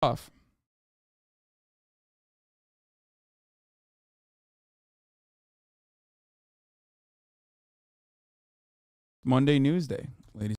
off. Monday Newsday, ladies.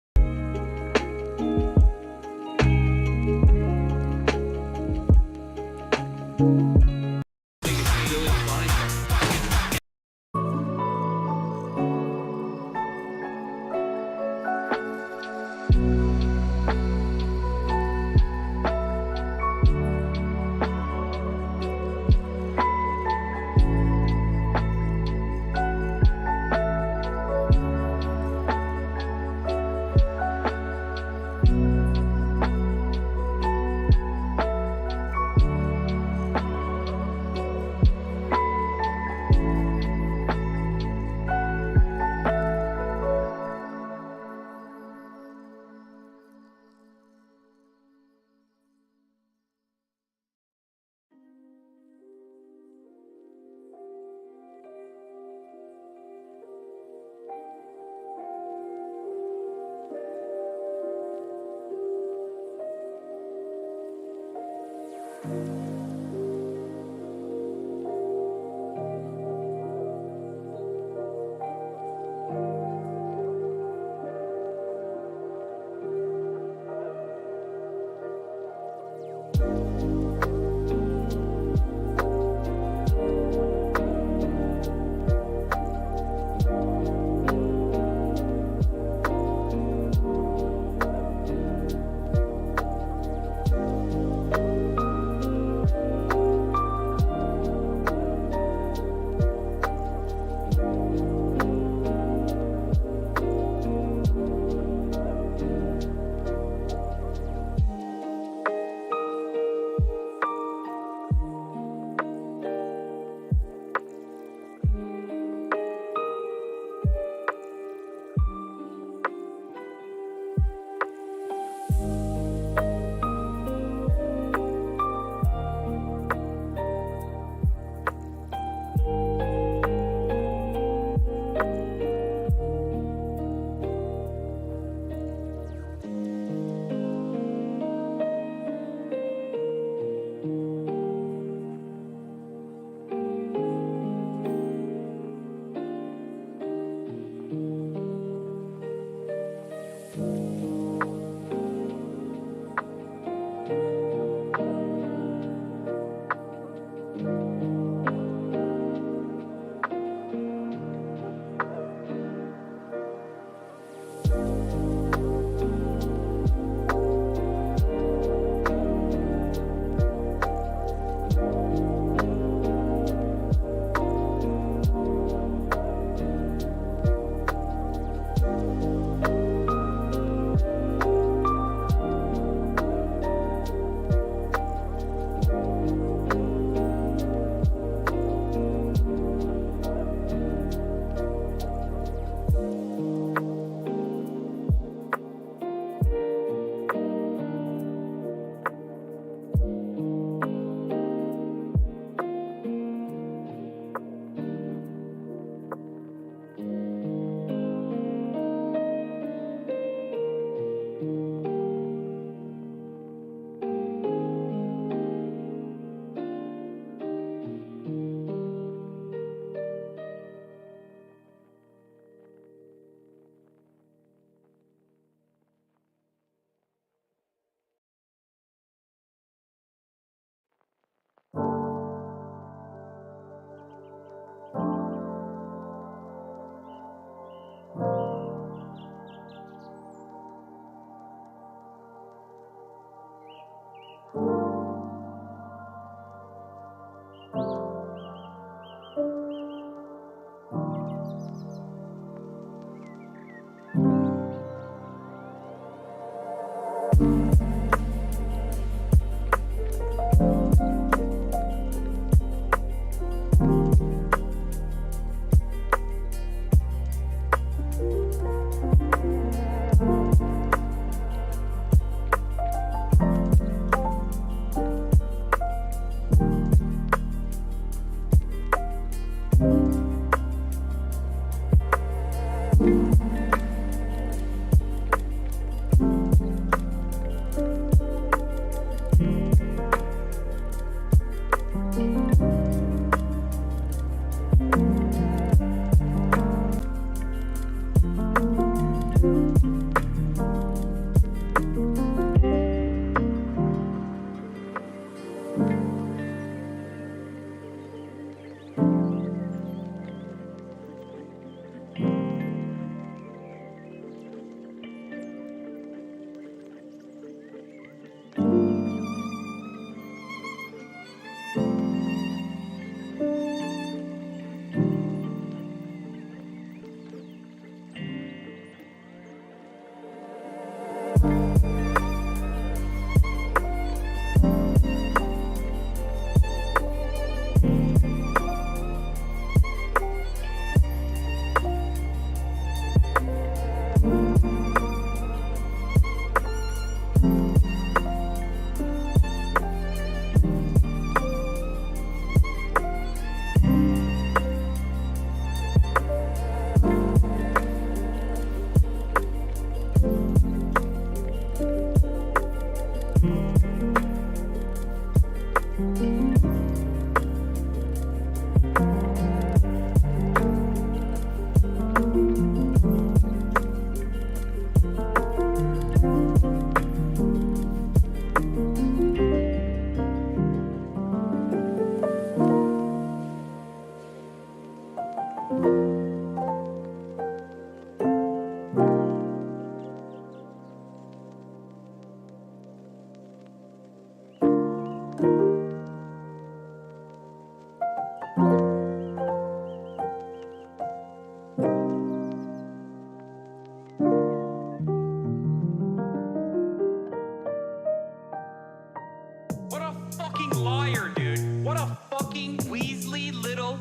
What a fucking liar, dude. What a fucking Weasley little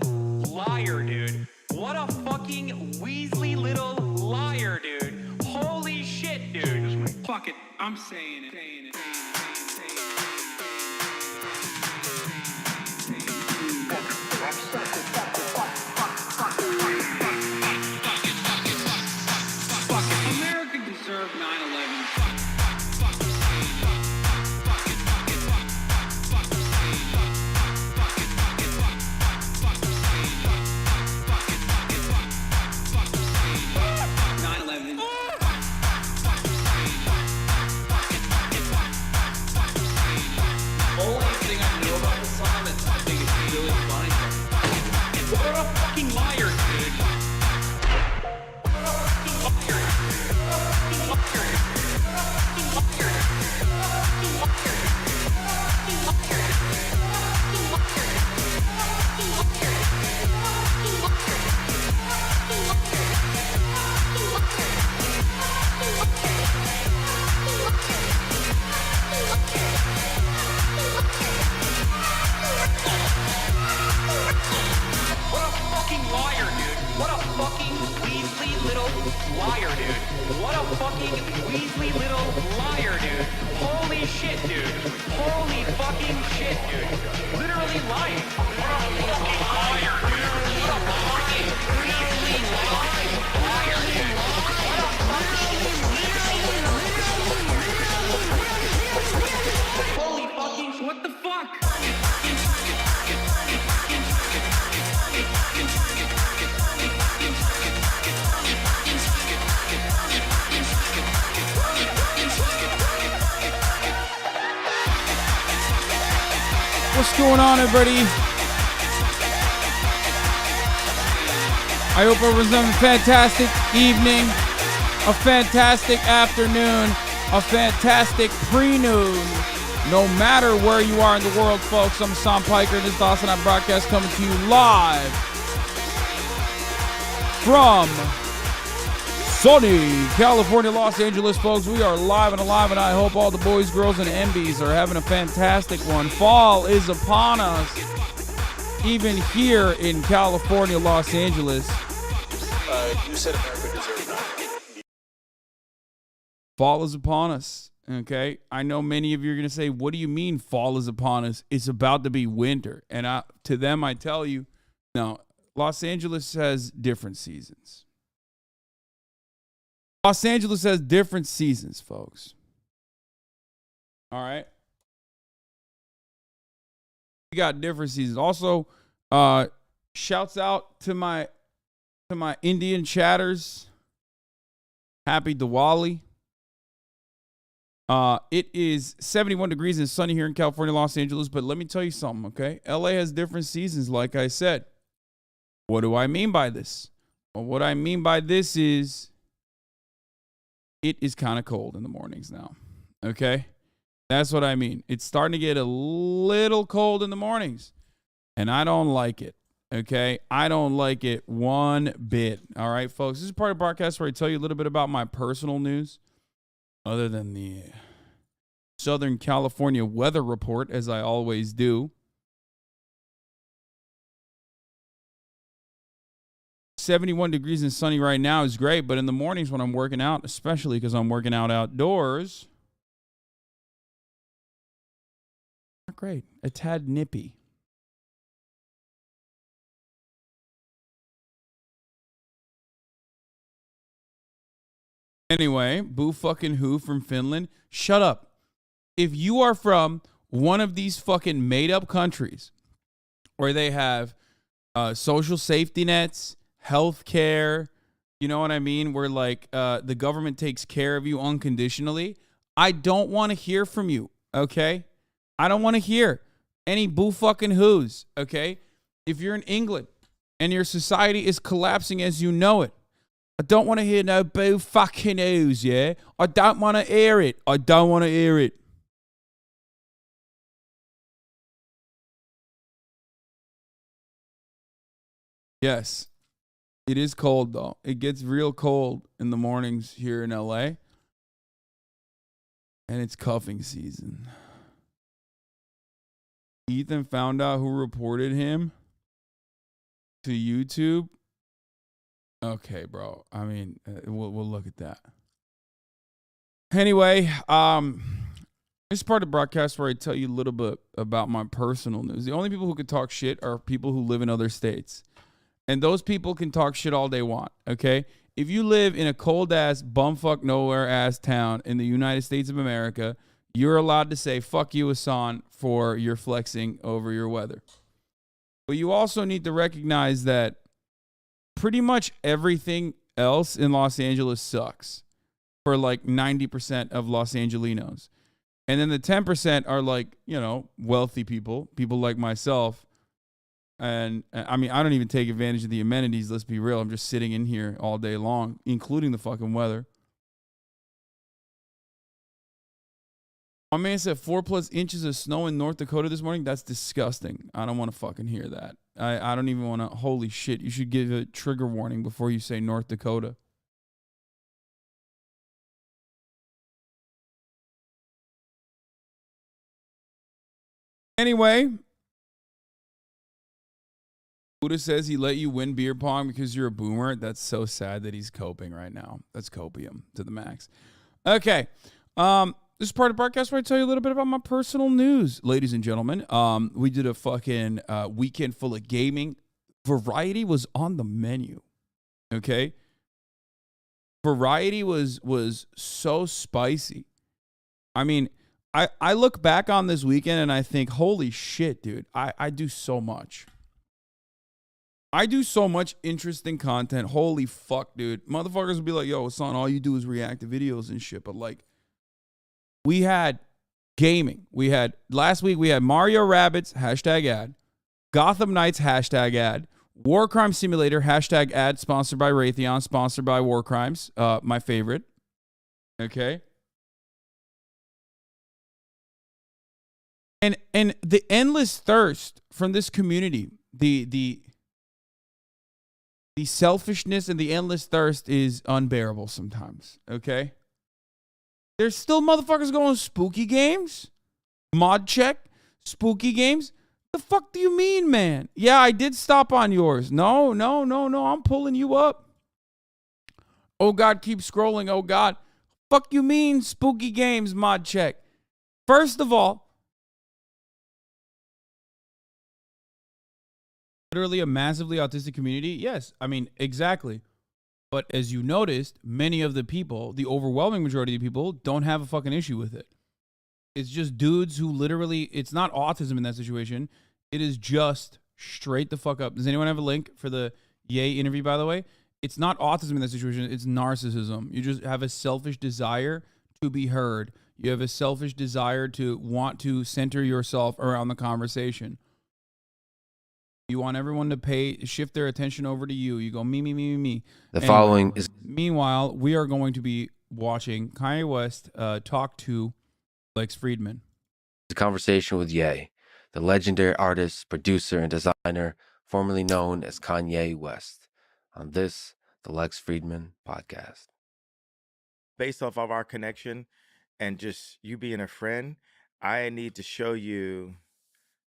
liar, dude. What a fucking Weasley little liar, dude. Holy shit, dude. Fuck it. I'm saying it. America deserved 9/11. What a fucking liar, dude. What a fucking liar. What a fucking liar, dude. What a fucking Weasley little liar, dude. What a fucking Weasley little liar, dude. Holy shit, dude. Holy fucking shit, dude. Literally lying. What a fucking liar, dude. What a fucking Weasley liar, dude. What a fucking... Holy fucking... What the fuck? What's going on, everybody? I hope everyone's having a fantastic evening, a fantastic afternoon, a fantastic pre-noon. No matter where you are in the world, folks, I'm Hasan Piker. This is the Hasanabi broadcast coming to you live from sunny California, Los Angeles, folks. We are live and alive, and I hope all the boys, girls, and MBs are having a fantastic one. Fall is upon us, even here in California, Los Angeles. You said America deserves 9/11. Fall is upon us, okay? I know many of you are going to say, what do you mean fall is upon us? It's about to be winter. And to them, I tell you, no, Los Angeles has different seasons. Los Angeles has different seasons, folks. All right? We got different seasons. Also, shouts out to my Indian chatters. Happy Diwali. It is 71 degrees and sunny here in California, Los Angeles, but let me tell you something, okay? LA has different seasons, like I said. What do I mean by this? Well, what I mean by this is it is kind of cold in the mornings now, okay? That's what I mean. It's starting to get a little cold in the mornings, and I don't like it, okay? I don't like it one bit, all right, folks? This is part of the broadcast where I tell you a little bit about my personal news, other than the Southern California weather report, as I always do. 71 degrees and sunny right now is great, but in the mornings when I'm working out, especially because I'm working out outdoors, not great. A tad nippy. Anyway, boo fucking who from Finland? Shut up. If you are from one of these fucking made up countries where they have social safety nets, health care, you know what I mean? Where like the government takes care of you unconditionally. I don't want to hear from you, okay? I don't want to hear any boo fucking who's, okay? If you're in England and your society is collapsing as you know it, I don't want to hear no boo fucking who's, yeah? I don't want to hear it. I don't want to hear it. Yes. It is cold, though. It gets real cold in the mornings here in LA. And it's cuffing season. Ethan found out who reported him to YouTube. Okay, bro. I mean, we'll look at that. Anyway, this is part of the broadcast where I tell you a little bit about my personal news. The only people who can talk shit are people who live in other states. And those people can talk shit all they want, okay? If you live in a cold-ass, bumfuck nowhere-ass town in the United States of America, you're allowed to say, fuck you, Hasan, for your flexing over your weather. But you also need to recognize that pretty much everything else in Los Angeles sucks for like 90% of Los Angelinos. And then the 10% are like, you know, wealthy people like myself. And I mean, I don't even take advantage of the amenities. Let's be real. I'm just sitting in here all day long, including the fucking weather. My man said 4+ inches of snow in North Dakota this morning. That's disgusting. I don't want to fucking hear that. I don't even want to. Holy shit. You should give a trigger warning before you say North Dakota. Anyway, Buddha says he let you win beer pong because you're a boomer. That's so sad that he's coping right now. That's copium to the max. Okay. This is part of the broadcast where I tell you a little bit about my personal news, ladies and gentlemen. We did a fucking weekend full of gaming. Variety was on the menu. Okay. Variety was so spicy. I mean, I look back on this weekend and I think, holy shit, dude, I do so much. I do so much interesting content. Holy fuck, dude. Motherfuckers will be like, yo, son, all you do is react to videos and shit. But like, we had gaming. Last week we had Mario Rabbids, #ad. Gotham Knights, #ad. War Crime Simulator, #ad, sponsored by Raytheon, sponsored by War Crimes. My favorite. Okay. And the endless thirst from this community, the selfishness and the endless thirst is unbearable sometimes, okay? There's still motherfuckers going spooky games? Mod check? Spooky games? The fuck do you mean, man? Yeah, I did stop on yours. No, I'm pulling you up. Oh, God, keep scrolling. Oh, God. Fuck you mean spooky games, mod check? First of all, literally a massively autistic community? Yes, I mean, exactly. But as you noticed, many of the people, the overwhelming majority of the people, don't have a fucking issue with it. It's just dudes who literally, it's not autism in that situation. It is just straight the fuck up. Does anyone have a link for the Ye interview, by the way? It's not autism in that situation. It's narcissism. You just have a selfish desire to be heard. You have a selfish desire to want to center yourself around the conversation. You want everyone to shift their attention over to you. You go, me. The following is... Meanwhile, we are going to be watching Kanye West talk to Lex Friedman. a conversation with Ye, the legendary artist, producer, and designer formerly known as Kanye West, on this, the Lex Friedman podcast. Based off of our connection and just you being a friend, I need to show you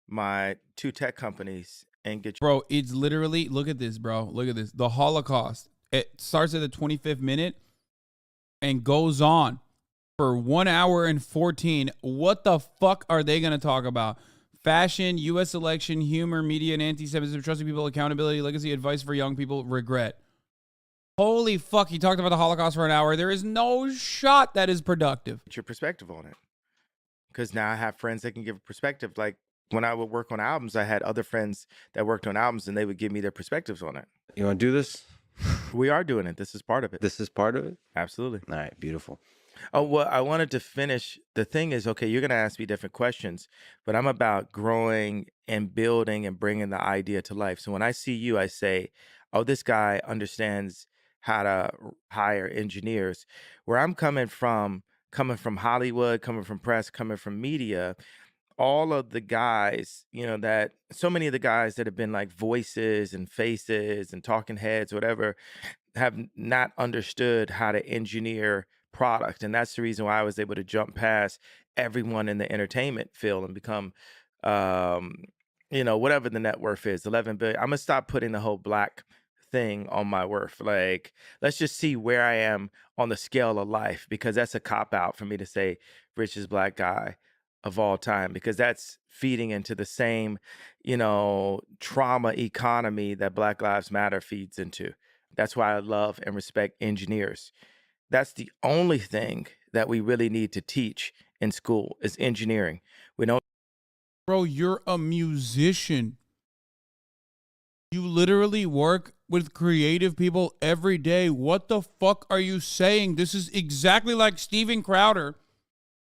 my two tech companies and get you. Bro, it's literally, look at this, bro. Look at this. The Holocaust. It starts at the 25th minute and goes on for 1 hour and 14. What the fuck are they going to talk about? Fashion, U.S. election, humor, media, and anti-Semitism, trusting people, accountability, legacy, advice for young people, regret. Holy fuck, he talked about the Holocaust for an hour. There is no shot that is productive. Get your perspective on it. Because now I have friends that can give a perspective. Like when I would work on albums, I had other friends that worked on albums and they would give me their perspectives on it. You want to do this? We are doing it. This is part of it. This is part of it? Absolutely. All right, beautiful. Oh, well, I wanted to finish. The thing is, okay, you're going to ask me different questions, but I'm about growing and building and bringing the idea to life. So when I see you, I say, oh, this guy understands how to hire engineers. Where I'm coming from Hollywood, coming from press, coming from media, all of the guys, you know, that so many of the guys that have been like voices and faces and talking heads, whatever, have not understood how to engineer product. And that's the reason why I was able to jump past everyone in the entertainment field and become whatever the net worth is, 11 billion. I'm gonna stop putting the whole black thing on my worth. Like, let's just see where I am on the scale of life, because that's a cop out for me to say richest black guy of all time, because that's feeding into the same, trauma economy that Black Lives Matter feeds into. That's why I love and respect engineers. That's the only thing that we really need to teach in school is engineering. We don't. Bro, you're a musician. You literally work with creative people every day. What the fuck are you saying? This is exactly like Steven Crowder,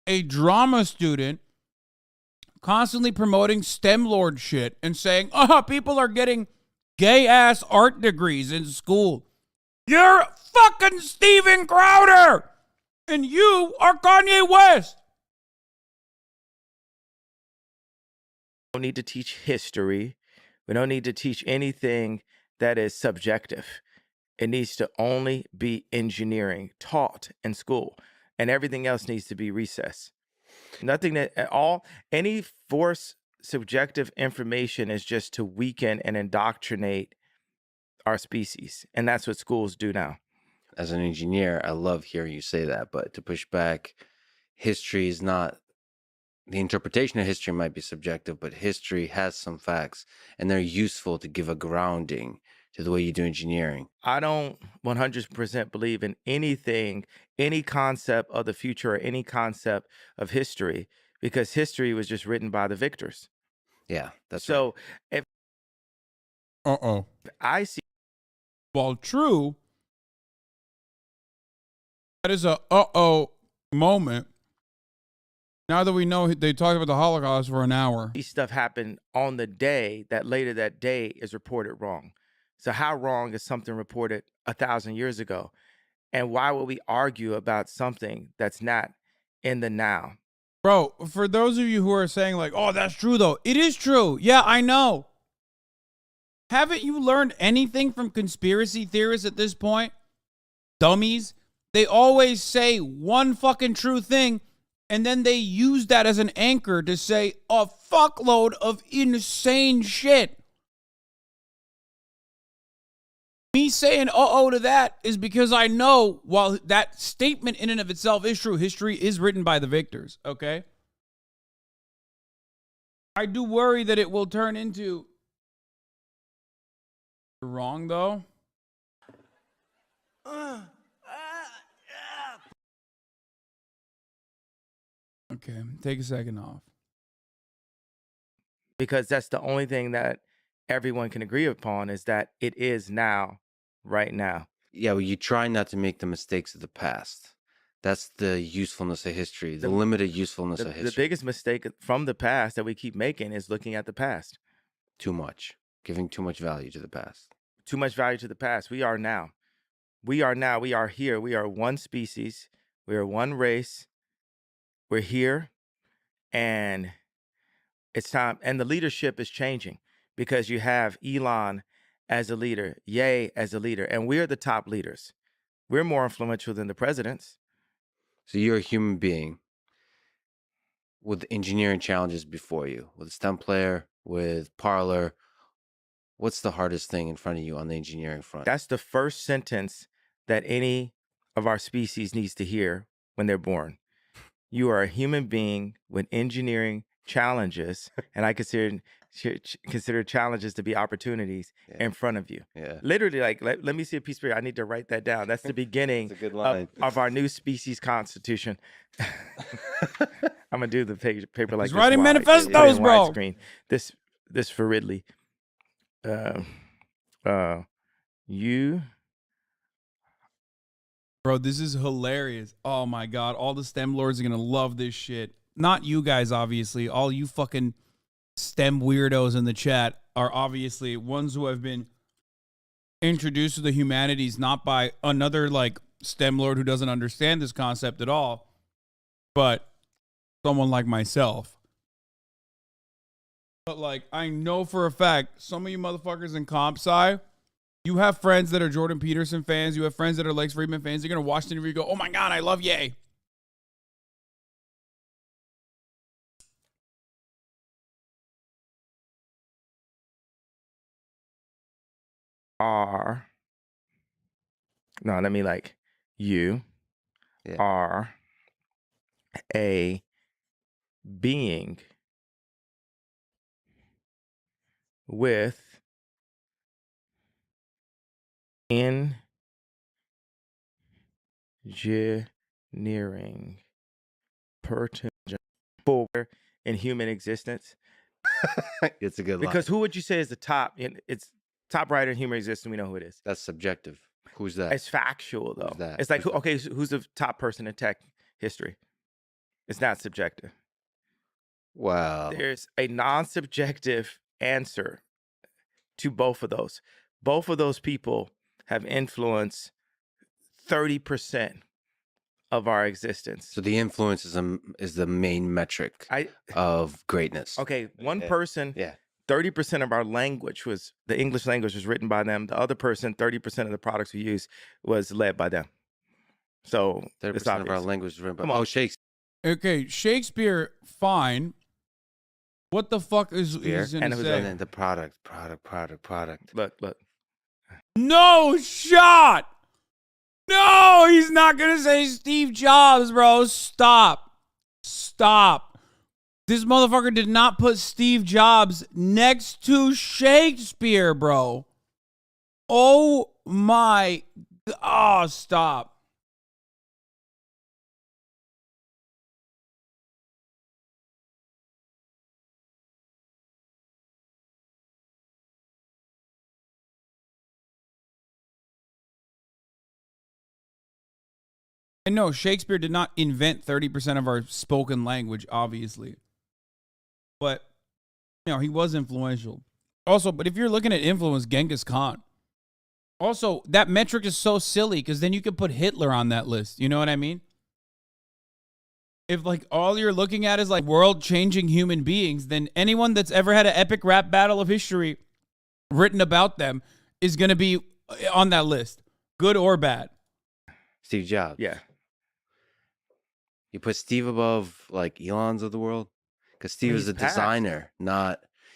a drama student, constantly promoting STEM Lord shit and saying, people are getting gay-ass art degrees in school. You're fucking Steven Crowder! And you are Kanye West! We don't need to teach history. We don't need to teach anything that is subjective. It needs to only be engineering taught in school, and everything else needs to be recess. Nothing that at all, any forced subjective information is just to weaken and indoctrinate our species. And that's what schools do now. As an engineer, I love hearing you say that, but to push back, history is not, the interpretation of history might be subjective, but history has some facts, and they're useful to give a grounding to the way you do engineering. I don't 100% believe in anything, any concept of the future or any concept of history, because history was just written by the victors. Yeah, that's so right. If I see, Well, true. That is a moment. Now that we know they talked about the Holocaust for an hour. stuff happened on the day that later that day is reported wrong. So how wrong is something reported 1,000 years ago? And why would we argue about something that's not in the now? Bro, for those of you who are saying like, oh, that's true though. It is true. Yeah, I know. Haven't you learned anything from conspiracy theorists at this point? Dummies. They always say one fucking true thing, and then they use that as an anchor to say a fuckload of insane shit. Me saying to that is because I know while that statement in and of itself is true, history is written by the victors, okay? I do worry that it will turn into... You're wrong, though. Okay, take a second off. Because that's the only thing that everyone can agree upon, is that it is now, right now. Yeah, well, you try not to make the mistakes of the past. That's the usefulness of history, the limited usefulness of history. The biggest mistake from the past that we keep making is looking at the past. Too much. Giving too much value to the past. Too much value to the past. We are now. We are now. We are here. We are one species. We are one race. We're here. And it's time. And the leadership is changing, because you have Elon as a leader, Ye as a leader, and we're the top leaders. We're more influential than the presidents. So you're a human being with engineering challenges before you, with a STEM player, with Parlor. What's the hardest thing in front of you on the engineering front? That's the first sentence that any of our species needs to hear when they're born. You are a human being with engineering challenges, and I consider challenges to be opportunities in front of you. Yeah. Literally, like, let me see a piece of paper. I need to write that down. That's the beginning That's a good line. of our new species constitution. I'm gonna do the paper like He's this writing wide, manifestos, bro. widescreen. This for Ridley. You. Bro, this is hilarious. Oh my God. All the STEM lords are going to love this shit. Not you guys, obviously. All you fucking STEM weirdos in the chat are obviously ones who have been introduced to the humanities, not by another like STEM lord who doesn't understand this concept at all, but someone like myself. But like, I know for a fact, some of you motherfuckers in comp sci, you have friends that are Jordan Peterson fans. You have friends that are Lex Friedman fans. You're going to watch the interview and go, oh my God, I love Ye. are no, let me like you Yeah. are a being with engineering potential for in human existence. It's a good line. Because who would you say is the top? It's top writer in human existence. We know who it is. That's subjective. Who's that? It's factual though. Who's that? It's like Who's that? okay, so who's the top person in tech history? It's not subjective. Wow. There's a non-subjective answer to both of those. Both of those people have influenced 30% of our existence. So the influence is the main metric of greatness. Okay, one person, Yeah. 30% of our language was the English language was written by them. The other person, 30% of the products we use was led by them. So 30% of our language is written by. Come on. Oh, Shakespeare. Okay, Shakespeare, fine. What the fuck is he's And gonna who's say? And then the product. Look. No shot. No, he's not gonna say Steve Jobs, bro. Stop. This motherfucker did not put Steve Jobs next to Shakespeare, bro. Oh my. Oh, stop. And no, Shakespeare did not invent 30% of our spoken language, obviously. But, you know, he was influential. Also, but if you're looking at influence, Genghis Khan. Also, that metric is so silly because then you could put Hitler on that list. You know what I mean? If, like, all you're looking at is, like, world-changing human beings, then anyone that's ever had an epic rap battle of history written about them is going to be on that list, good or bad. Steve Jobs. Yeah. You put Steve above like Elon's of the world, because Steve is a designer,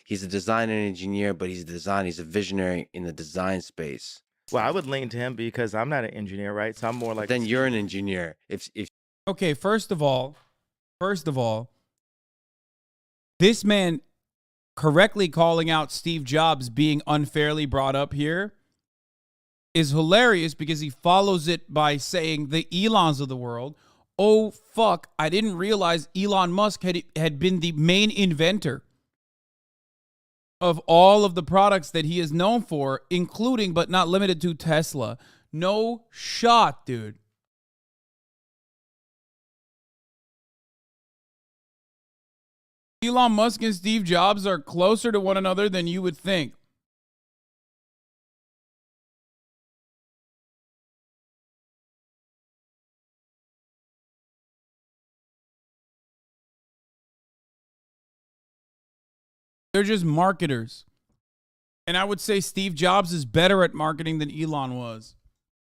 he's a designer and engineer, but he's a designer. He's a visionary in the design space. Well, I would lean to him because I'm not an engineer, right? So I'm more like. But then you're an engineer. If Okay, first of all, this man correctly calling out Steve Jobs being unfairly brought up here is hilarious because he follows it by saying the Elons of the world. Oh, fuck, I didn't realize Elon Musk had been the main inventor of all of the products that he is known for, including but not limited to Tesla. No shot, dude. Elon Musk and Steve Jobs are closer to one another than you would think. They're just marketers. And I would say Steve Jobs is better at marketing than Elon was.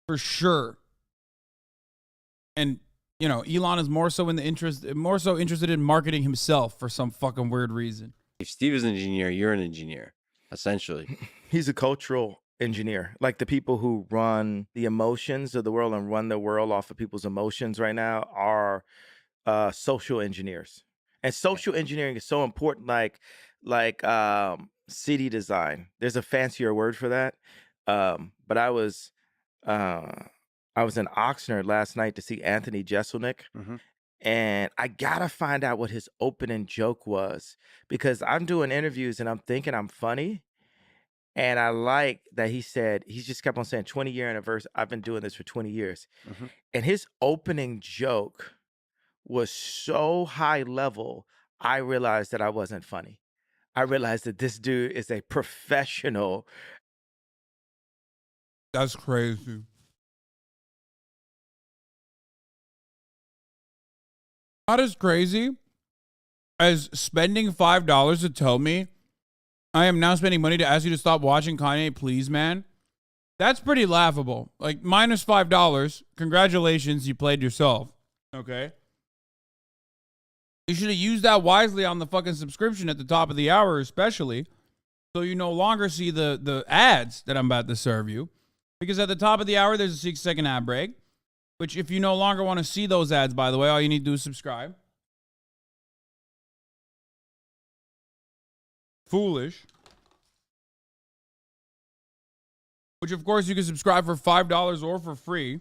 For sure. And, you know, Elon is more so interested in marketing himself for some fucking weird reason. If Steve is an engineer, you're an engineer, essentially. He's a cultural engineer. Like the people who run the emotions of the world and run the world off of people's emotions right now are social engineers. And social engineering is so important, like city design. There's a fancier word for that. But I was in Oxnard last night to see Anthony Jeselnik. Mm-hmm. And I gotta find out what his opening joke was because I'm doing interviews and I'm thinking I'm funny. And I like that he just kept on saying 20-year anniversary. I've been doing this for 20 years. Mm-hmm. And his opening joke was so high level, I realized that I wasn't funny. I realized that this dude is a professional. That's crazy. Not as crazy as spending $5 to tell me I am now spending money to ask you to stop watching Kanye, please, man. That's pretty laughable. Like, minus $5. Congratulations, you played yourself. Okay? You should have used that wisely on the fucking subscription at the top of the hour, especially. So you no longer see the ads that I'm about to serve you. Because at the top of the hour, there's a 6-second ad break. Which, if you no longer want to see those ads, by the way, all you need to do is subscribe. Foolish. Which, of course, you can subscribe for $5 or for free.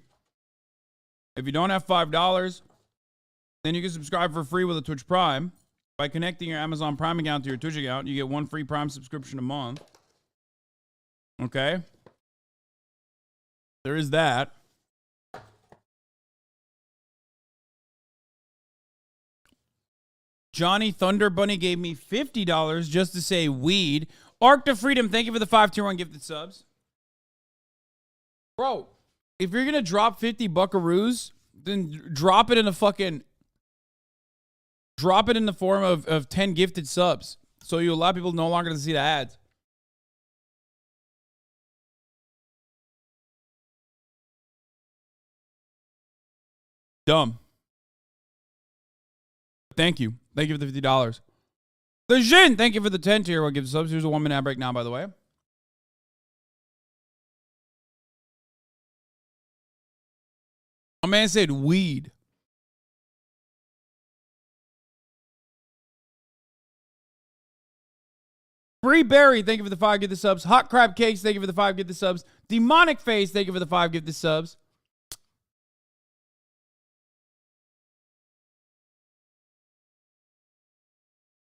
If you don't have $5, then you can subscribe for free with a Twitch Prime. By connecting your Amazon Prime account to your Twitch account, you get one free Prime subscription a month. Okay? There is that. Johnny Thunder Bunny gave me $50 just to say weed. Arc to Freedom, thank you for the 5 tier 1 gifted subs. Bro, if you're going to drop 50 buckaroos, then drop it in the form of 10 gifted subs. So you allow people no longer to see the ads. Dumb. Thank you. Thank you for the $50. The Jin, thank you for the 10 tier 1 gifted subs. Here's a 1 minute ad break now, by the way. A man said weed. Bree Berry, thank you for the 5 gifted subs. Hot Crab Cakes, thank you for the 5 gifted subs. Demonic Face, thank you for the 5 gifted subs.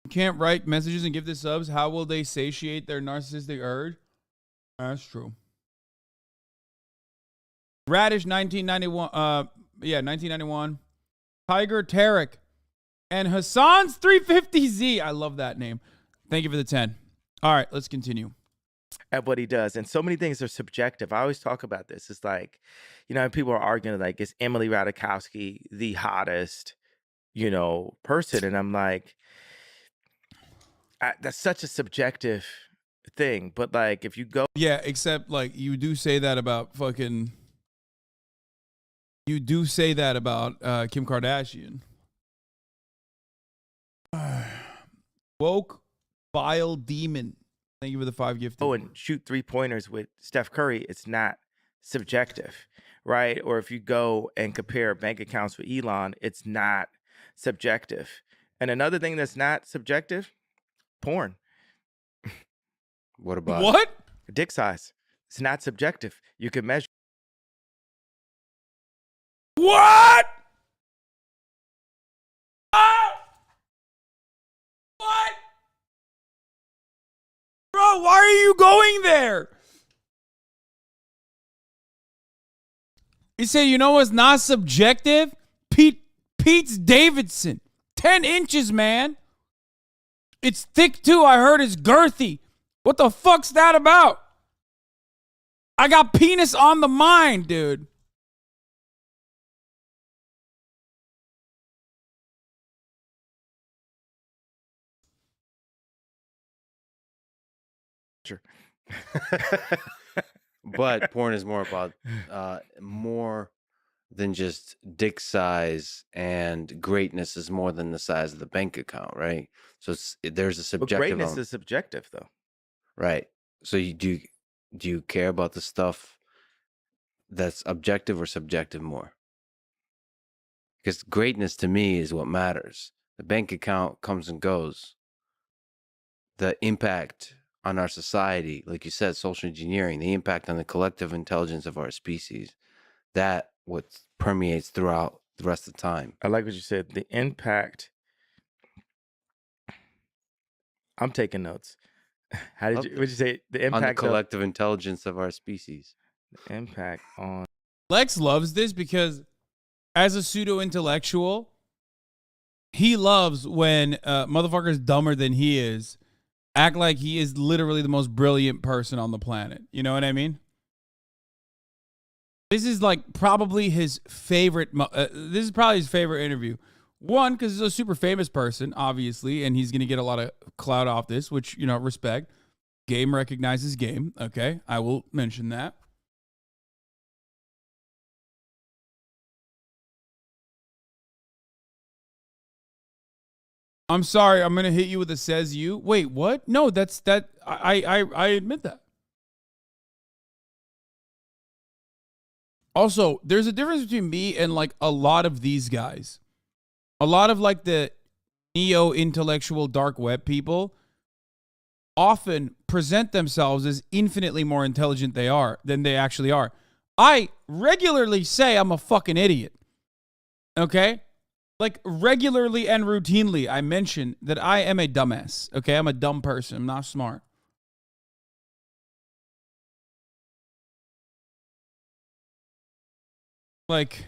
Can't write messages and gifted subs. How will they satiate their narcissistic urge? That's true. Radish 1991. 1991. Tiger Tarek. And Hasan's 350Z. I love that name. Thank you for the 10. All right, let's continue. At what he does. And so many things are subjective. I always talk about this. It's like, people are arguing like, is Emily Ratajkowski the hottest, person? And I'm like, that's such a subjective thing. But like, if you go. Yeah, except like you do say that about Kim Kardashian. Woke Bile Demon. Thank you for the 5 gifted. Oh, and shoot 3-pointers with Steph Curry. It's not subjective, right? Or if you go and compare bank accounts with Elon, it's not subjective. And another thing that's not subjective, porn. What about what? Dick size. It's not subjective. You can measure. What? What? Bro, why are you going there? You say, you know what's not subjective? Pete's Davidson. 10 inches, man. It's thick too. I heard it's girthy. What the fuck's that about? I got penis on the mind, dude. But porn is more about more than just dick size, and greatness is more than the size of the bank account, right? So there's a subjective. But greatness is subjective, though. Right. So do you care about the stuff that's objective or subjective more? Because greatness to me is what matters. The bank account comes and goes. The impact on our society, like you said, social engineering, the impact on the collective intelligence of our species, that what permeates throughout the rest of the time. I like what you said. The impact. I'm taking notes. What did you say? The impact on the collective intelligence of our species. The impact on. Lex loves this because as a pseudo-intellectual, he loves when motherfuckers dumber than he is act like he is literally the most brilliant person on the planet. You know what I mean? This is like probably his favorite. This is probably his favorite interview. One, because he's a super famous person, obviously, and he's going to get a lot of clout off this, which, respect. Game recognizes game. Okay, I will mention that. I'm sorry. I'm gonna hit you with a says you. Wait, what? No, that's that. I admit that. Also, there's a difference between me and like a lot of these guys. A lot of like the neo-intellectual dark web people often present themselves as infinitely more intelligent than they actually are. I regularly say I'm a fucking idiot. Okay? Like regularly and routinely, I mention that I am a dumbass. Okay? I'm a dumb person. I'm not smart. Like,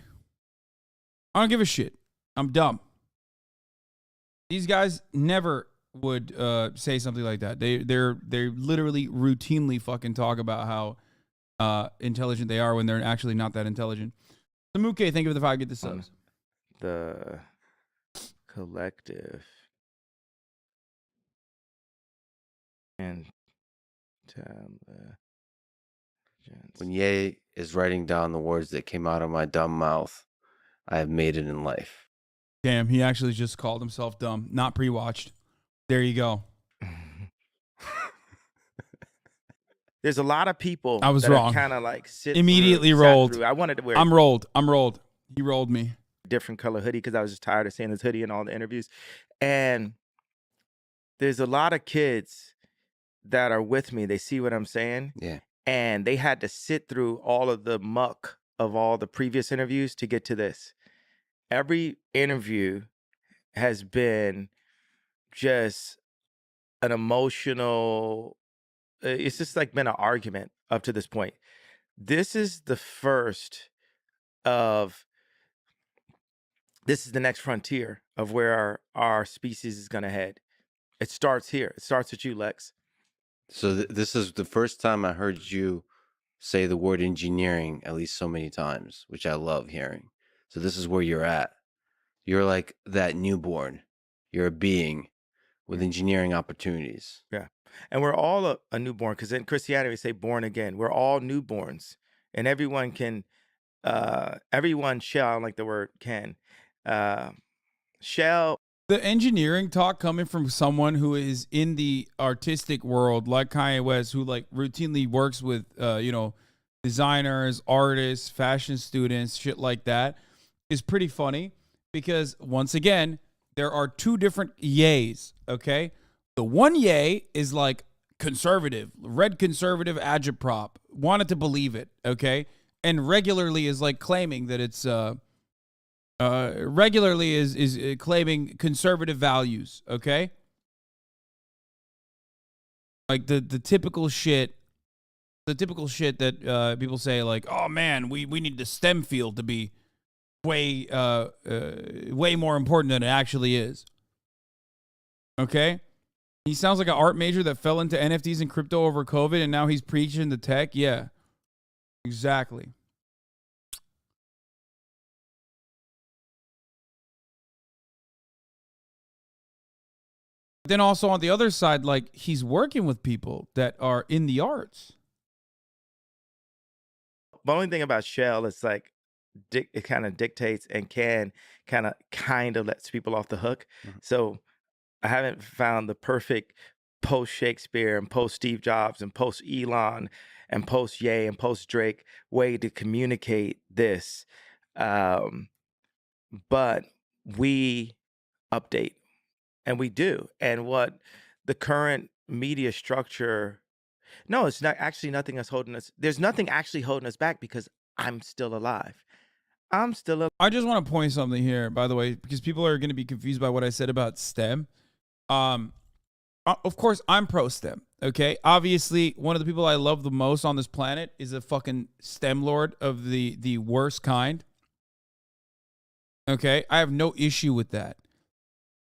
I don't give a shit. I'm dumb. These guys never would say something like that. They literally routinely fucking talk about how intelligent they are when they're actually not that intelligent. Samuke, thank you for the 5 get the subs. The collective intelligence. When Ye is writing down the words that came out of my dumb mouth, I have made it in life. Damn, he actually just called himself dumb. Not pre-watched. There you go. There's a lot of people I was that wrong. kind of like Immediately rolled. I wanted to wear I'm rolled. He rolled me. a different color hoodie because I was just tired of seeing this hoodie in all the interviews. And there's a lot of kids that are with me. They see what I'm saying. Yeah. And they had to sit through all of the muck of all the previous interviews to get to this. Every interview has been just an emotional, it's just like been an argument up to this point. This is the first of, this is the next frontier of where our species is going to head. It starts here. It starts with you, Lex. So this is the first time I heard you say the word engineering at least so many times, which I love hearing. So this is where you're at. You're like that newborn. You're a being with engineering opportunities. Yeah. And we're all a newborn, because in Christianity we say born again. We're all newborns. And everyone can, everyone shall, I don't like the word can, shall. The engineering talk coming from someone who is in the artistic world, like Kanye West, who like routinely works with, designers, artists, fashion students, shit like that, is pretty funny because once again, there are 2 different yays. Okay, the one yay is like conservative, red conservative agitprop, wanted to believe it. Okay, and regularly is like claiming that it's regularly is claiming conservative values, okay? Like the typical shit that people say like, oh man, we need the STEM field to be way more important than it actually is. Okay? He sounds like an art major that fell into NFTs and crypto over COVID and now he's preaching the tech. Yeah. Exactly. Then also on the other side, like he's working with people that are in the arts. The only thing about Shell is like it kind of dictates and can kind of lets people off the hook. Mm-hmm. So I haven't found the perfect post Shakespeare and post Steve Jobs and post Elon and post Ye and post Drake way to communicate this. But we update. And we do. And what the current media structure, no, it's not actually nothing that's holding us. There's nothing actually holding us back because I'm still alive. I'm still alive. I just want to point something here, by the way, because people are going to be confused by what I said about STEM. Of course, I'm pro STEM. Okay. Obviously, one of the people I love the most on this planet is a fucking STEM lord of the worst kind. Okay. I have no issue with that.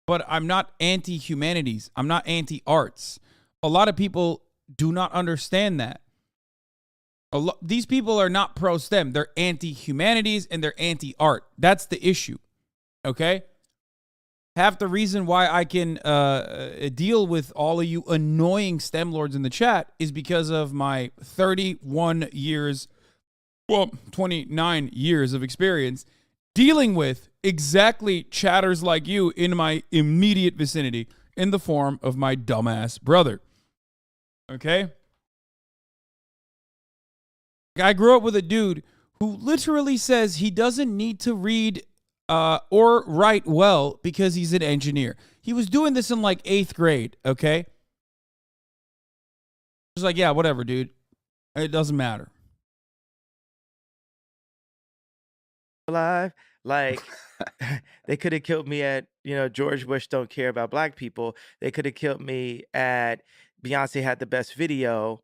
But I'm not anti-humanities. I'm not anti-arts. A lot of people do not understand that. These people are not pro-STEM. They're anti-humanities and they're anti-art. That's the issue. Okay? Half the reason why I can deal with all of you annoying STEM lords in the chat is because of my 31 years, well, 29 years of experience dealing with exactly chatters like you in my immediate vicinity in the form of my dumbass brother. Okay? I grew up with a dude who literally says he doesn't need to read or write well because he's an engineer. He was doing this in like 8th grade, okay? He's like, yeah, whatever, dude. It doesn't matter. Alive, like they could have killed me at, George Bush don't care about black people. They could have killed me at Beyonce had the best video,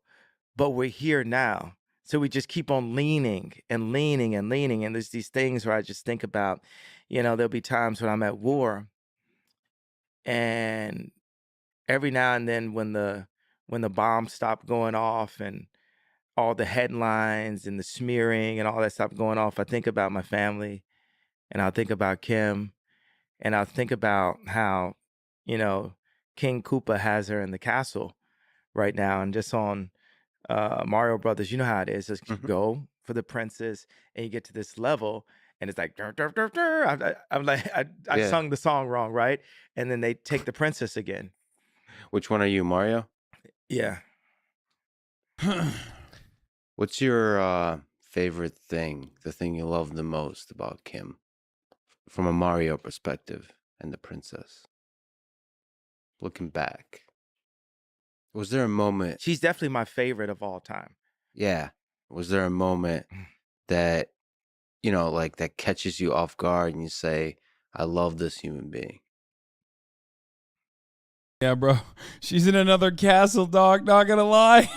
but we're here now. So we just keep on leaning and leaning and leaning. And there's these things where I just think about, there'll be times when I'm at war, and every now and then when the bombs stop going off and all the headlines and the smearing and all that stuff going off, I think about my family, and I'll think about Kim, and I'll think about how, King Koopa has her in the castle right now, and just on Mario Brothers, you know how it is. Just go for the princess, and you get to this level, and it's like, dur, dur, dur, dur. I'm like, I Yeah. sung the song wrong, right? And then they take the princess again. Which one are you, Mario? Yeah. What's your favorite thing, the thing you love the most about Kim from a Mario perspective and the princess? Looking back, was there a moment? She's definitely my favorite of all time. Yeah. Was there a moment that, like that catches you off guard and you say, I love this human being? Yeah, bro. She's in another castle, dog. Not gonna lie.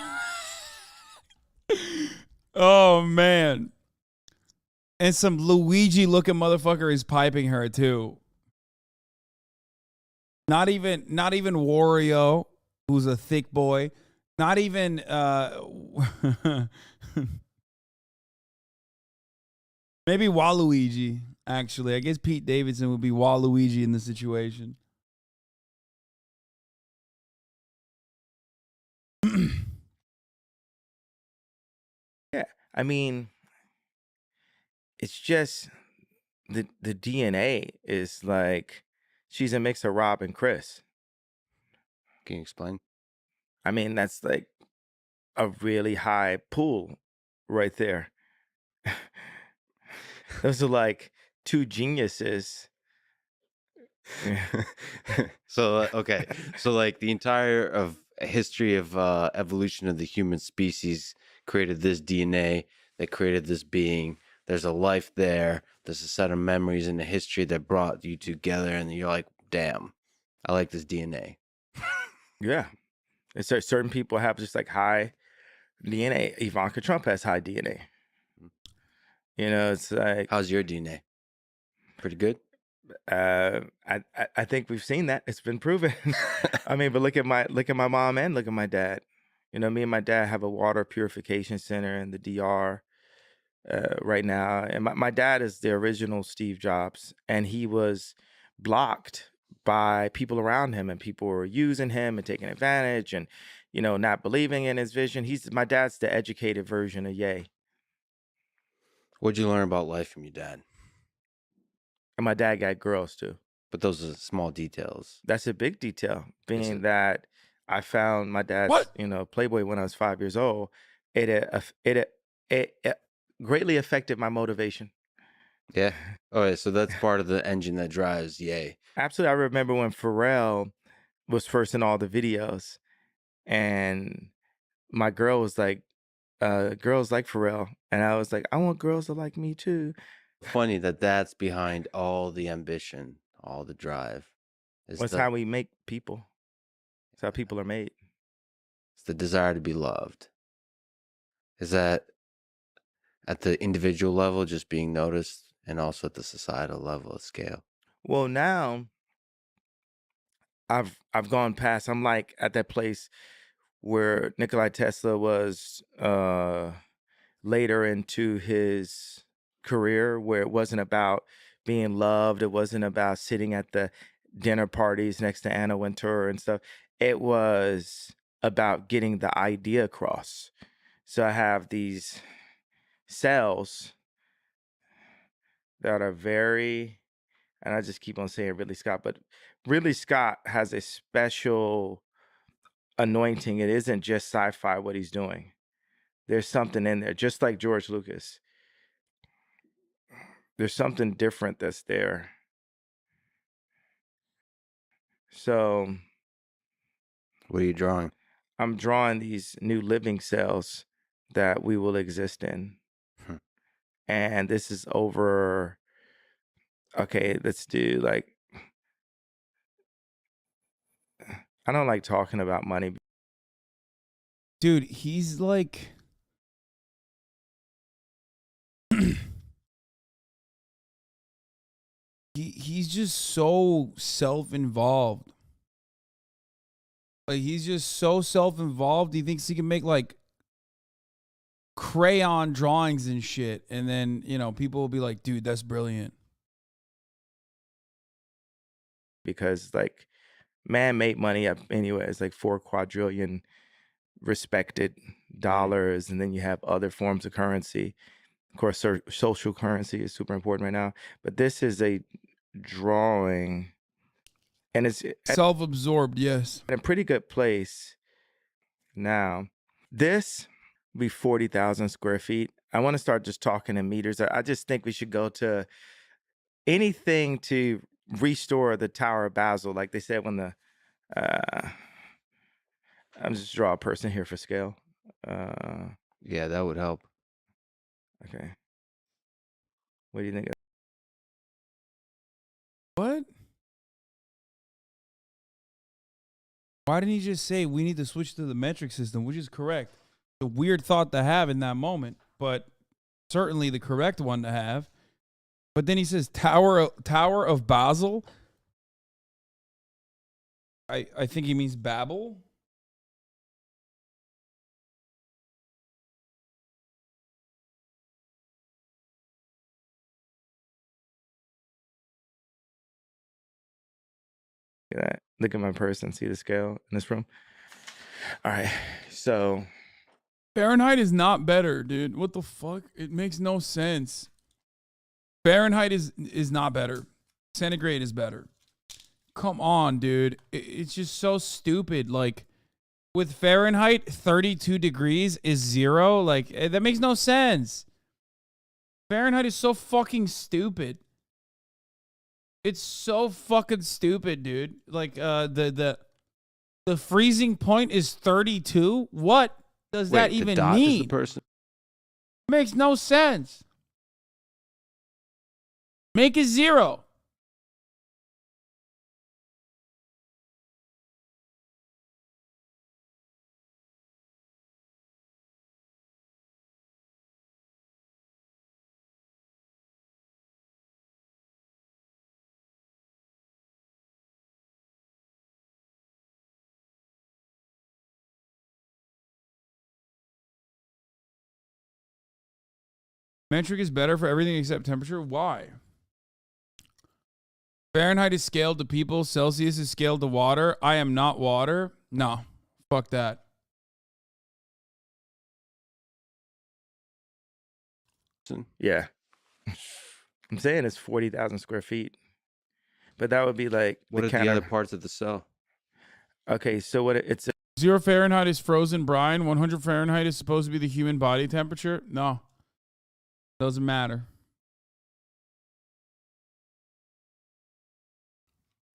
Oh, man. And some Luigi-looking motherfucker is piping her, too. Not even Wario, who's a thick boy. Not even maybe Waluigi, actually. I guess Pete Davidson would be Waluigi in the situation. Yeah. I mean, it's just the DNA is like she's a mix of Rob and Chris. Can you explain? I mean, that's like a really high pool right there. Those are like two geniuses. So okay, so like the entire of history of evolution of the human species created this DNA that created this being. There's a life there. There's a set of memories in the history that brought you together, and you're like, damn, I like this DNA. Yeah. It's certain people have just like high DNA. Ivanka Trump has high DNA. It's like, How's your DNA? Pretty good. I think we've seen that. It's been proven. I mean, but look at my mom and look at my dad. Me and my dad have a water purification center in the DR right now. And my dad is the original Steve Jobs, and he was blocked by people around him, and people were using him and taking advantage and, not believing in his vision. My dad's the educated version of Ye. What'd you learn about life from your dad? And my dad got girls too. But those are small details. That's a big detail, being it? that I found my dad's, What? Playboy when I was 5 years old. It greatly affected my motivation. Yeah. All right. So that's part of the engine that drives Ye. Absolutely. I remember when Pharrell was first in all the videos, and my girl was like, girls like Pharrell. And I was like, I want girls to like me too. Funny that that's behind all the ambition, all the drive. That's how we make people. It's how people are made. It's the desire to be loved. Is that at the individual level, just being noticed, and also at the societal level scale? Well, now I've gone past. I'm like at that place where Nikola Tesla was later into his career, where it wasn't about being loved. It wasn't about sitting at the dinner parties next to Anna Wintour and stuff. It was about getting the idea across. So I have these cells that are very, and I just keep on saying Ridley Scott, but Ridley Scott has a special anointing. It isn't just sci-fi what he's doing. There's something in there, just like George Lucas. There's something different that's there. So What are you drawing? I'm drawing these new living cells that we will exist in. Hmm. And this is over, okay, let's do like, I don't like talking about money. Dude, he's like he's just so self-involved. Like he's just so self-involved. He thinks he can make like crayon drawings and shit, and then people will be like, "Dude, that's brilliant." Because like man-made money anyway is like 4 quadrillion respected dollars, and then you have other forms of currency. Of course, social currency is super important right now, but this is a drawing, and it's Self-absorbed, yes. in a pretty good place now. This will be 40,000 square feet. I want to start just talking in meters. I just think we should go to anything to restore the Tower of Basel, like they said when the I'm just draw a person here for scale. Yeah, that would help. Okay. What do you think? What? Why didn't he just say we need to switch to the metric system, which is correct? A weird thought to have in that moment, but certainly the correct one to have. But then he says Tower of Basel. I think he means Babel. Look at that. Look at my person. See the scale in this room? All right. So Fahrenheit is not better, dude. What the fuck? It makes no sense. Fahrenheit is not better. Centigrade is better. Come on, dude. It's just so stupid. Like, with Fahrenheit, 32 degrees is 0. Like, that makes no sense. Fahrenheit is so fucking stupid. It's so fucking stupid, dude. Like, the freezing point is 32? What does that even the dot mean? Is the person. Makes no sense. Make it 0. Metric is better for everything except temperature. Why? Fahrenheit is scaled to people. Celsius is scaled to water. I am not water. No. Fuck that. yeah, I'm saying it's 40,000 square feet, but that would be like What are the other parts of the cell? Okay, so what it's 0 Fahrenheit is frozen brine. 100 Fahrenheit is supposed to be the human body temperature. No. Doesn't matter.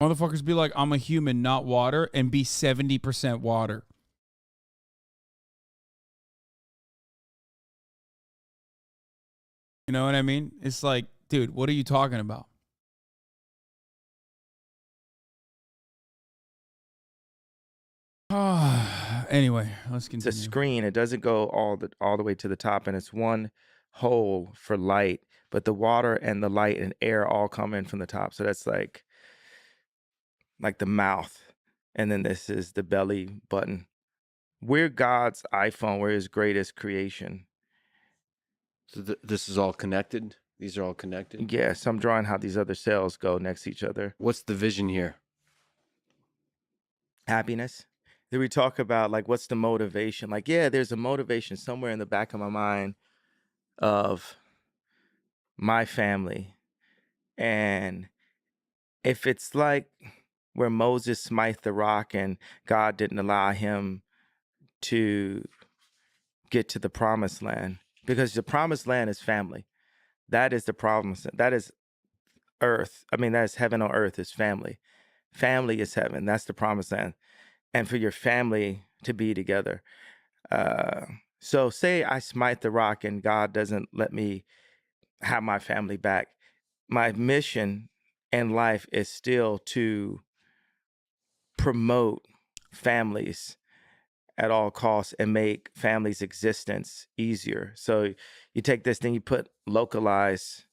Motherfuckers be like, I'm a human, not water, and be 70% water. You know what I mean? It's like, dude, what are you talking about? Anyway, let's continue. It's a screen. It doesn't go all the way to the top, and it's one hole for light, but the water and the light and air all come in from the top. So that's like the mouth, and then this is the belly button. We're God's iPhone. We're His greatest creation. So this is all connected? These are all connected? Yes, I'm drawing how these other cells go next to each other. What's the vision here? Happiness. Then we talk about like what's the motivation? Like, yeah, there's a motivation somewhere in the back of my mind of my family. And if it's like where Moses smite the rock and God didn't allow him to get to the promised land, because the promised land is family. That is the promise. That is earth. I mean, that is heaven on earth is family. Family is heaven. That's the promised land. And for your family to be together. So say I smite the rock and God doesn't let me have my family back. My mission in life is still to promote families at all costs and make families' existence easier. So you take this thing, you put a localized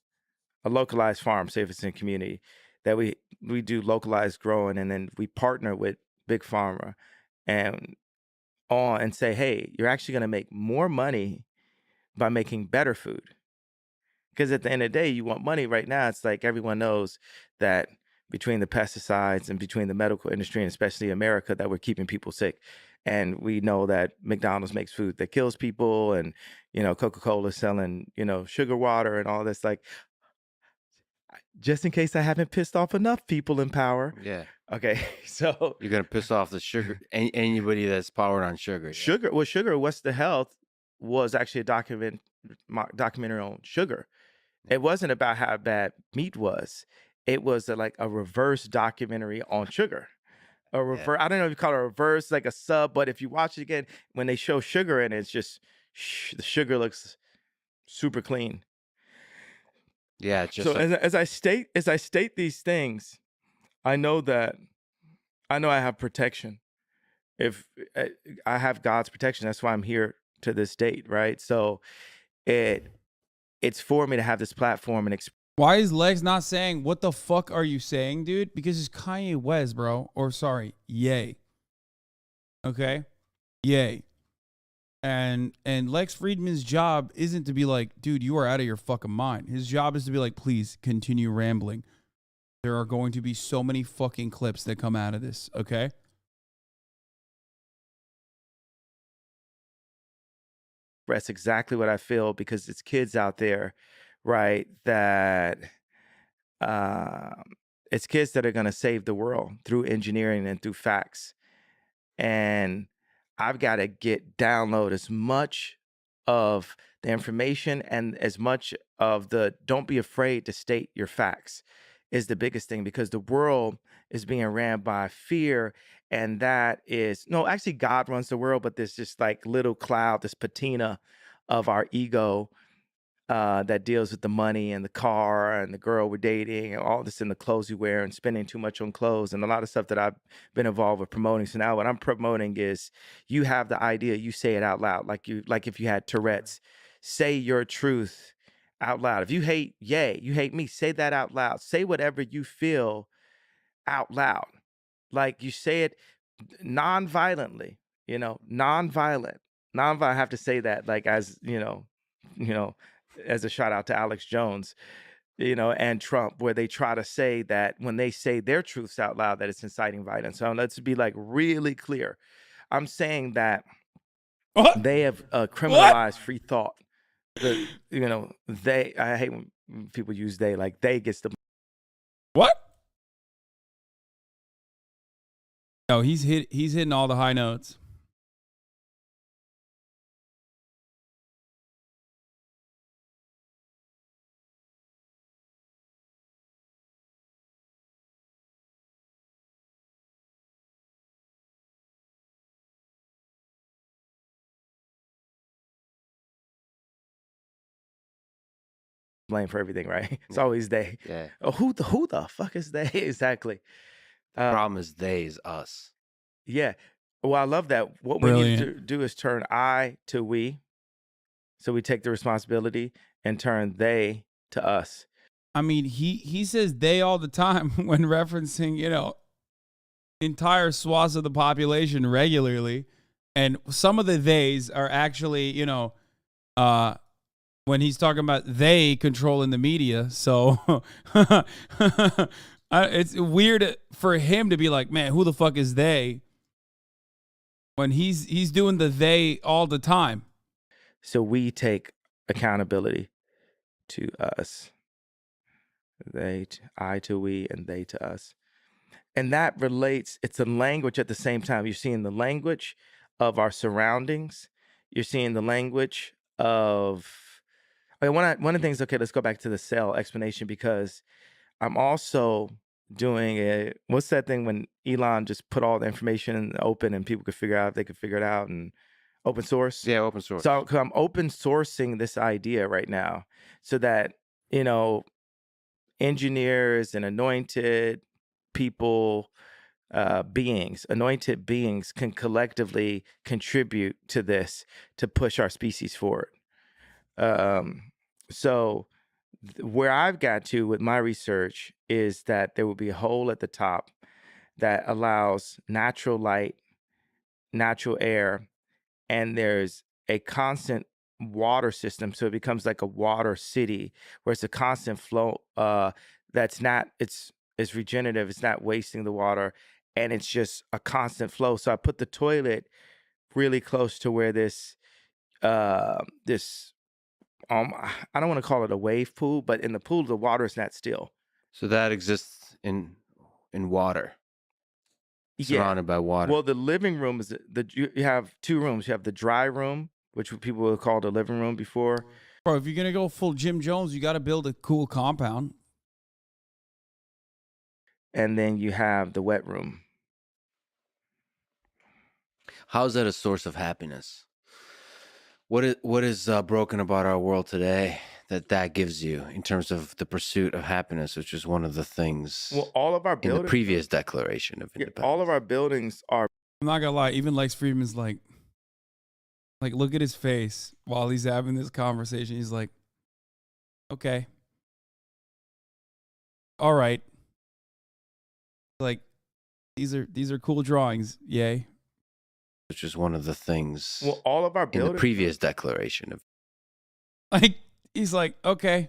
farm, say if it's in a community, that we do localized growing, and then we partner with Big Pharma and say, hey, you're actually going to make more money by making better food. Because at the end of the day, you want money right now. It's like everyone knows that between the pesticides and between the medical industry, and especially America, that we're keeping people sick. And we know that McDonald's makes food that kills people, and, Coca-Cola selling, sugar water and all this. Like, just in case I haven't pissed off enough people in power. Yeah. Okay, so You're gonna piss off the sugar anybody that's powered on sugar. sugar. Well, Sugar What's the Health was actually a documentary on sugar. It wasn't about how bad meat was. It was like a reverse documentary on sugar. I don't know if you call it a reverse, like a sub, but if you watch it again, when they show sugar in it, it's just the sugar looks super clean. Yeah. Just So like, as I state these things, I know I have protection. If I have God's protection, that's why I'm here to this date, right? So it's for me to have this platform and Why is Legs not saying, what the fuck are you saying, dude? Because it's Kanye West, bro. Or sorry, Ye. Okay? Ye. And Lex Friedman's job isn't to be like, dude, you are out of your fucking mind. His job is to be like, please continue rambling. There are going to be so many fucking clips that come out of this, okay? express exactly what I feel, because it's kids out there, right? That it's kids that are going to save the world through engineering and through facts. And I've got to download as much of the information and as much of don't be afraid to state your facts is the biggest thing, because the world is being ran by fear. And that is, no, actually God runs the world, but there's just like little cloud, this patina of our ego that deals with the money and the car and the girl we're dating and all this, in the clothes we wear and spending too much on clothes and a lot of stuff that I've been involved with promoting. So now what I'm promoting is, you have the idea, you say it out loud, like if you had Tourette's, say your truth out loud. If you hate Ye, you hate me, say that out loud. Say whatever you feel out loud. Like you say it non-violently, non-violent. I have to say that, like, as as a shout out to Alex Jones, and Trump, where they try to say that when they say their truths out loud, that it's inciting violence. So let's be like really clear. I'm saying that they have criminalized free thought. I hate when people use they, like they gets the. What? No, he's hitting all the high notes. Blame for everything, right? It's always they. yeah. Oh, who the fuck is they? Exactly. The problem is they is us. Yeah. Well, I love that. What we need to do is turn I to we. So we take the responsibility and turn they to us. I mean, he says they all the time when referencing, entire swaths of the population regularly. And some of the theys are actually, when he's talking about they controlling the media. So it's weird for him to be like, man, who the fuck is they? When he's doing the they all the time. So we take accountability to us. I to we, and they to us. And that relates, it's a language at the same time. You're seeing the language of our surroundings. You're seeing the language of, okay, one of the things, okay, let's go back to the cell explanation, because I'm also doing what's that thing when Elon just put all the information in the open and people could figure out if they could figure it out, and open source? Yeah, open source. So I'm open sourcing this idea right now so that, you know, engineers and anointed people, anointed beings can collectively contribute to this to push our species forward. So where I've got to with my research is that there will be a hole at the top that allows natural light, natural air, and there's a constant water system. So it becomes like a water city where it's a constant flow. That's not, it's regenerative. It's not wasting the water, and it's just a constant flow. So I put the toilet really close to where this I don't want to call it a wave pool, but in the pool, the water is not still. So that exists in water, surrounded by water. Well, the living room is you have two rooms. You have the dry room, which people would call the living room before. Bro, if you're going to go full Jim Jones, you got to build a cool compound. And then you have the wet room. How is that a source of happiness? What is broken about our world today that gives you in terms of the pursuit of happiness, which is one of the things Well, all of our in buildings, the previous Declaration of Independence. all of our buildings are. I'm not going to lie. Even Lex Friedman's like, look at his face while he's having this conversation. He's like, okay. All right. Like, these are cool drawings. Yay. Which is one of the things Well, all of our in buildings, the previous Declaration of. Like, he's like, okay.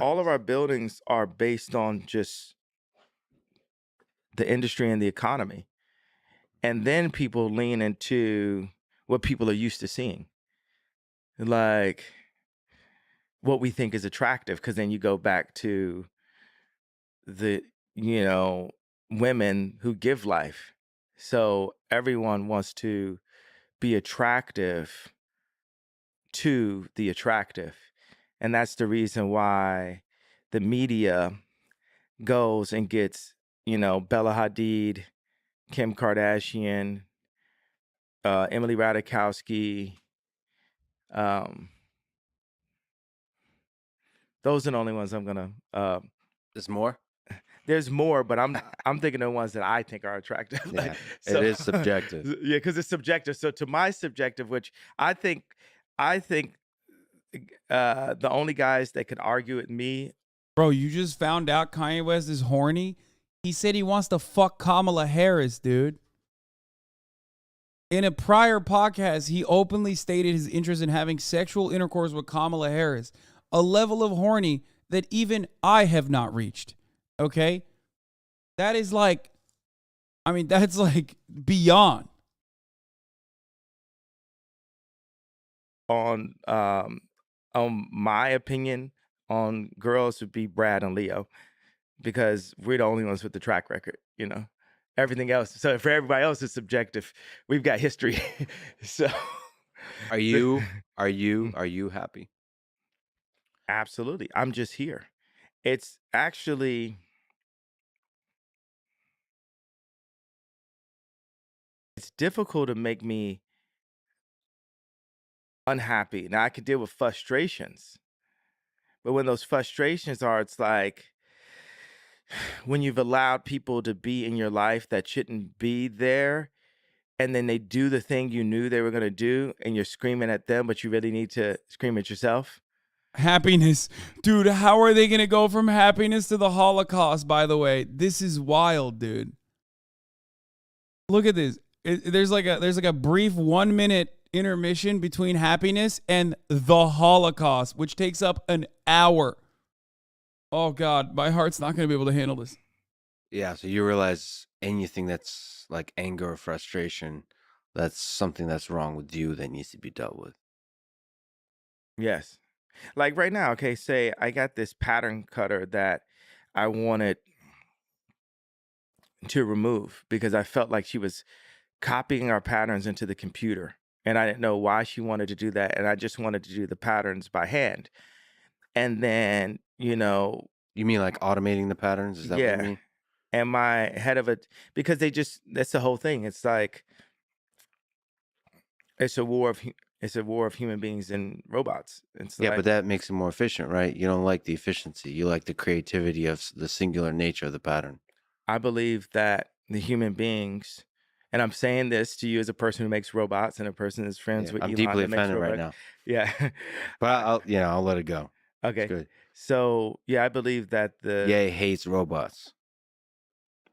all of our buildings are based on just the industry and the economy. And then people lean into what people are used to seeing, like what we think is attractive, because then you go back to the, women who give life. So everyone wants to be attractive to the attractive. And that's the reason why the media goes and gets, Bella Hadid, Kim Kardashian, Emily Ratajkowski. Those are the only ones I'm gonna. There's more. There's more, but I'm thinking of the ones that I think are attractive. Yeah, it is subjective. Yeah, because it's subjective. So to my subjective, which I think the only guys that could argue with me. Bro, you just found out Kanye West is horny. He said he wants to fuck Kamala Harris, dude. In a prior podcast, he openly stated his interest in having sexual intercourse with Kamala Harris, a level of horny that even I have not reached. Okay? That is like, that's like beyond. On my opinion on girls would be Brad and Leo, because we're the only ones with the track record, everything else. So for everybody else, it's subjective. We've got history. So Are you happy? Absolutely. I'm just here. It's actually, it's difficult to make me unhappy. Now I can deal with frustrations, but when those frustrations are, it's like when you've allowed people to be in your life that shouldn't be there, and then they do the thing you knew they were going to do, and you're screaming at them, but you really need to scream at yourself. Happiness. Dude, how are they going to go from happiness to the Holocaust, by the way? This is wild, dude. Look at this. There's like a brief 1 minute intermission between happiness and the Holocaust, which takes up an hour. Oh God, my heart's not going to be able to handle this. Yeah, so you realize anything that's like anger or frustration That's something that's wrong with you that needs to be dealt with. Yes. Like right now, okay, say I got this pattern cutter that I wanted to remove because I felt like she was copying our patterns into the computer. And I didn't know why she wanted to do that. And I just wanted to do the patterns by hand. And then, You mean like automating the patterns? Is that what you yeah. mean? And my head of it, because that's the whole thing. It's like, it's a war of human beings and robots. It's Yeah, like, but that makes it more efficient, right? You don't like the efficiency. You like the creativity of the singular nature of the pattern. I believe that the human beings, and I'm saying this to you as a person who makes robots and a person who's friends Yeah, with I'm Elon deeply that makes offended right robots. now, Yeah. but I'll let it go. It's Okay. good. So yeah, I believe that Ye hates robots.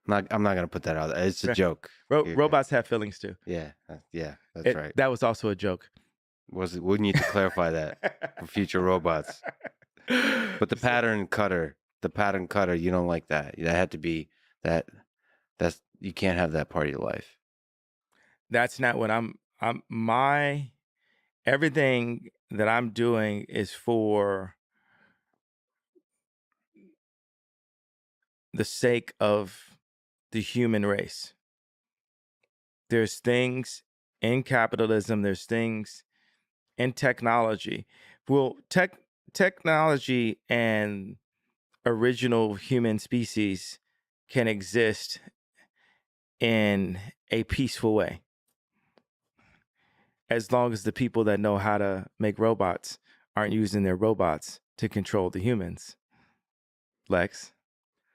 I'm not gonna put that out there. It's a Right. joke. robots have feelings too. Yeah, that's right. That was also a joke. We need to clarify that for future robots. But the pattern cutter, you don't like that. That had to be that. That's you can't have that part of your life. That's not what my everything that I'm doing is for the sake of the human race. There's things in capitalism, there's things in technology. Well, technology and original human species can exist in a peaceful way, as long as the people that know how to make robots aren't using their robots to control the humans. Lex?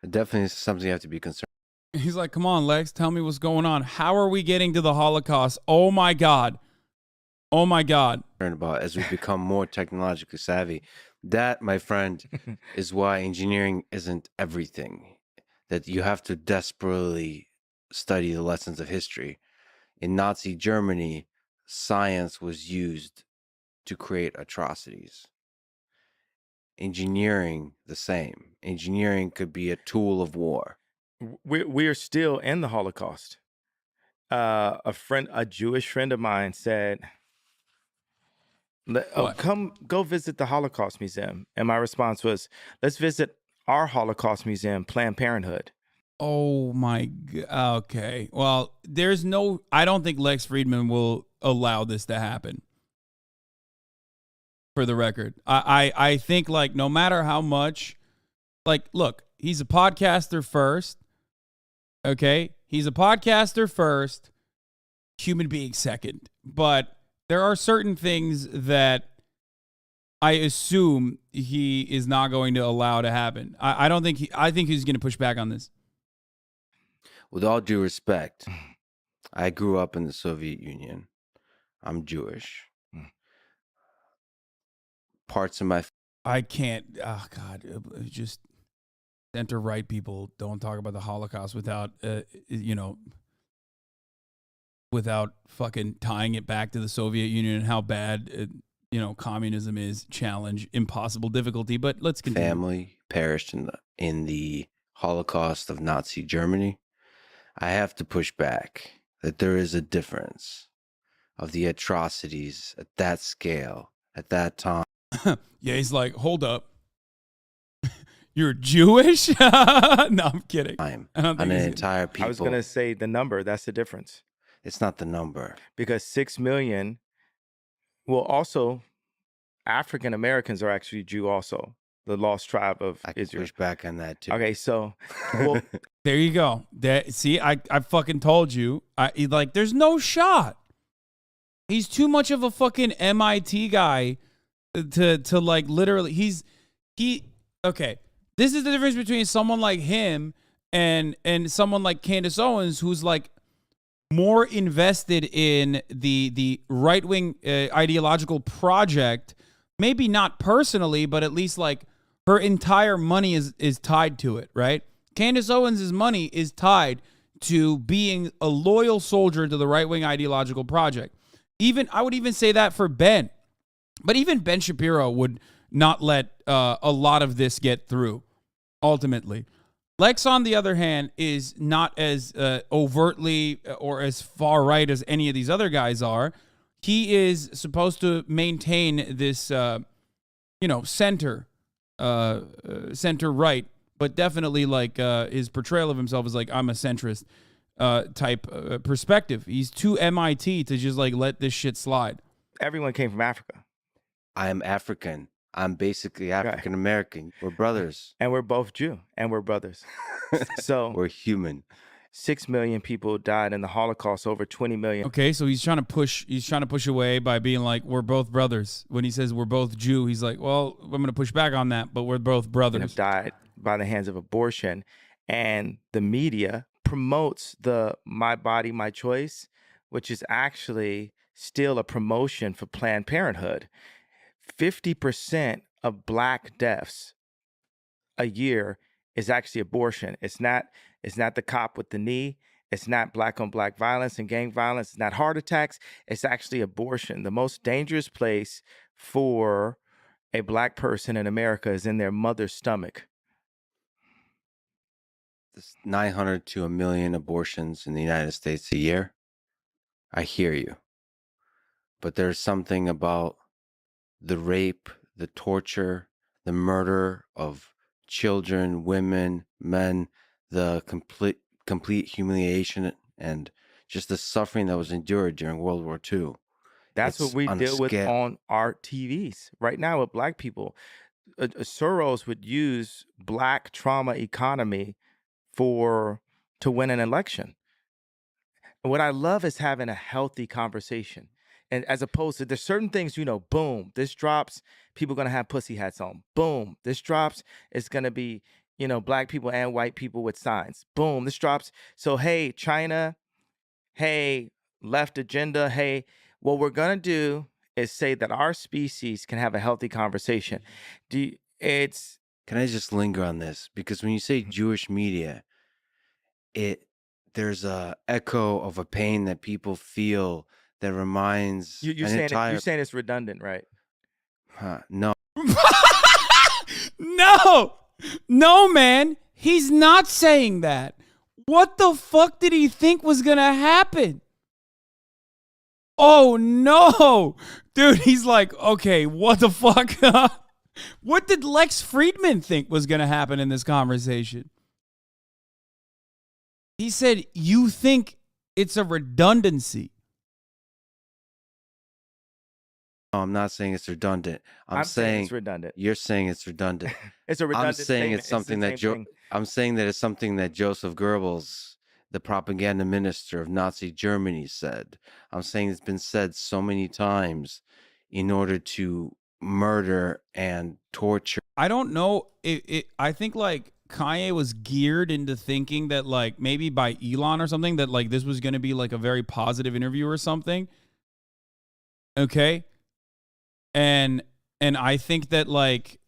It definitely is something you have to be concerned He's like, come on, Lex, tell me what's going on. How are we getting to the Holocaust? Oh my God. Oh my God. about as we become more technologically savvy. That, my friend, is why engineering isn't everything. That you have to desperately study the lessons of history. In Nazi Germany, science was used to create atrocities. Engineering, the same. Engineering could be a tool of war. We're still in the Holocaust. A Jewish friend of mine said, What? go visit the Holocaust Museum. And my response was, let's visit our Holocaust Museum, Planned Parenthood. Oh my God. Okay. Well, I don't think Lex Friedman will allow this to happen. For the record, I think like no matter how much, like, look, he's a podcaster first. Okay. He's a podcaster first, human being second. But there are certain things that I assume he is not going to allow to happen. I don't think I think he's going to push back on this. With all due respect, I grew up in the Soviet Union. I'm Jewish. Parts of my I can't. Oh God, just center right people don't talk about the Holocaust without, without fucking tying it back to the Soviet Union and how bad, communism is. Challenge, impossible, difficulty. But let's continue. family perished in the Holocaust of Nazi Germany. I have to push back that there is a difference of the atrocities at that scale, at that time. Yeah, he's like, hold up. You're Jewish? No, I'm kidding. I don't On think an he's- entire people. I was going to say the number. That's the difference. It's not the number. Because 6 million, well, also, African Americans are actually Jew also. The lost tribe of I can Israel. push back on that too. Okay, so, well, There you go. See, I fucking told you. There's no shot. He's too much of a fucking MIT guy to like literally. Okay. This is the difference between someone like him and someone like Candace Owens, who's like more invested in the right wing ideological project. Maybe not personally, but at least like her entire money is tied to it, right? Candace Owens' money is tied to being a loyal soldier to the right-wing ideological project. I would even say that for Ben. But even Ben Shapiro would not let a lot of this get through, ultimately. Lex, on the other hand, is not as overtly or as far right as any of these other guys are. He is supposed to maintain this, center right, but definitely like his portrayal of himself is like, I'm a centrist type perspective. He's too MIT to just like let this shit slide. Everyone came from Africa. I am African. I'm basically African American. We're brothers. And we're both Jew, and we're brothers. So we're human. 6 million people died in the Holocaust. Over 20 million. Okay, so he's trying to push away by being like, we're both brothers. When he says we're both Jew, he's like, well, I'm going to push back on that, but we're both brothers. Have died by the hands of abortion, and the media promotes the "my body, my choice," which is actually still a promotion for Planned Parenthood. 50% of Black deaths a year is actually abortion. It's not the cop with the knee. It's not Black on Black violence and gang violence. It's not heart attacks. It's actually abortion. The most dangerous place for a Black person in America is in their mother's stomach. There's 900 to 1 million abortions in the United States a year. I hear you. But there's something about the rape, the torture, the murder of children, women, men, the complete humiliation and just the suffering that was endured during World War II. That's what we deal with on our TVs right now with Black people. Soros would use Black trauma economy to win an election. And what I love is having a healthy conversation. And as opposed to, there's certain things, boom, this drops, people going to have pussy hats on. Boom, this drops, it's going to be, Black people and white people with signs. Boom, this drops. So, hey, China, hey, left agenda, hey, what we're going to do is say that our species can have a healthy conversation. Can I just linger on this? Because when you say Jewish media, there's a echo of a pain that people feel that reminds you're saying it's redundant, right? No. No, man. He's not saying that. What the fuck did he think was gonna happen? Oh no, dude. He's like, okay, what the fuck? What did Lex Friedman think was gonna happen in this conversation? He said, you think it's a redundancy. No, I'm not saying it's redundant. I'm saying it's redundant. You're saying it's redundant. It's a redundant I'm saying it's something I'm saying that it's something that Joseph Goebbels, the propaganda minister of Nazi Germany, said. I'm saying it's been said so many times in order to murder and torture. I don't know. I think like Kanye was geared into thinking that like maybe by Elon or something that like this was going to be like a very positive interview or something. Okay. And I think that like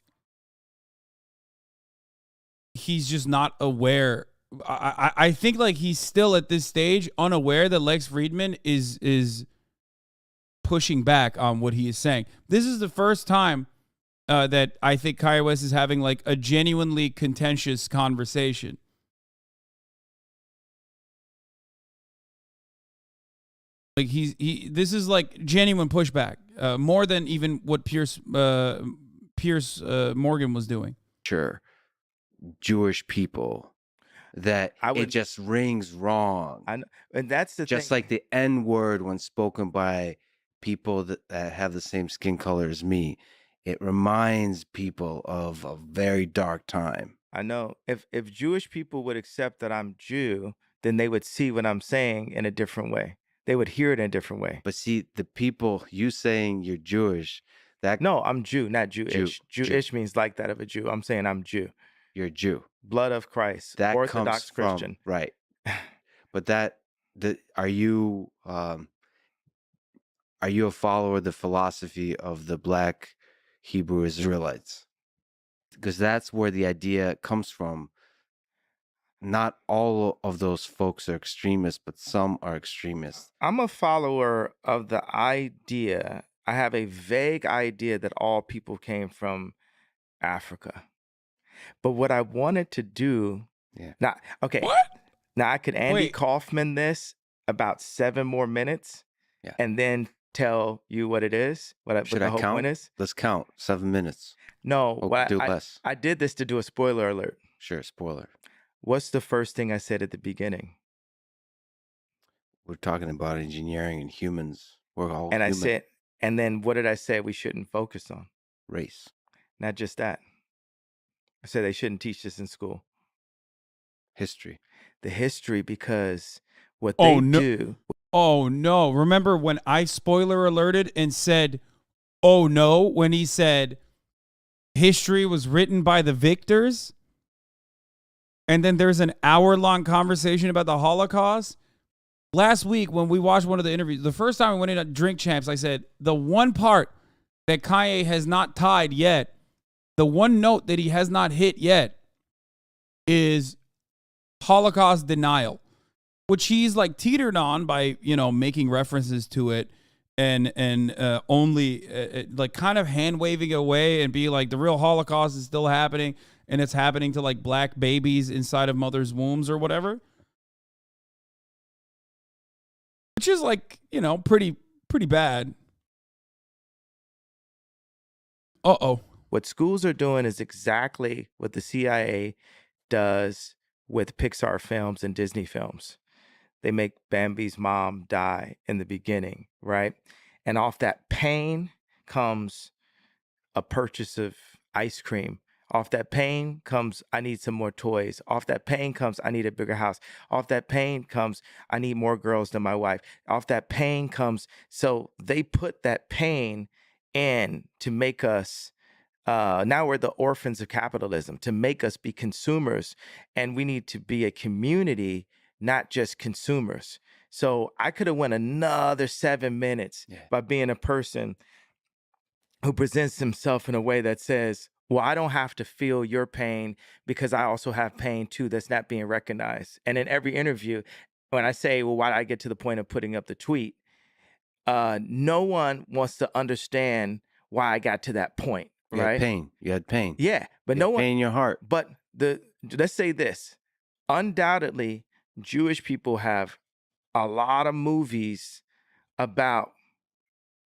he's just not aware. I think like he's still at this stage unaware that Lex Friedman is pushing back on what he is saying. This is the first time that I think Kanye West is having like a genuinely contentious conversation. Like this is like genuine pushback, more than even what Piers Morgan was doing. Sure, Jewish people, that it just rings wrong. And that's the just thing. Like the N word when spoken by people that have the same skin color as me. It reminds people of a very dark time. I know. If Jewish people would accept that I'm Jew, then they would see what I'm saying in a different way. They would hear it in a different way. But see, the people, you saying you're Jewish, No, I'm Jew, not Jewish. Jewish means like that of a Jew. I'm saying I'm Jew. You're a Jew. Blood of Christ. That Orthodox comes from, Christian. Right. But are you a follower of the philosophy of the Black Hebrew Israelites? Because that's where the idea comes from. Not all of those folks are extremists, but some are extremists. I'm a follower of the idea. I have a vague idea that all people came from Africa. But what I wanted to do Yeah. Now, okay. What? Now I could Andy Wait. Kaufman this about 7 more minutes, Yeah. and then tell you what it is. What Should the I whole count? point is. Let's count 7 minutes. No, Oh, what do less. I did this to do a spoiler alert. Sure. Spoiler. What's the first thing I said at the beginning? We're talking about engineering and humans. We're all And I human. said, and then what did I say we shouldn't focus on? Race. Not just that. I said they shouldn't teach this in school. History. The history, because what they do. Oh no. Remember when I spoiler alerted and said, oh no, when he said history was written by the victors? And then there's an hour-long conversation about the Holocaust? Last week when we watched one of the interviews, the first time we went into Drink Champs, I said, the one part that Kanye has not tied yet, the one note that he has not hit yet is Holocaust denial, which he's like teetered on by, you know, making references to it and only like kind of hand waving away and be like, the real Holocaust is still happening and it's happening to like black babies inside of mothers' wombs or whatever. Which is like, you know, pretty bad. Uh-oh. What schools are doing is exactly what the CIA does with Pixar films and Disney films. They make Bambi's mom die in the beginning, right? And off that pain comes a purchase of ice cream. Off that pain comes, I need some more toys. Off that pain comes, I need a bigger house. Off that pain comes, I need more girls than my wife. Off that pain comes, so they put that pain in to make us, now we're the orphans of capitalism, to make us be consumers. And we need to be a community, not just consumers. So I could have went another 7 minutes by being a person who presents himself in a way that says, well, I don't have to feel your pain because I also have pain too that's not being recognized. And in every interview, when I say, well, why did I get to the point of putting up the tweet? No one wants to understand why I got to that point, You right? had pain. You had pain. Yeah, but You no had one. pain in your heart. But let's say this: undoubtedly, Jewish people have a lot of movies about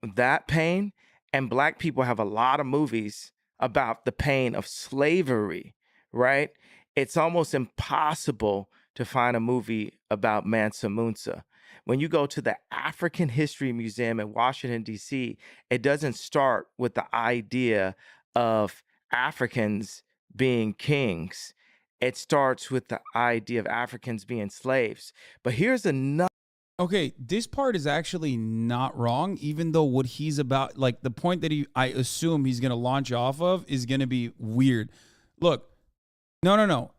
that pain, and Black people have a lot of movies about the pain of slavery, right? It's almost impossible to find a movie about Mansa Musa. When you go to the African History Museum in Washington, D.C., it doesn't start with the idea of Africans being kings. It starts with the idea of Africans being slaves. But here's another. Okay, this part is actually not wrong, even though what he's about, like the point that I assume he's going to launch off of is going to be weird. Look, no.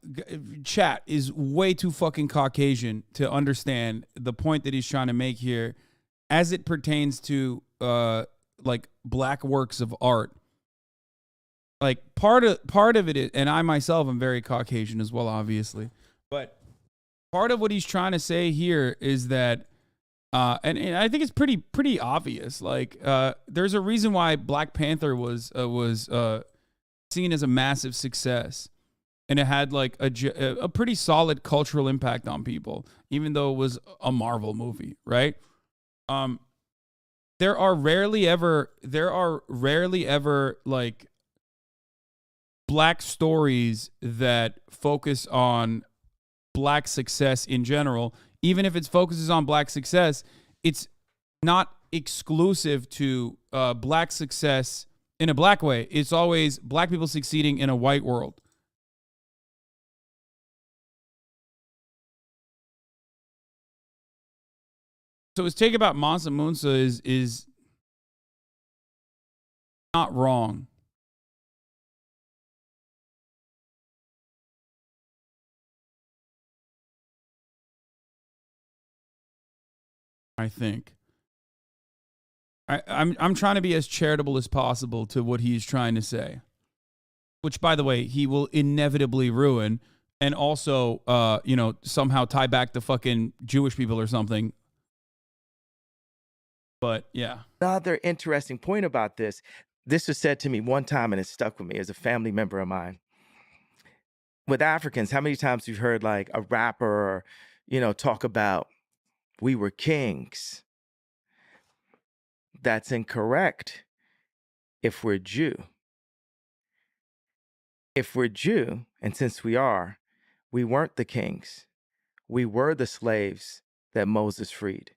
Chat is way too fucking Caucasian to understand the point that he's trying to make here as it pertains to like black works of art. Like part of it is, and I myself am very Caucasian as well, obviously, but part of what he's trying to say here is that, and I think it's pretty obvious. Like, there's a reason why Black Panther was seen as a massive success, and it had like a pretty solid cultural impact on people, even though it was a Marvel movie, right? There are rarely ever like Black stories that focus on Black success in general. Even if it focuses on Black success, it's not exclusive to Black success in a Black way. It's always Black people succeeding in a white world. So his take about Mansa Musa is not wrong. I think. I'm trying to be as charitable as possible to what he's trying to say, which, by the way, he will inevitably ruin, and also, somehow tie back to fucking Jewish people or something. But yeah. Another interesting point about this. This was said to me one time, and it stuck with me as a family member of mine. with Africans, how many times you've heard like a rapper or, talk about we were kings? That's incorrect if we're Jew. If we're Jew, and since we are, we weren't the kings. We were the slaves that Moses freed.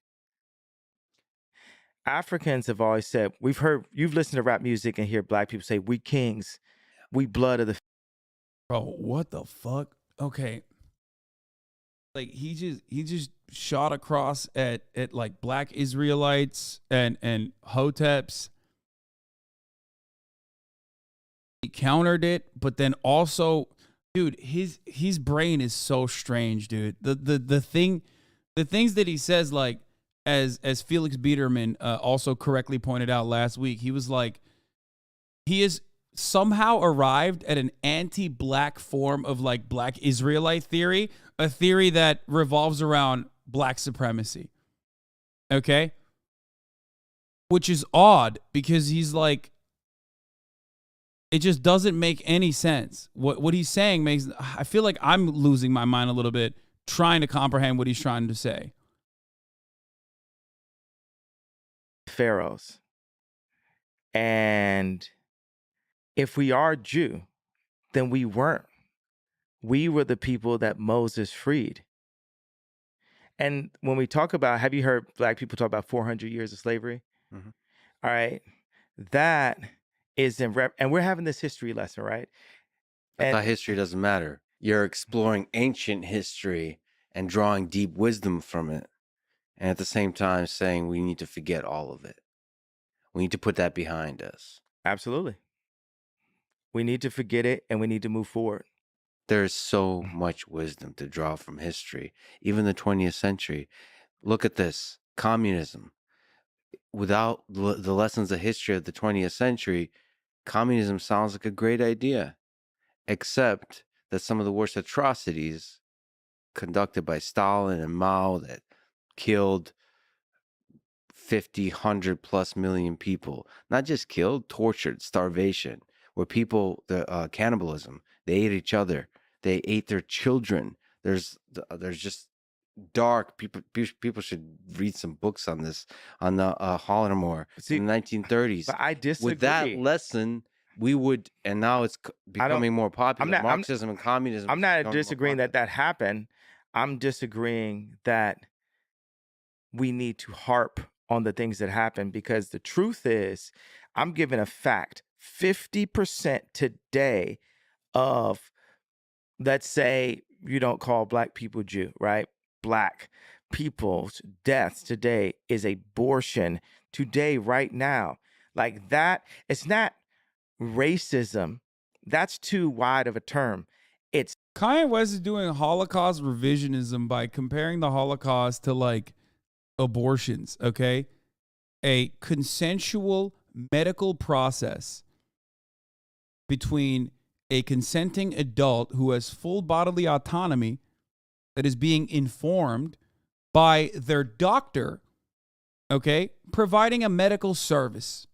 Africans have always said, you've listened to rap music and hear black people say, we kings, we blood of the. Bro, what the fuck? Okay. Like he just shot across at like black Israelites and Hoteps. He countered it, but then also, dude, his brain is so strange, dude. The things that he says, like as Felix Biederman also correctly pointed out last week, he was like, he is somehow arrived at an anti-black form of like black Israelite theory, a theory that revolves around black supremacy. Okay? Which is odd because he's like, it just doesn't make any sense. What he's saying makes, I feel like I'm losing my mind a little bit trying to comprehend what he's trying to say. Pharaohs. And if we are Jew, then we weren't. We were the people that Moses freed. And when we talk about, have you heard black people talk about 400 years of slavery? Mm-hmm. All right. That is and we're having this history lesson, right? I thought history doesn't matter. You're exploring ancient history and drawing deep wisdom from it. And at the same time saying we need to forget all of it. We need to put that behind us. Absolutely. We need to forget it and we need to move forward. There's so much wisdom to draw from history, even the 20th century. Look at this, communism. Without the lessons of history of the 20th century, communism sounds like a great idea, except that some of the worst atrocities conducted by Stalin and Mao that killed 50, 100 plus million people, not just killed, tortured, starvation, where people, cannibalism, they ate each other, they ate their children. There's just dark people should read some books on this, on the Holodomor in the 1930s. But I disagree. With that lesson, we would, and now it's becoming more popular. Marxism and communism. I'm not disagreeing that happened. I'm disagreeing that we need to harp on the things that happen, because the truth is, I'm giving a fact. 50% today of, let's say you don't call black people Jew, right? Black people's deaths today is abortion today, right now. Like that, it's not racism. That's too wide of a term. It's Kanye West is doing Holocaust revisionism by comparing the Holocaust to like abortions, okay? A consensual medical process between a consenting adult who has full bodily autonomy that is being informed by their doctor, okay, providing a medical service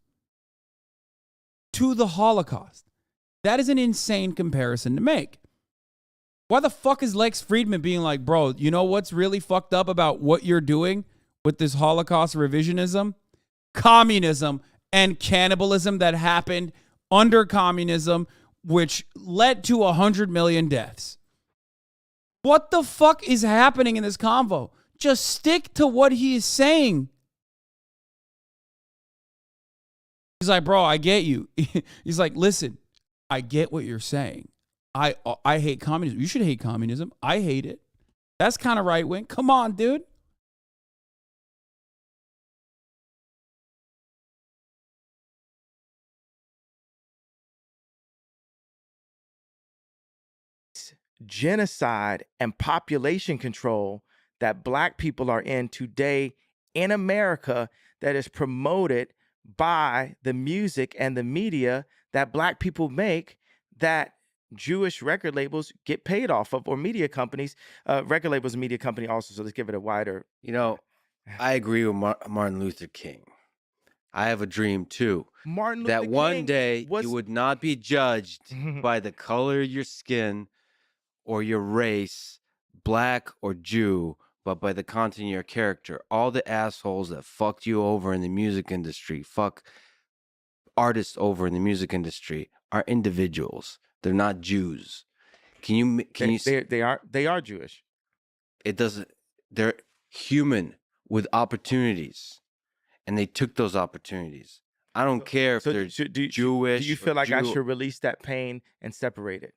to the Holocaust. That is an insane comparison to make. Why the fuck is Lex Friedman being like, bro, you know what's really fucked up about what you're doing with this Holocaust revisionism? Communism and cannibalism that happened under communism, which led to 100 million deaths. What the fuck is happening in this convo? Just stick to what he is saying. He's like, bro, I get you. He's like, listen, I get what you're saying. I hate communism. You should hate communism. I hate it. That's kind of right wing. Come on, dude. genocide and population control that black people are in today in America that is promoted by the music and the media that black people make, that Jewish record labels get paid off of, or media companies. Record labels and media company also, so let's give it a wider. You know, I agree with Martin Luther King. I have a dream too. Martin Luther that one King day was... you would not be judged by the color of your skin or your race, black or Jew, but by the content of your character. All the assholes that fucked you over in the music industry, fuck artists over in the music industry, are individuals. They're not Jews. Can you They are Jewish. it doesn't they're human with opportunities, and they took those opportunities. I don't care if they're Jewish. Do you feel or like I Jew- should release that pain and separate it?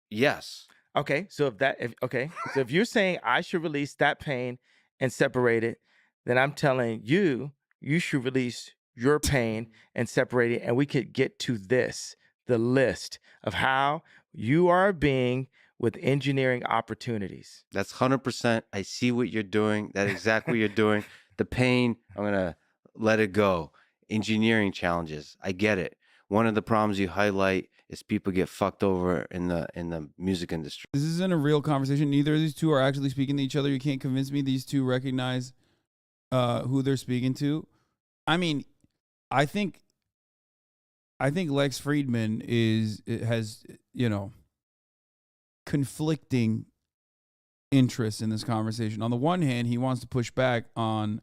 Yes. Okay, so if you're saying I should release that pain and separate it, then I'm telling you should release your pain and separate it, and we could get to the list of how you are a being with engineering opportunities. That's 100%. I see what you're doing. That's exactly what you're doing. The pain, I'm going to let it go. Engineering challenges. I get it. One of the problems you highlight is people get fucked over in the music industry. This isn't a real conversation. Neither of these two are actually speaking to each other. You can't convince me these two recognize who they're speaking to. I mean, I think Lex Friedman has conflicting interests in this conversation. On the one hand, he wants to push back on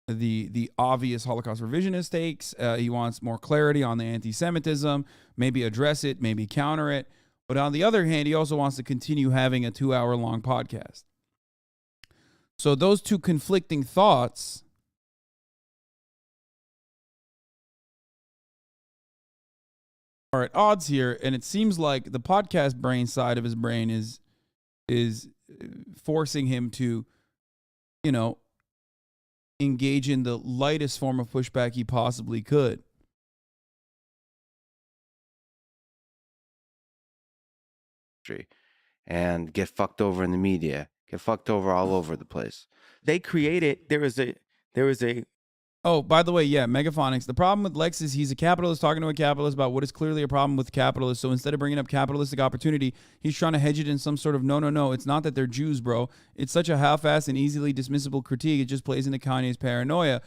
the obvious Holocaust revisionist takes. He wants more clarity on the anti-Semitism, maybe address it, maybe counter it. But on the other hand, he also wants to continue having a 2-hour-long podcast. So those two conflicting thoughts are at odds here, and it seems like the podcast brain side of his brain is forcing him to, engage in the lightest form of pushback he possibly could. And get fucked over in the media, get fucked over all over the place. They created, there was a Oh, by the way, yeah, Megaphonics. The problem with Lex is he's a capitalist talking to a capitalist about what is clearly a problem with capitalists. So instead of bringing up capitalistic opportunity, he's trying to hedge it in some sort of no. It's not that they're Jews, bro. It's such a half-assed and easily dismissible critique. It just plays into Kanye's paranoia.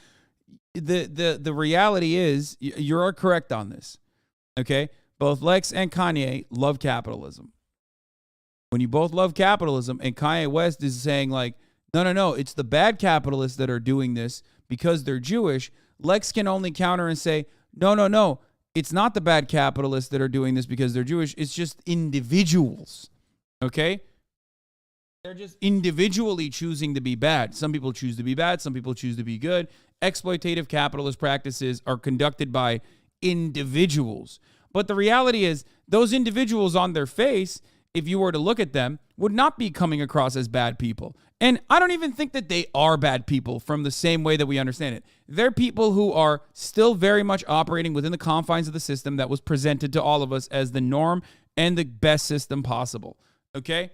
The reality is, you're correct on this. Okay, both Lex and Kanye love capitalism. When you both love capitalism, and Kanye West is saying like, no, it's the bad capitalists that are doing this because they're Jewish, Lex can only counter and say, no, it's not the bad capitalists that are doing this because they're Jewish. It's just individuals, okay? They're just individually choosing to be bad. Some people choose to be bad. Some people choose to be good. Exploitative capitalist practices are conducted by individuals. But the reality is those individuals on their face, if you were to look at them, would not be coming across as bad people. And I don't even think that they are bad people from the same way that we understand it. They're people who are still very much operating within the confines of the system that was presented to all of us as the norm and the best system possible. Okay?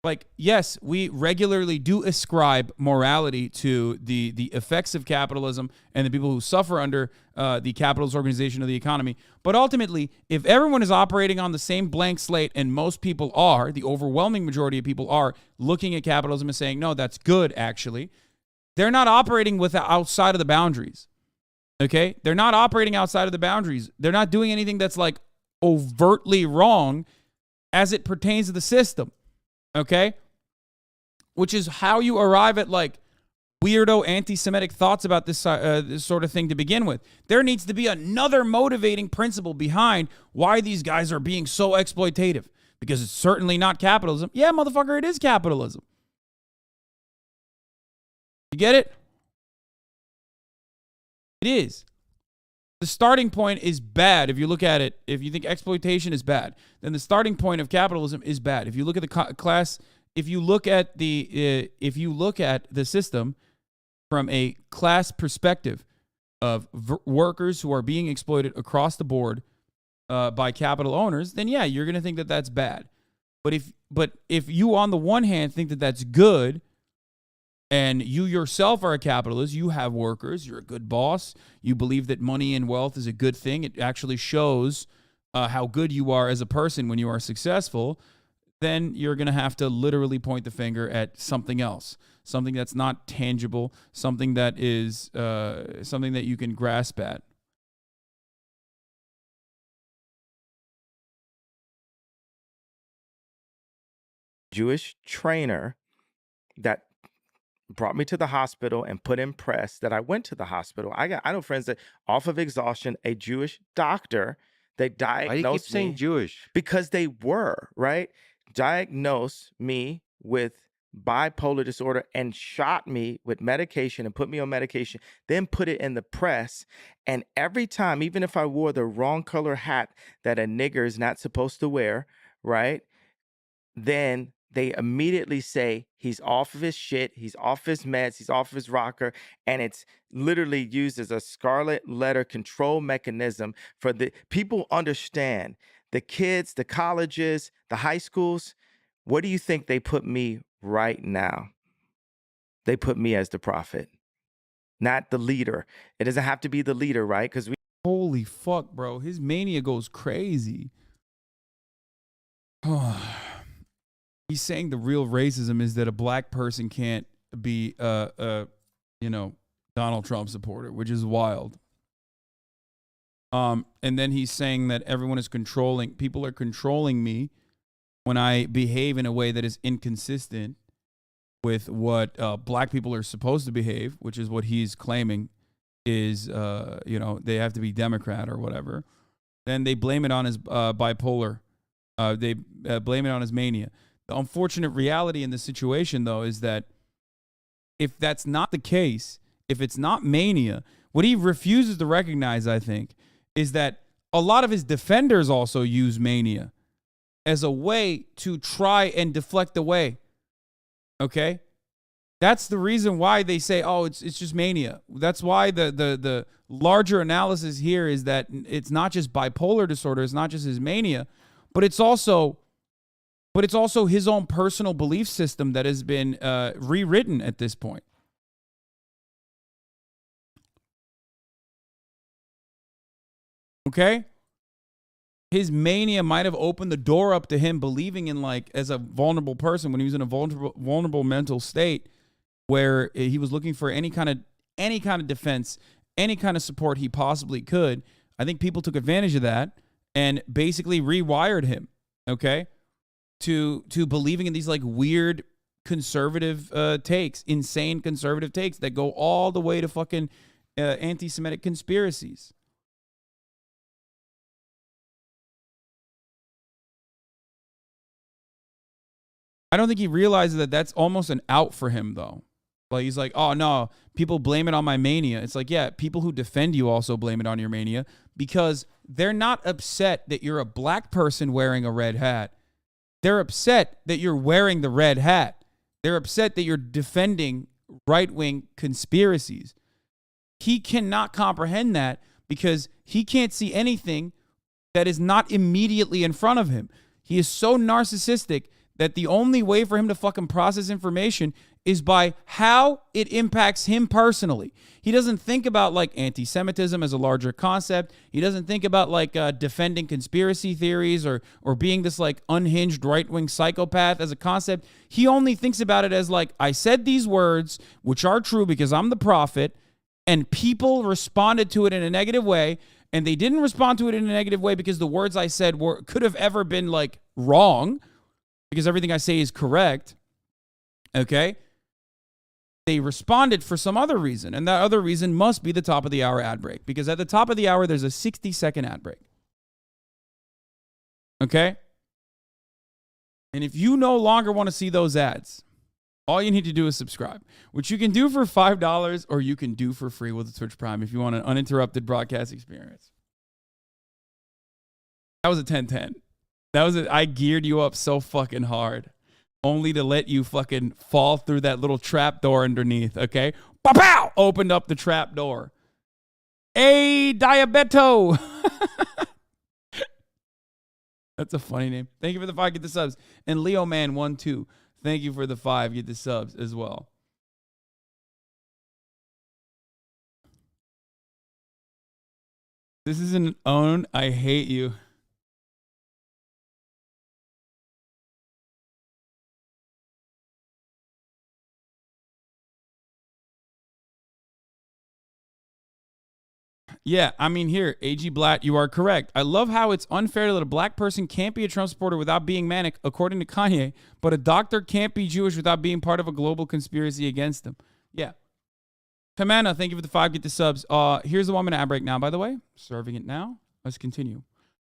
Like, yes, we regularly do ascribe morality to the effects of capitalism and the people who suffer under the capitalist organization of the economy. But ultimately, if everyone is operating on the same blank slate, and most people are, the overwhelming majority of people are looking at capitalism and saying, no, that's good, actually, they're not operating outside of the boundaries. Okay? They're not operating outside of the boundaries. They're not doing anything that's like overtly wrong as it pertains to the system. Okay? Which is how you arrive at like weirdo anti-Semitic thoughts about this sort of thing to begin with. There needs to be another motivating principle behind why these guys are being so exploitative. Because it's certainly not capitalism. Yeah, motherfucker, it is capitalism. You get it? It is. The starting point is bad. If you look at it, if you think exploitation is bad, then the starting point of capitalism is bad. If you look at the class, if you look at the system from a class perspective of workers who are being exploited across the board by capital owners, then yeah, you're going to think that that's bad. But if you on the one hand think that that's good, and you yourself are a capitalist, you have workers, you're a good boss, you believe that money and wealth is a good thing, it actually shows how good you are as a person when you are successful, then you're going to have to literally point the finger at something else, something that's not tangible, something that is something that you can grasp at. Jewish trainer that brought me to the hospital and put in press that I went to the hospital. I know friends that off of exhaustion, a Jewish doctor, they Why do you keep diagnosed saying me Jewish? because they were, right? Diagnosed me with bipolar disorder and shot me with medication and put me on medication, then put it in the press. And every time, even if I wore the wrong color hat that a nigger is not supposed to wear, right? Then they immediately say he's off of his shit, he's off his meds, he's off his rocker, and it's literally used as a scarlet letter control mechanism for the people. Understand the kids, the colleges, the high schools. What do you think they put me right now? They put me as the prophet, not the leader. It doesn't have to be the leader, right? Because we Holy fuck, bro. His mania goes crazy. He's saying the real racism is that a black person can't be Donald Trump supporter, which is wild. And then he's saying that people are controlling me when I behave in a way that is inconsistent with what black people are supposed to behave, which is what he's claiming is, they have to be Democrat or whatever. Then they blame it on his bipolar. They blame it on his mania. The unfortunate reality in this situation, though, is that if that's not the case, if it's not mania, what he refuses to recognize, I think, is that a lot of his defenders also use mania as a way to try and deflect away. Okay? That's the reason why they say, oh, it's just mania. That's why the larger analysis here is that it's not just bipolar disorder, it's not just his mania, but it's also his own personal belief system that has been rewritten at this point. Okay? His mania might have opened the door up to him believing in, like, as a vulnerable person when he was in a vulnerable mental state where he was looking for any kind of defense, any kind of support he possibly could. I think people took advantage of that and basically rewired him, okay, to believing in these, like, weird conservative takes, insane conservative takes that go all the way to fucking anti-Semitic conspiracies. I don't think he realizes that that's almost an out for him, though. Like, he's like, oh, no, people blame it on my mania. It's like, yeah, people who defend you also blame it on your mania because they're not upset that you're a black person wearing a red hat. They're upset that you're wearing the red hat. They're upset that you're defending right-wing conspiracies. He cannot comprehend that because he can't see anything that is not immediately in front of him. He is so narcissistic that the only way for him to fucking process information is by how it impacts him personally. He doesn't think about, like, anti-Semitism as a larger concept. He doesn't think about, like, defending conspiracy theories or being this, like, unhinged right-wing psychopath as a concept. He only thinks about it as, like, I said these words, which are true because I'm the prophet, and people responded to it in a negative way, and they didn't respond to it in a negative way because the words I said could have ever been, like, wrong, because everything I say is correct, okay? They responded for some other reason, and that other reason must be the top of the hour ad break, because at the top of the hour, there's a 60-second ad break, okay? And if you no longer want to see those ads, all you need to do is subscribe, which you can do for $5 or you can do for free with the Twitch Prime if you want an uninterrupted broadcast experience. That was a 10-10. I geared you up so fucking hard, only to let you fucking fall through that little trap door underneath, okay? Pow! Opened up the trap door. Hey, Diabeto! That's a funny name. Thank you for the 5, get the subs. And Leo Man 1-2, thank you for the 5, get the subs as well. This is an own, I hate you. Yeah, I mean, here, AG Blatt, you are correct. I love how it's unfair that a black person can't be a Trump supporter without being manic, according to Kanye, but a doctor can't be Jewish without being part of a global conspiracy against him. Yeah. Tamana, thank you for the 5. Get the subs. Here's the 1 minute ad break now, by the way. Serving it now. Let's continue.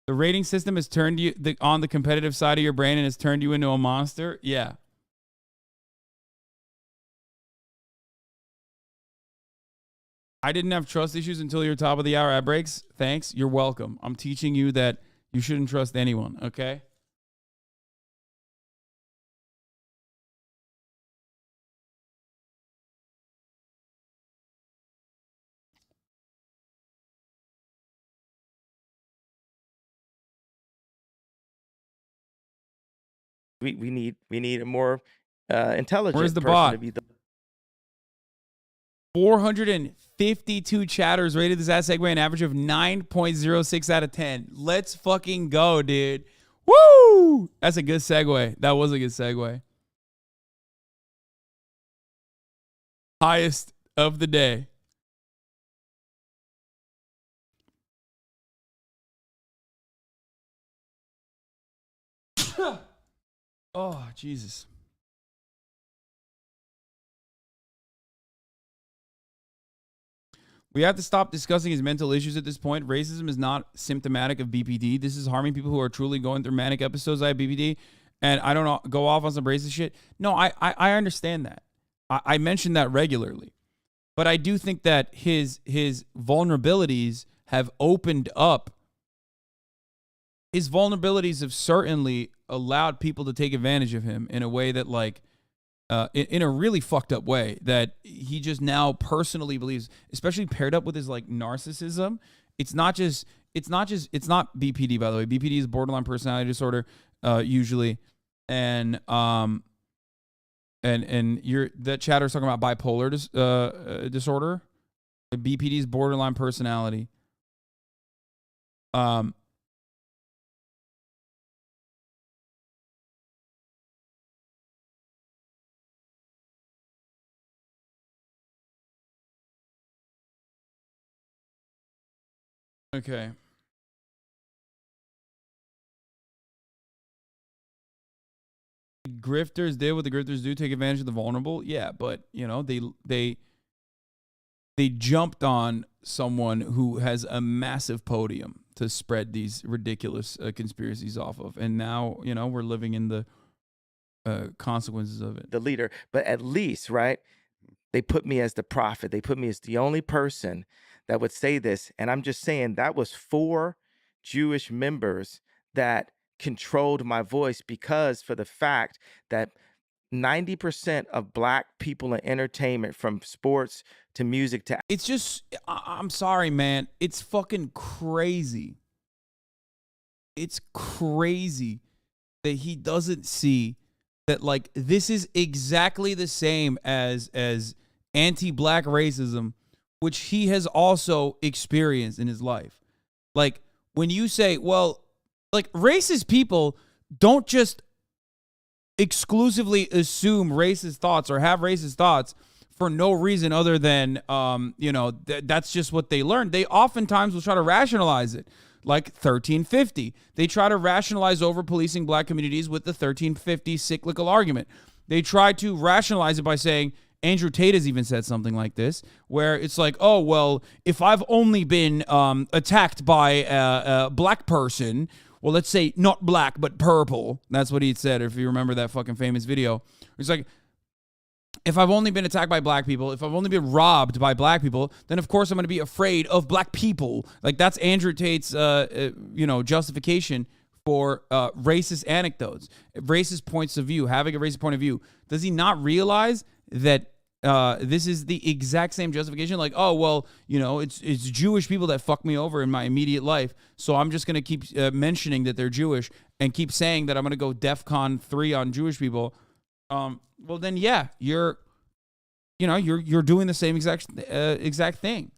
The rating system has turned you on the competitive side of your brain and has turned you into a monster. Yeah. I didn't have trust issues until your top of the hour ad breaks. Thanks. You're welcome. I'm teaching you that you shouldn't trust anyone, okay? We need a more intelligent Where's the person bot? to be the 452 chatters rated this ad segue an average of 9.06 out of 10. Let's fucking go, dude. Woo! That's a good segue. That was a good segue. Highest of the day. Oh, Jesus. We have to stop discussing his mental issues at this point. Racism is not symptomatic of BPD. This is harming people who are truly going through manic episodes. I have BPD, and I don't go off on some racist shit. No, I understand that. I mention that regularly. But I do think that his vulnerabilities have opened up. His vulnerabilities have certainly allowed people to take advantage of him in a way that, like, in a really fucked up way that he just now personally believes, especially paired up with his like narcissism. It's not BPD, by the way. BPD is borderline personality disorder, usually. And that chatter's talking about bipolar disorder. BPD is borderline personality. Okay. Grifters did what the grifters do, take advantage of the vulnerable. Yeah, but you know, they jumped on someone who has a massive podium to spread these ridiculous conspiracies off of. And now, you know, we're living in the consequences of it. the leader. But at least, right, they put me as the prophet. They put me as the only person that would say this. And I'm just saying that was 4 Jewish members that controlled my voice, because for the fact that 90% of black people in entertainment, from sports to music to It's just, I'm sorry, man. It's fucking crazy. It's crazy that he doesn't see that, like, this is exactly the same as anti-black racism, which he has also experienced in his life. Like, when you say, well, like, racist people don't just exclusively assume racist thoughts or have racist thoughts for no reason other than, that's just what they learned. They oftentimes will try to rationalize it. Like 1350. They try to rationalize over-policing black communities with the 1350 cyclical argument. They try to rationalize it by saying, Andrew Tate has even said something like this, where it's like, oh, well, if I've only been attacked by a black person, well, let's say not black, but purple. That's what he said, if you remember that fucking famous video. It's like, if I've only been attacked by black people, if I've only been robbed by black people, then of course I'm going to be afraid of black people. Like, that's Andrew Tate's, justification for racist anecdotes, racist points of view, having a racist point of view. Does he not realize that this is the exact same justification? Like, oh, well, it's Jewish people that fuck me over in my immediate life, so I'm just going to keep mentioning that they're Jewish and keep saying that I'm going to go DEFCON 3 on Jewish people. Well, then, yeah, you're doing the same exact thing.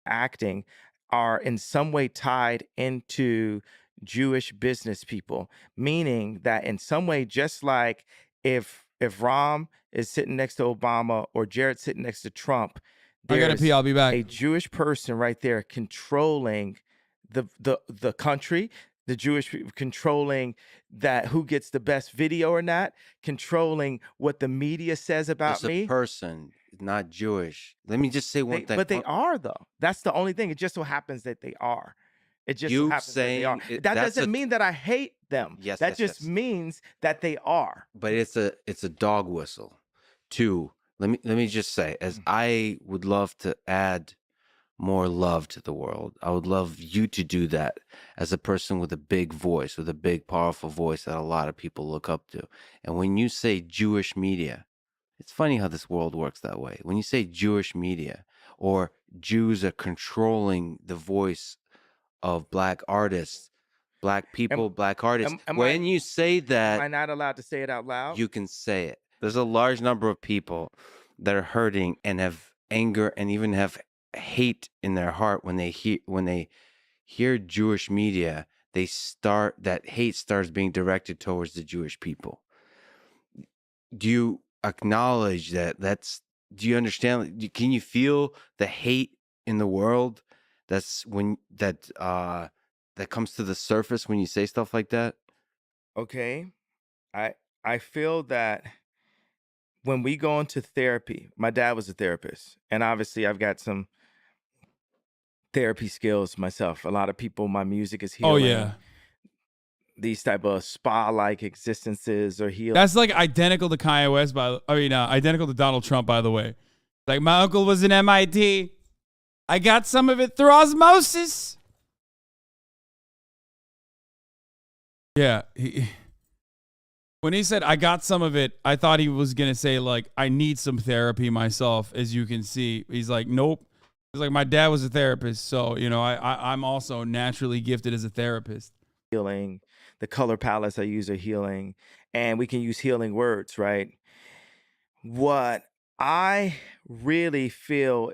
acting are in some way tied into Jewish business people, meaning that in some way, just like if if Rom is sitting next to Obama or Jared sitting next to Trump, I gotta pee. there's I'll be back. a Jewish person right there controlling the country, the Jewish people controlling that who gets the best video or not, controlling what the media says about It's a me. person, not Jewish. Let me just say one thing. But they are though. That's the only thing. It just so happens that they are. It just so You happens that they are. saying That that's doesn't mean that I hate them. Yes, That yes, just yes. means that they are. But it's a dog whistle. Two, let me just say, as I would love to add more love to the world, I would love you to do that as a person with a big voice, with a big, powerful voice that a lot of people look up to. And when you say Jewish media, it's funny how this world works that way. When you say Jewish media or Jews are controlling the voice of black artists, black people, black artists, when you say Am that, I not allowed to say it out loud? you can say it. There's a large number of people that are hurting and have anger and even have hate in their heart when they hear Jewish media. That hate starts being directed towards the Jewish people. Do you acknowledge that? Do you understand? Can you feel the hate in the world? That's that comes to the surface when you say stuff like that. Okay. I feel that when we go into therapy, my dad was a therapist, and obviously I've got some therapy skills myself. A lot of people, my music is healing. Oh yeah. These type of spa-like existences are healing. That's like identical to Kanye West, identical to Donald Trump, by the way. Like, my uncle was in MIT. I got some of it through osmosis. Yeah. When he said, I got some of it, I thought he was going to say, like, I need some therapy myself, as you can see. He's like, nope. He's like, my dad was a therapist, so, I'm also naturally gifted as a therapist. Healing. The color palettes I use are healing, and we can use healing words, right? What I really feel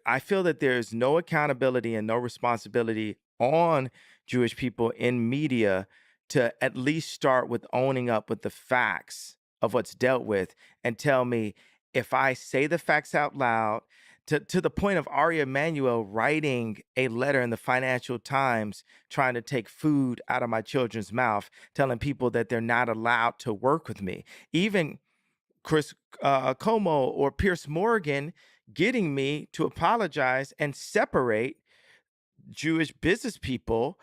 I feel that there's no accountability and no responsibility on Jewish people in media to at least start with owning up with the facts of what's dealt with and tell me if I say the facts out loud, to the point of Ari Emanuel writing a letter in the Financial Times trying to take food out of my children's mouth, telling people that they're not allowed to work with me. Even Chris Como or Pierce Morgan getting me to apologize and separate Jewish business people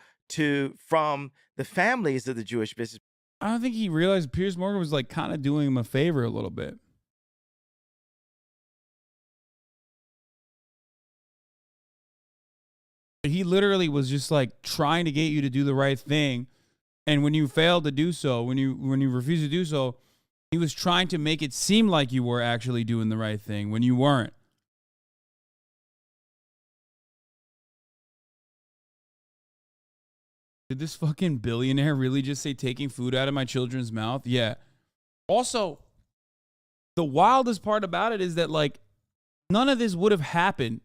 from the families of the Jewish business. I don't think he realized Pierce Morgan was like kind of doing him a favor a little bit. He literally was just like trying to get you to do the right thing. And when you failed to do so, when you refused to do so, he was trying to make it seem like you were actually doing the right thing when you weren't. Did this fucking billionaire really just say taking food out of my children's mouth? Yeah. Also, the wildest part about it is that, like, none of this would have happened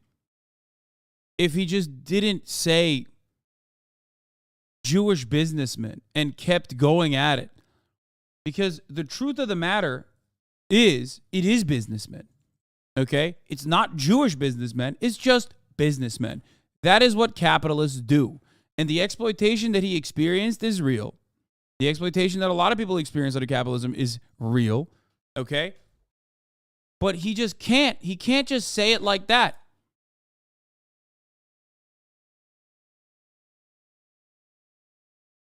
if he just didn't say Jewish businessmen and kept going at it. Because the truth of the matter is, it is businessmen. Okay? It's not Jewish businessmen. It's just businessmen. That is what capitalists do. And the exploitation that he experienced is real. The exploitation that a lot of people experience under capitalism is real. Okay? But he just can't. He can't just say it like that.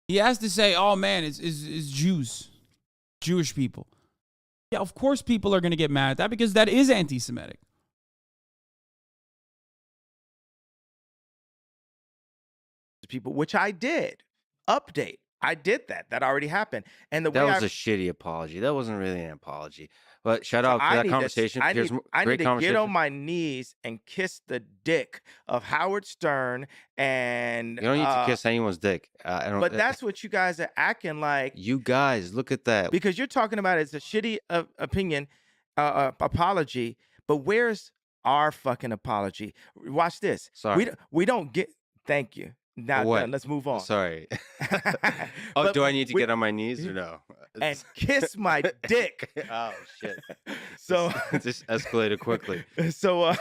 He has to say, oh man, it's Jews. Jewish people. Yeah, of course people are going to get mad at that because that is anti-Semitic. People, which I did. Update. I did that. That already happened. And that was a shitty apology. That wasn't really an apology. But shout out to that conversation. I need to get on my knees and kiss the dick of Howard Stern. And you don't need to kiss anyone's dick. But that's what you guys are acting like. You guys, look at that. Because you're talking about it's a shitty opinion, apology. But where's our fucking apology? Watch this. Sorry. We don't get. Thank you. Not what? done. Let's move on. Sorry. Oh, But do I need to we- get on my knees or no? and kiss my dick. Oh shit. So This escalated quickly. so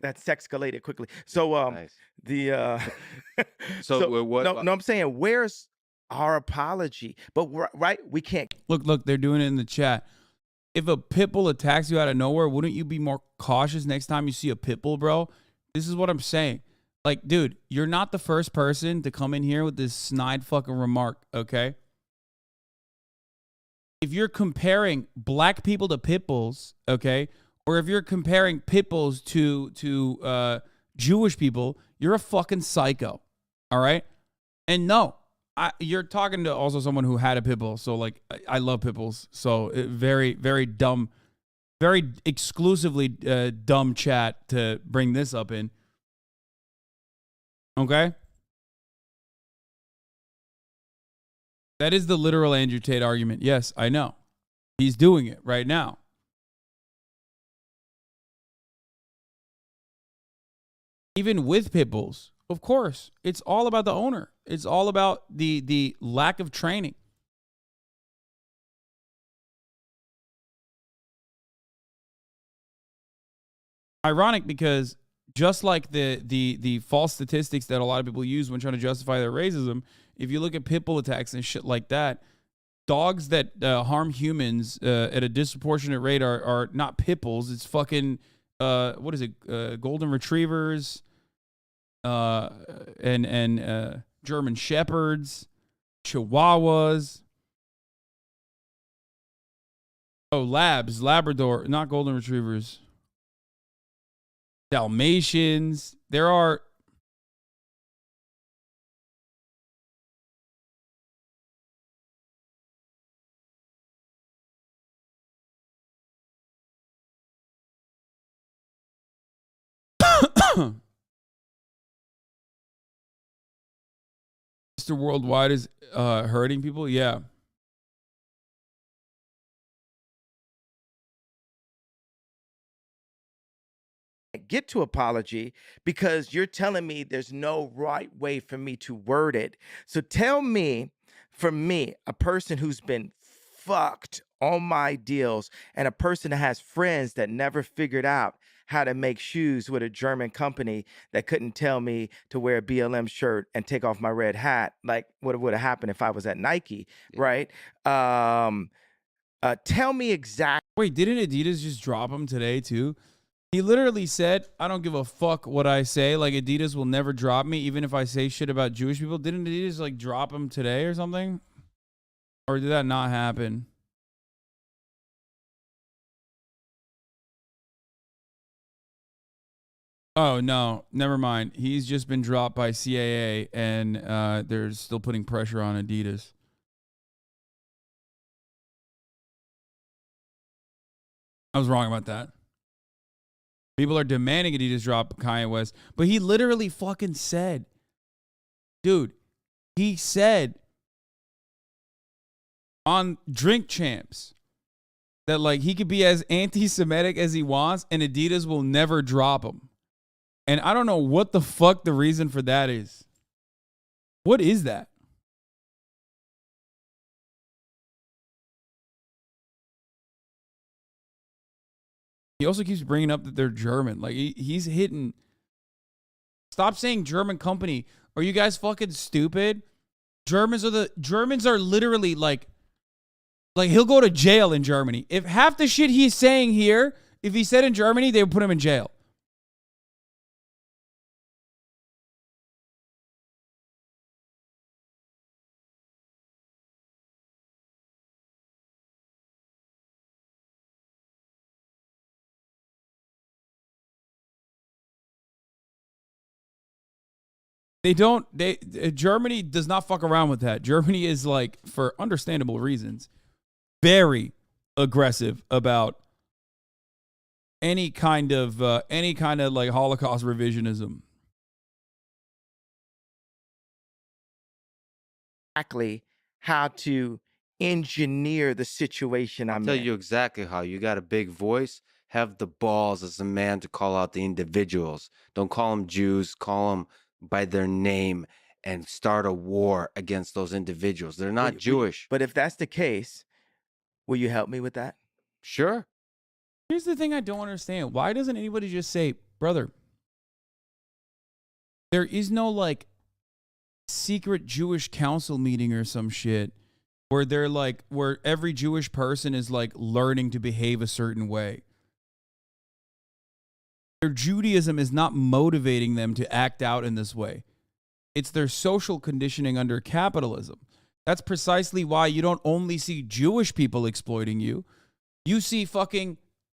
that sexcalated quickly. So Nice. the So what? no, I'm saying where's our apology? But right, we can't. Look, they're doing it in the chat. If a pit bull attacks you out of nowhere, wouldn't you be more cautious next time you see a pit bull, bro? This is what I'm saying. Like, dude, you're not the first person to come in here with this snide fucking remark, okay? If you're comparing black people to pit bulls, okay, or if you're comparing pit bulls to Jewish people, you're a fucking psycho, all right? And no, you're talking to also someone who had a pit bull, so like I love pit bulls, so very, very dumb, very exclusively dumb chat to bring this up in. Okay? That is the literal Andrew Tate argument. Yes, I know. He's doing it right now. Even with pit bulls, of course, it's all about the owner. It's all about the lack of training. Ironic because just like the false statistics that a lot of people use when trying to justify their racism, if you look at pit bull attacks and shit like that, dogs that harm humans at a disproportionate rate are not pit bulls. It's fucking what is it? Golden retrievers, and German shepherds, Chihuahuas. Oh, Labrador, not golden retrievers. Dalmatians. There are Mr. Worldwide is hurting people. Yeah. Get to apology because you're telling me there's no right way for me to word it. So tell me, for me, a person who's been fucked on my deals and a person that has friends that never figured out how to make shoes with a German company that couldn't tell me to wear a BLM shirt and take off my red hat, like what would have happened if I was at Nike, right? Tell me exactly. Wait, didn't Adidas just drop him today too? He literally said, I don't give a fuck what I say. Like, Adidas will never drop me, even if I say shit about Jewish people. Didn't Adidas, like, drop him today or something? Or did that not happen? Oh, no. Never mind. He's just been dropped by CAA, and they're still putting pressure on Adidas. I was wrong about that. People are demanding Adidas drop Kanye West. But he literally fucking said, dude, he said on Drink Champs that, like, he could be as anti-Semitic as he wants and Adidas will never drop him. And I don't know what the fuck the reason for that is. What is that? He also keeps bringing up that they're German. Like, he's hitting. Stop saying German company. Are you guys fucking stupid? Germans are literally like he'll go to jail in Germany. If half the shit he's saying here, if he said in Germany, they would put him in jail. Germany does not fuck around with that. Germany is, like, for understandable reasons, very aggressive about any kind of like Holocaust revisionism. Exactly how to engineer the situation I'm I'll tell in. you exactly how. You got a big voice. Have the balls as a man to call out the individuals. Don't call them Jews. Call them by their name and start a war against those individuals. They're not Will you- Jewish. But if that's the case, will you help me with that? Sure. Here's the thing I don't understand. Why doesn't anybody just say, brother, there is no like secret Jewish council meeting or some shit where they're like, where every Jewish person is like learning to behave a certain way. Their Judaism is not motivating them to act out in this way. It's their social conditioning under capitalism. That's precisely why you don't only see Jewish people exploiting you. You see fucking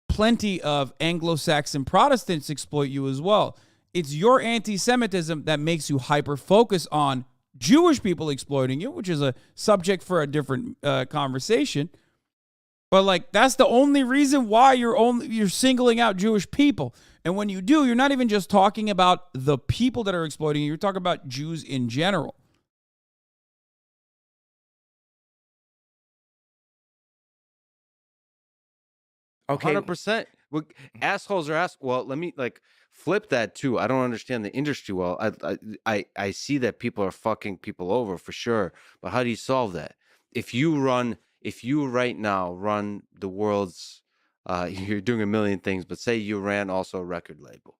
plenty of Anglo-Saxon Protestants exploit you as well. It's your anti-Semitism that makes you hyper-focus on Jewish people exploiting you, which is a subject for a different conversation. But like, that's the only reason why you're singling out Jewish people. And when you do, you're not even just talking about the people that are exploiting you. You're talking about Jews in general. Okay. 100%. Assholes are well, let me like flip that too. I don't understand the industry well. I see that people are fucking people over for sure. But how do you solve that? If you right now run the world's you're doing a million things, but say you ran also a record label.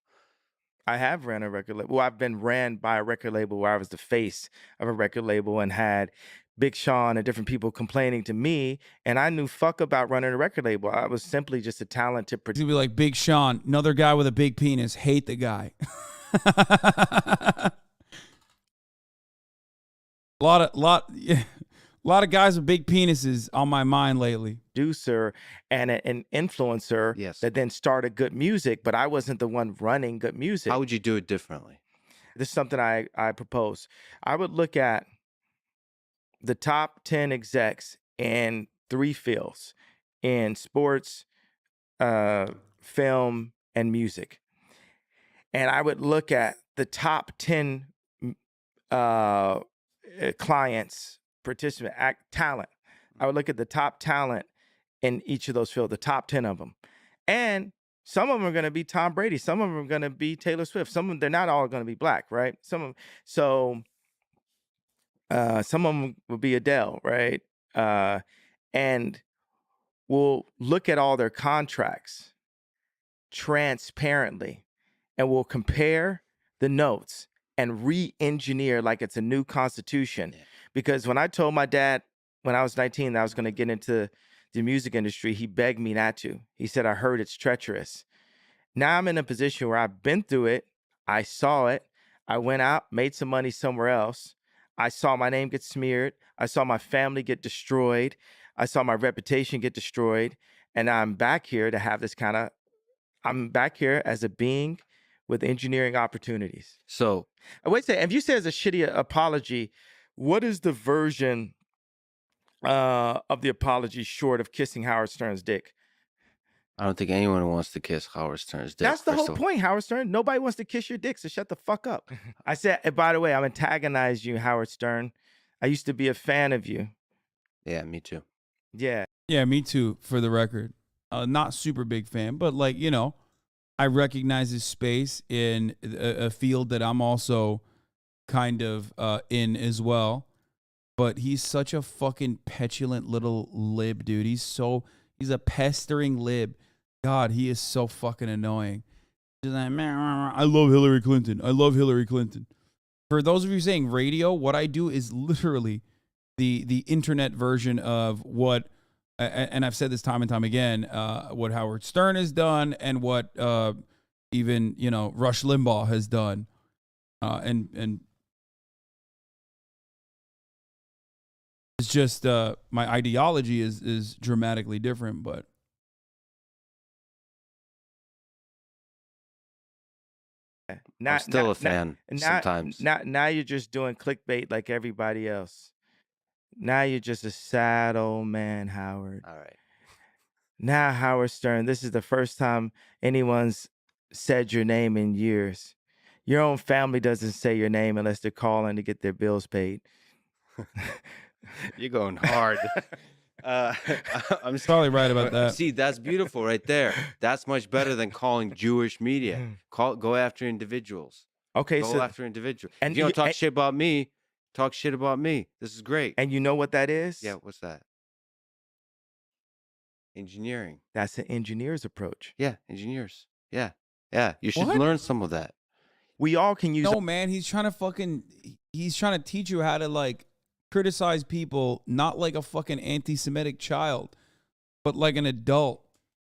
I have ran a record label. Well, I've been ran by a record label where I was the face of a record label and had Big Sean and different people complaining to me, and I knew fuck about running a record label. I was simply just a talented It's producer. gonna be like Big Sean, another guy with a big penis. Hate the guy. A lot of guys with big penises on my mind lately. And an influencer Yes. that then started good music, but I wasn't the one running good music. How would you do it differently? This is something I propose. I would look at the top 10 execs in 3 fields, in sports, film, and music. And I would look at the top 10 clients, participant, talent. I would look at the top talent in each of those fields, the top 10 of them. And some of them are going to be Tom Brady. Some of them are going to be Taylor Swift. Some of them, they're not all going to be black, right? Some of them will be Adele, right? And we'll look at all their contracts transparently, and we'll compare the notes and re-engineer like it's a new constitution. Yeah. Because when I told my dad when I was 19 that I was going to get into the music industry, he begged me not to. He said, I heard it's treacherous. Now I'm in a position where I've been through it. I saw it. I went out, made some money somewhere else. I saw my name get smeared. I saw my family get destroyed. I saw my reputation get destroyed. And I'm back here to have this I'm back here as a being with engineering opportunities. So Wait a second. If you say it's a shitty apology, what is the version of the apology short of kissing Howard Stern's dick? I don't think anyone wants to kiss Howard Stern's dick. That's the first whole of all. point, Howard Stern. Nobody wants to kiss your dick, so shut the fuck up. I said, by the way, I'm antagonizing you, Howard Stern. I used to be a fan of you. Yeah, me too. Yeah. Yeah, me too, for the record. Not super big fan, but like, you know, I recognize his space in a field that I'm also kind of in as well. But he's such a fucking petulant little lib, dude. He's a pestering lib. God, he is so fucking annoying. He's like, I love Hillary Clinton. I love Hillary Clinton. For those of you saying radio, what I do is literally the internet version of what, and I've said this time and time again, what Howard Stern has done and what even, you know, Rush Limbaugh has done. And it's just my ideology is dramatically different, but I'm still a fan sometimes. Now you're just doing clickbait like everybody else. Now you're just a sad old man, Howard. All right. Now, Howard Stern, this is the first time anyone's said your name in years. Your own family doesn't say your name unless they're calling to get their bills paid. You're going hard. I'm probably right about that. See, that's beautiful right there. That's much better than calling Jewish media. Go after individuals. Okay, Go so after individual. and If you don't you, talk shit about me, talk shit about me. This is great. and you know what that is? Yeah, what's that? Engineering. That's an engineer's approach. Yeah, engineers. Yeah. Yeah. You should What? learn some of that. We all can use. No, man, he's trying to teach you how to like criticize people, not like a fucking anti-Semitic child, but like an adult.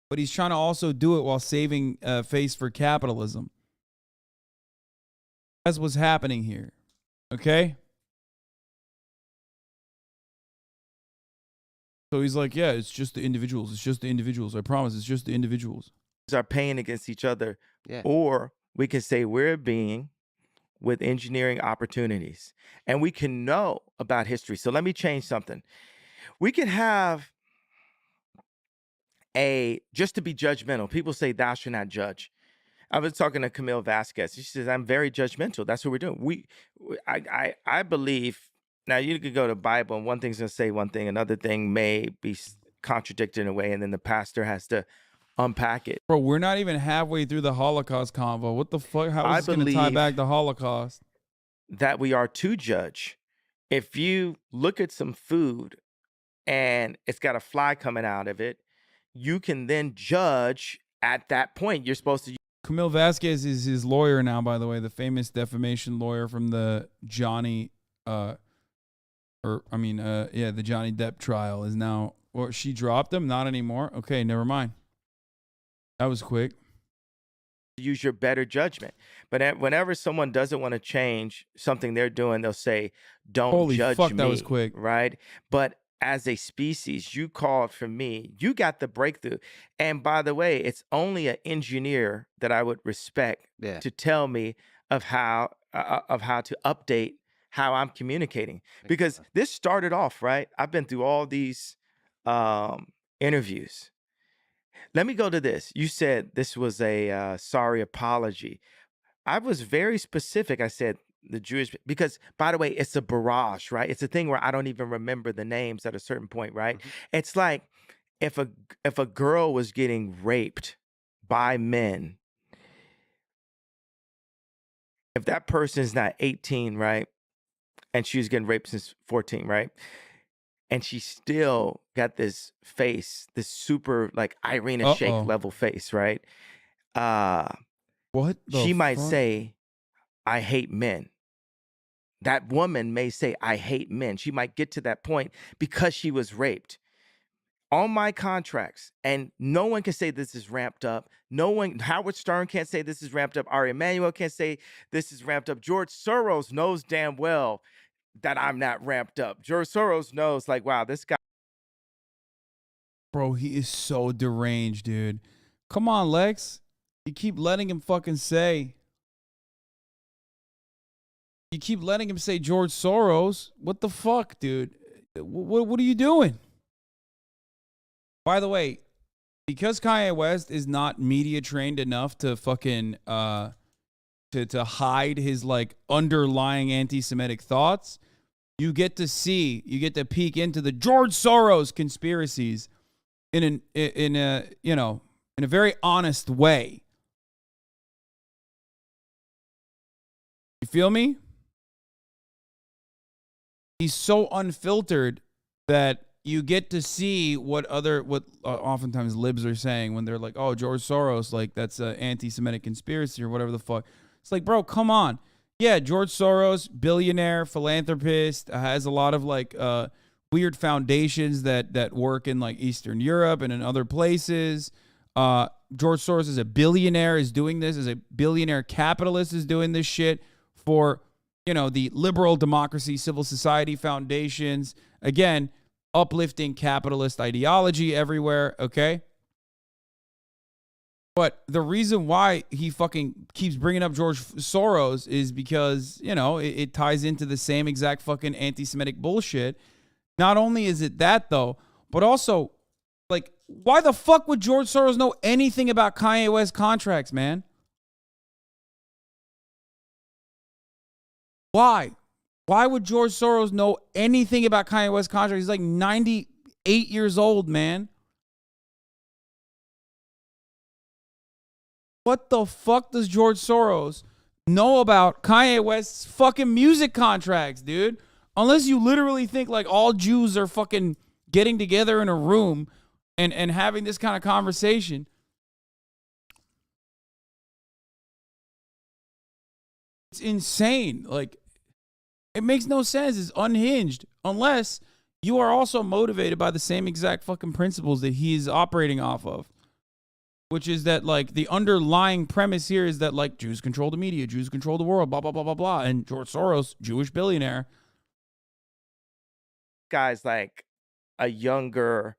But he's trying to also do it while saving face for capitalism. That's what's happening here. Okay? So he's like, yeah, it's just the individuals. It's just the individuals. I promise, it's just the individuals. Our pain against each other, Yeah. or we can say we're a being with engineering opportunities, and we can know about history. So let me change something. We can have just to be judgmental. People say thou shalt not judge. I was talking to Camille Vasquez. She says I'm very judgmental. That's what we're doing. I believe. Now you could go to the Bible, and one thing's gonna say one thing, another thing may be contradicted in a way, and then the pastor has to unpack it. Bro, we're not even halfway through the Holocaust convo. What the fuck? How is this going to tie believe back the Holocaust? That we are to judge. If you look at some food and it's got a fly coming out of it, you can then judge at that point. You're supposed to. Camille Vasquez is his lawyer now, by the way, the famous defamation lawyer from the Johnny Depp trial is now, or she dropped him, not anymore. Okay, never mind. That was quick. Use your better judgment. But whenever someone doesn't want to change something they're doing, they'll say, don't Holy judge fuck, me. that was quick. Right? But as a species, you called for me. You got the breakthrough. And by the way, it's only an engineer that I would respect to tell me of how to update how I'm communicating. Because this started off, right? I've been through all these interviews. Let me go to this. You said this was a sorry apology. I was very specific. I said the Jewish, because by the way, it's a barrage, right? It's a thing where I don't even remember the names at a certain point, right? Mm-hmm. It's like if a girl was getting raped by men, if that person is not 18, right? And she was getting raped since 14, right? And she still got this face, this super like Irina Shayk level face, right? What? She might say, I hate men. That woman may say, I hate men. She might get to that point because she was raped. On my contracts, and no one can say this is ramped up. No one, Howard Stern can't say this is ramped up. Ari Emanuel can't say this is ramped up. George Soros knows damn well that I'm not ramped up. George Soros knows, like, wow, this guy. Bro, he is so deranged, dude. Come on, Lex. You keep letting him fucking say. You keep letting him say George Soros. What the fuck, dude? What are you doing? By the way, because Kanye West is not media trained enough to fucking to hide his like underlying anti-Semitic thoughts, you get to peek into the George Soros conspiracies in a very honest way. You feel me? He's so unfiltered that you get to see what oftentimes libs are saying when they're like, oh, George Soros, like that's an anti-Semitic conspiracy or whatever the fuck. It's like, bro, come on. Yeah, George Soros, billionaire, philanthropist, has a lot of like weird foundations that work in like Eastern Europe and in other places. George Soros is a billionaire, is doing this, is a billionaire capitalist, is doing this shit for, the liberal democracy, civil society foundations. Again, uplifting capitalist ideology everywhere, okay? But the reason why he fucking keeps bringing up George Soros is because, it ties into the same exact fucking anti-Semitic bullshit. Not only is it that, though, but also, like, why the fuck would George Soros know anything about Kanye West contracts, man? Why? Why would George Soros know anything about Kanye West contracts? He's like 98 years old, man. What the fuck does George Soros know about Kanye West's fucking music contracts, dude. Unless you literally think like all Jews are fucking getting together in a room and having this kind of conversation. It's insane. Like, it makes no sense. It's unhinged. Unless you are also motivated by the same exact fucking principles that he's operating off of. Which is that, like, the underlying premise here is that, like, Jews control the media, Jews control the world, blah, blah, blah, blah, blah. And George Soros, Jewish billionaire. Guy's like a younger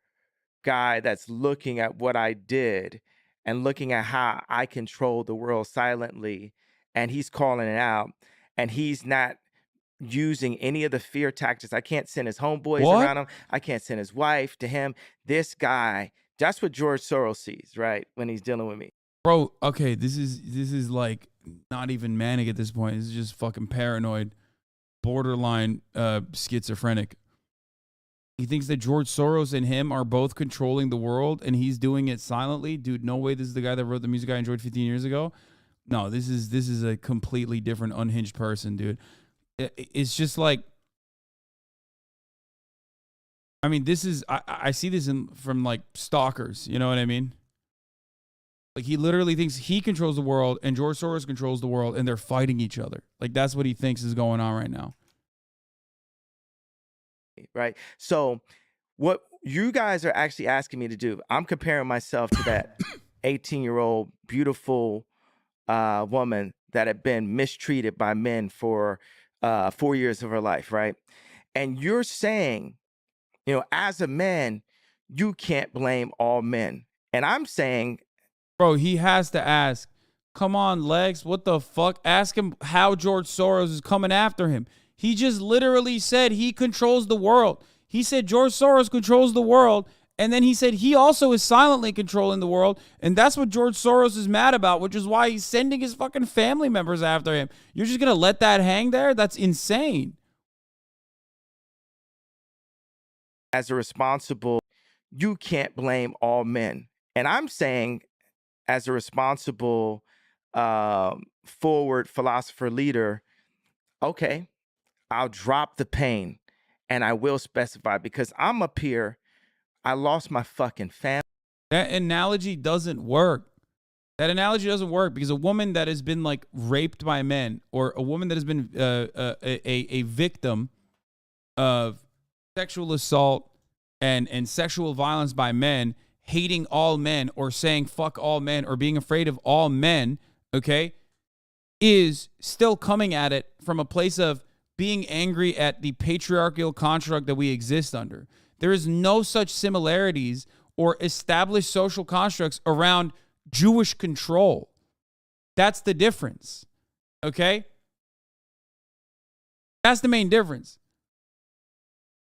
guy that's looking at what I did and looking at how I control the world silently. And he's calling it out. And he's not using any of the fear tactics. I can't send his homeboys around him. I can't send his wife to him. This guy, that's what George Soros sees, right? When he's dealing with me. Bro, okay, this is like not even manic at this point. This is just fucking paranoid, borderline schizophrenic. He thinks that George Soros and him are both controlling the world and he's doing it silently. Dude, no way this is the guy that wrote the music I enjoyed 15 years ago. No, this is a completely different, unhinged person, dude. It's just like, I mean, this is, I see this from like stalkers, you know what I mean? Like, he literally thinks he controls the world and George Soros controls the world and they're fighting each other. Like, that's what he thinks is going on right now. Right. So what you guys are actually asking me to do, I'm comparing myself to that 18-year-old beautiful woman that had been mistreated by men for 4 years of her life. Right. And you're saying, you know, as a man, you can't blame all men. And I'm saying, bro, he has to ask, come on, Lex, what the fuck? Ask him how George Soros is coming after him. He just literally said he controls the world. He said George Soros controls the world. And then he said he also is silently controlling the world. And that's what George Soros is mad about, which is why he's sending his fucking family members after him. You're just going to let that hang there? That's insane. as a responsible, you can't blame all men. And I'm saying, as a responsible, forward philosopher leader, okay, I'll drop the pain and I will specify, because I'm up here, I lost my fucking family. That analogy doesn't work. That analogy doesn't work, because a woman that has been like raped by men, or a woman that has been a victim of sexual assault and sexual violence by men, hating all men or saying fuck all men or being afraid of all men, okay, is still coming at it from a place of being angry at the patriarchal construct that we exist under. There is no such similarities or established social constructs around Jewish control. That's the difference. Okay? That's the main difference.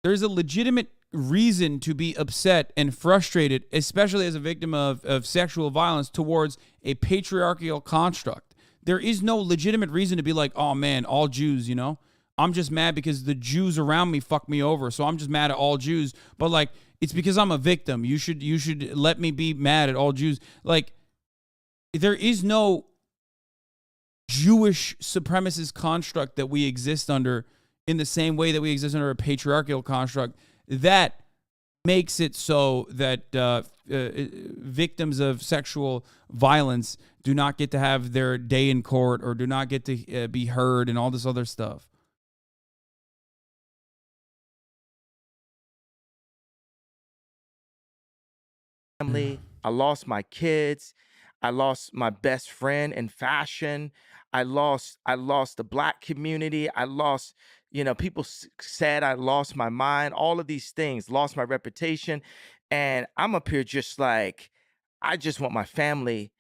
There's a legitimate reason to be upset and frustrated, especially as a victim of sexual violence, towards a patriarchal construct. There is no legitimate reason to be like, oh man, all Jews, you know? I'm just mad because the Jews around me fucked me over, so I'm just mad at all Jews. But like, it's because I'm a victim. You should let me be mad at all Jews. Like, there is no Jewish supremacist construct that we exist under in the same way that we exist under a patriarchal construct that makes it so that victims of sexual violence do not get to have their day in court or do not get to be heard and all this other stuff. I lost my kids. I lost my best friend in fashion. I lost the black community. I lost, people said I lost my mind, all of these things, lost my reputation. And I'm up here just like, I just want my family,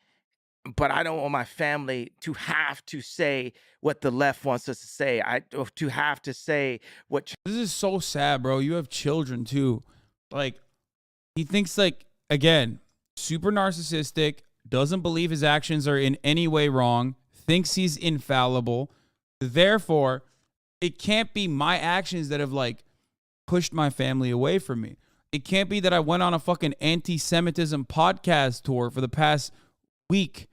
but I don't want my family to have to say what the left wants us to say. To have to say what. This is so sad, bro. You have children too. Like, he thinks like, again, super narcissistic, doesn't believe his actions are in any way wrong, thinks he's infallible. Therefore, it can't be my actions that have like pushed my family away from me. It can't be that I went on a fucking anti-Semitism podcast tour for the past week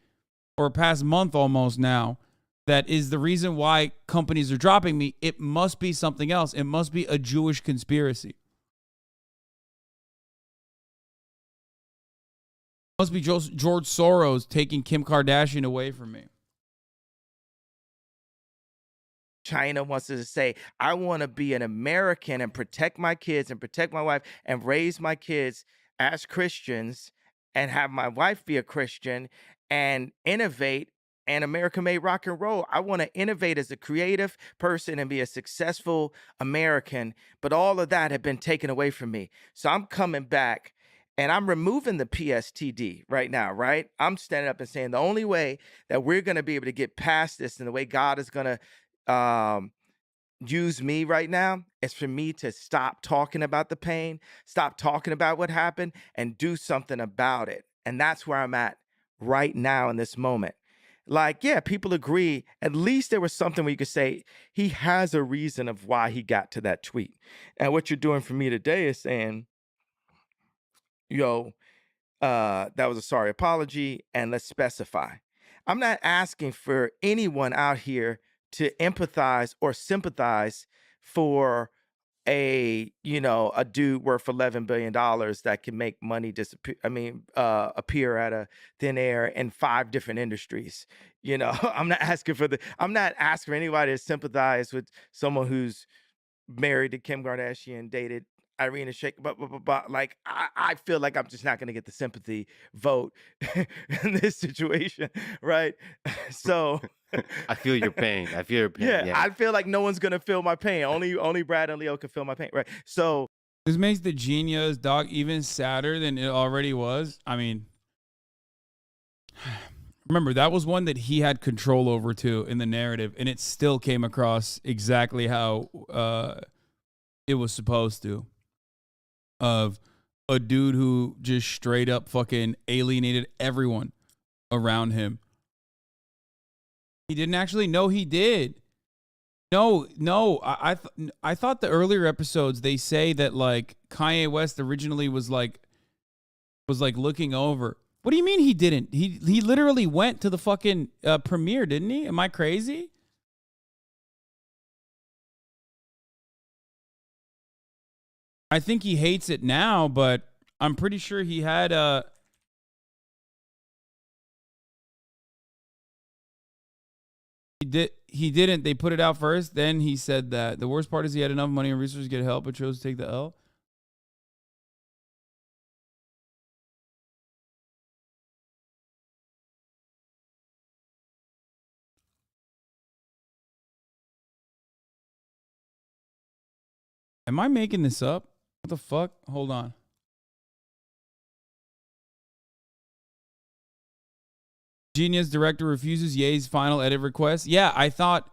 or past month almost now that is the reason why companies are dropping me. It must be something else. It must be a Jewish conspiracy. It must be George Soros taking Kim Kardashian away from me. China wants us to say, I want to be an American and protect my kids and protect my wife and raise my kids as Christians and have my wife be a Christian and innovate, and America made rock and roll. I want to innovate as a creative person and be a successful American, but all of that had been taken away from me. So I'm coming back and I'm removing the PSTD right now, right? I'm standing up and saying the only way that we're going to be able to get past this and the way God is going to use me right now is for me to stop talking about the pain, stop talking about what happened, and do something about it. And that's where I'm at right now in this moment. Like, yeah, people agree. At least there was something where you could say he has a reason of why he got to that tweet. And what you're doing for me today is saying, yo, that was a sorry apology, and let's specify. I'm not asking for anyone out here to empathize or sympathize for a dude worth $11 billion that can make money disappear. Appear out of thin air in 5 different industries. I'm not asking for anybody to sympathize with someone who's married to Kim Kardashian, dated Irina Shayk, but like I feel like I'm just not going to get the sympathy vote in this situation, right? So I feel your pain. Yeah, I feel like no one's going to feel my pain. Only Brad and Leo can feel my pain, right? So this makes the Genius doc even sadder than it already was. I mean, remember, that was one that he had control over too in the narrative, and it still came across exactly how it was supposed to. Of a dude who just straight up fucking alienated everyone around him. He didn't actually know he did. No, I thought the earlier episodes they say that like Kanye West originally was like looking over. What do you mean he didn't? He literally went to the fucking premiere, didn't he? Am I crazy? I think he hates it now, but I'm pretty sure he had he didn't. They put it out first, then he said that. The worst part is he had enough money and resources to get help, but chose to take the L. Am I making this up? What the fuck? Hold on. Genius director refuses Ye's final edit request. Yeah, I thought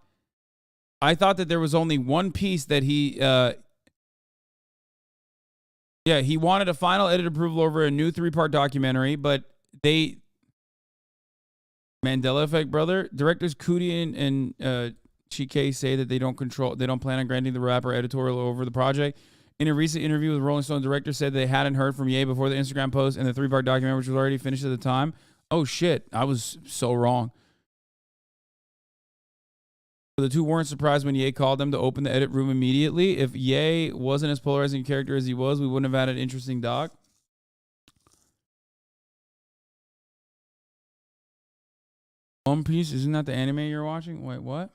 that there was only one piece that he he wanted a final edit approval over a new 3-part documentary, but Mandela Effect, brother. Directors Cootie and Chike say that they don't plan on granting the rapper editorial over the project. In a recent interview with Rolling Stone, director said they hadn't heard from Ye before the Instagram post and the 3-part documentary, which was already finished at the time. Oh shit, I was so wrong. The two weren't surprised when Ye called them to open the edit room immediately. If Ye wasn't as polarizing a character as he was, we wouldn't have had an interesting doc. One Piece, isn't that the anime you're watching? Wait, what?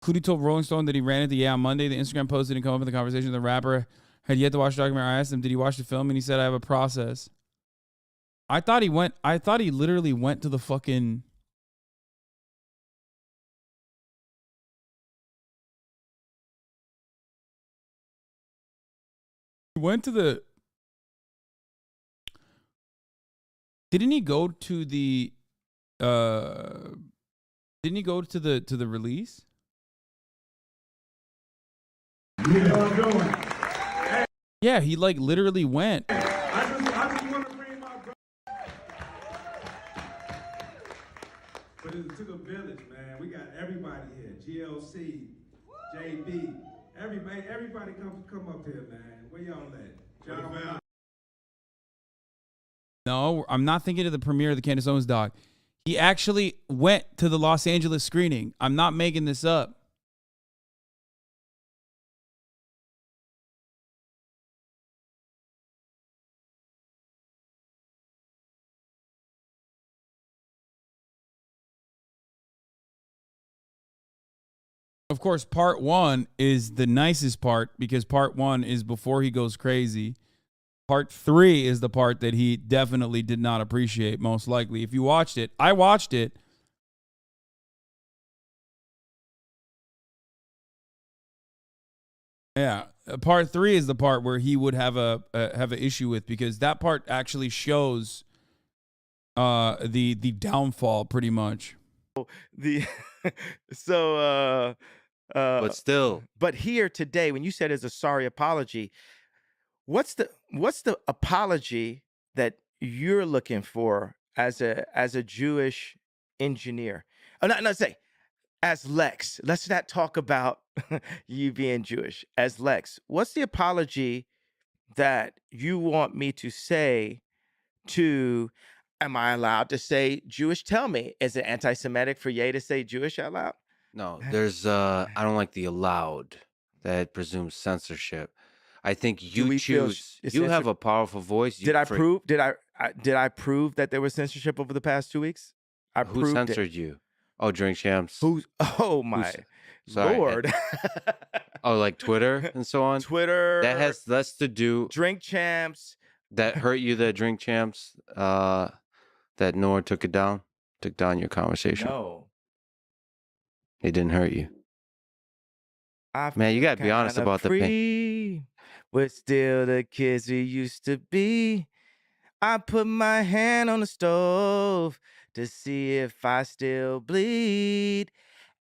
Cootie told Rolling Stone that he ran into Ye on Monday. The Instagram post didn't come up in the conversation. The rapper had yet to watch the documentary. I asked him, did he watch the film? And he said, I have a process. I thought he literally went to the fucking... He went to the... Didn't he go to the... Didn't he go to the release? Yeah, he like literally went. I just want to bring my brother. But it took a village, man. We got everybody here. GLC, JB, everybody come up here, man. Where y'all at? John No, I'm not thinking of the premiere of the Candace Owens doc. He actually went to the Los Angeles screening. I'm not making this up. Of course, part 1 is the nicest part because part 1 is before he goes crazy. Part 3 is the part that he definitely did not appreciate, most likely. If you watched it, I watched it. Yeah, part 3 is the part where he would have an issue with, because that part actually shows the downfall pretty much. The so But still, but here today, when you said it's a sorry apology, what's the apology that you're looking for as a Jewish engineer? Oh, not say as Lex. Let's not talk about you being Jewish. As Lex, what's the apology that you want me to say to? Am I allowed to say Jewish? Tell me, is it anti-Semitic for Ye to say Jewish out loud? no, there's I don't like the allowed. That presumes censorship. I think Do you we feel choose. it's You have censored? a powerful voice. Did I prove? Did I prove that there was censorship over the past 2 weeks? I Who proved it. censored you? Oh, Drink Champs. Who's? Oh my Sorry. Lord! Oh, like Twitter and so on. Twitter. That has less to do. Drink Champs. That hurt you. That Drink Champs. That Nora took down your conversation. No. It didn't hurt you. Man, you gotta be honest about the pain. We're still the kids we used to be. I put my hand on the stove to see if I still bleed.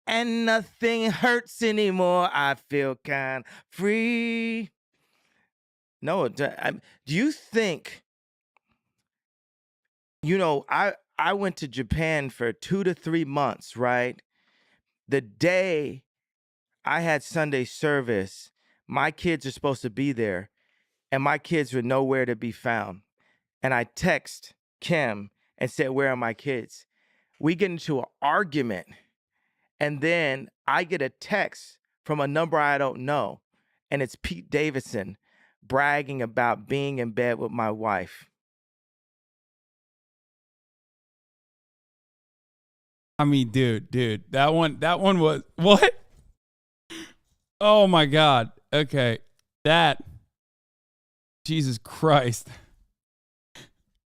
And nothing hurts anymore. I feel kind of free. No, do you think, I went to Japan for 2 to 3 months, right? The day I had Sunday service, my kids are supposed to be there, and my kids were nowhere to be found. And I text Kim and said, "Where are my kids?" We get into an argument, and then I get a text from a number I don't know, and it's Pete Davidson bragging about being in bed with my wife. I mean, dude, that one was what? Oh my God. Okay. Jesus Christ.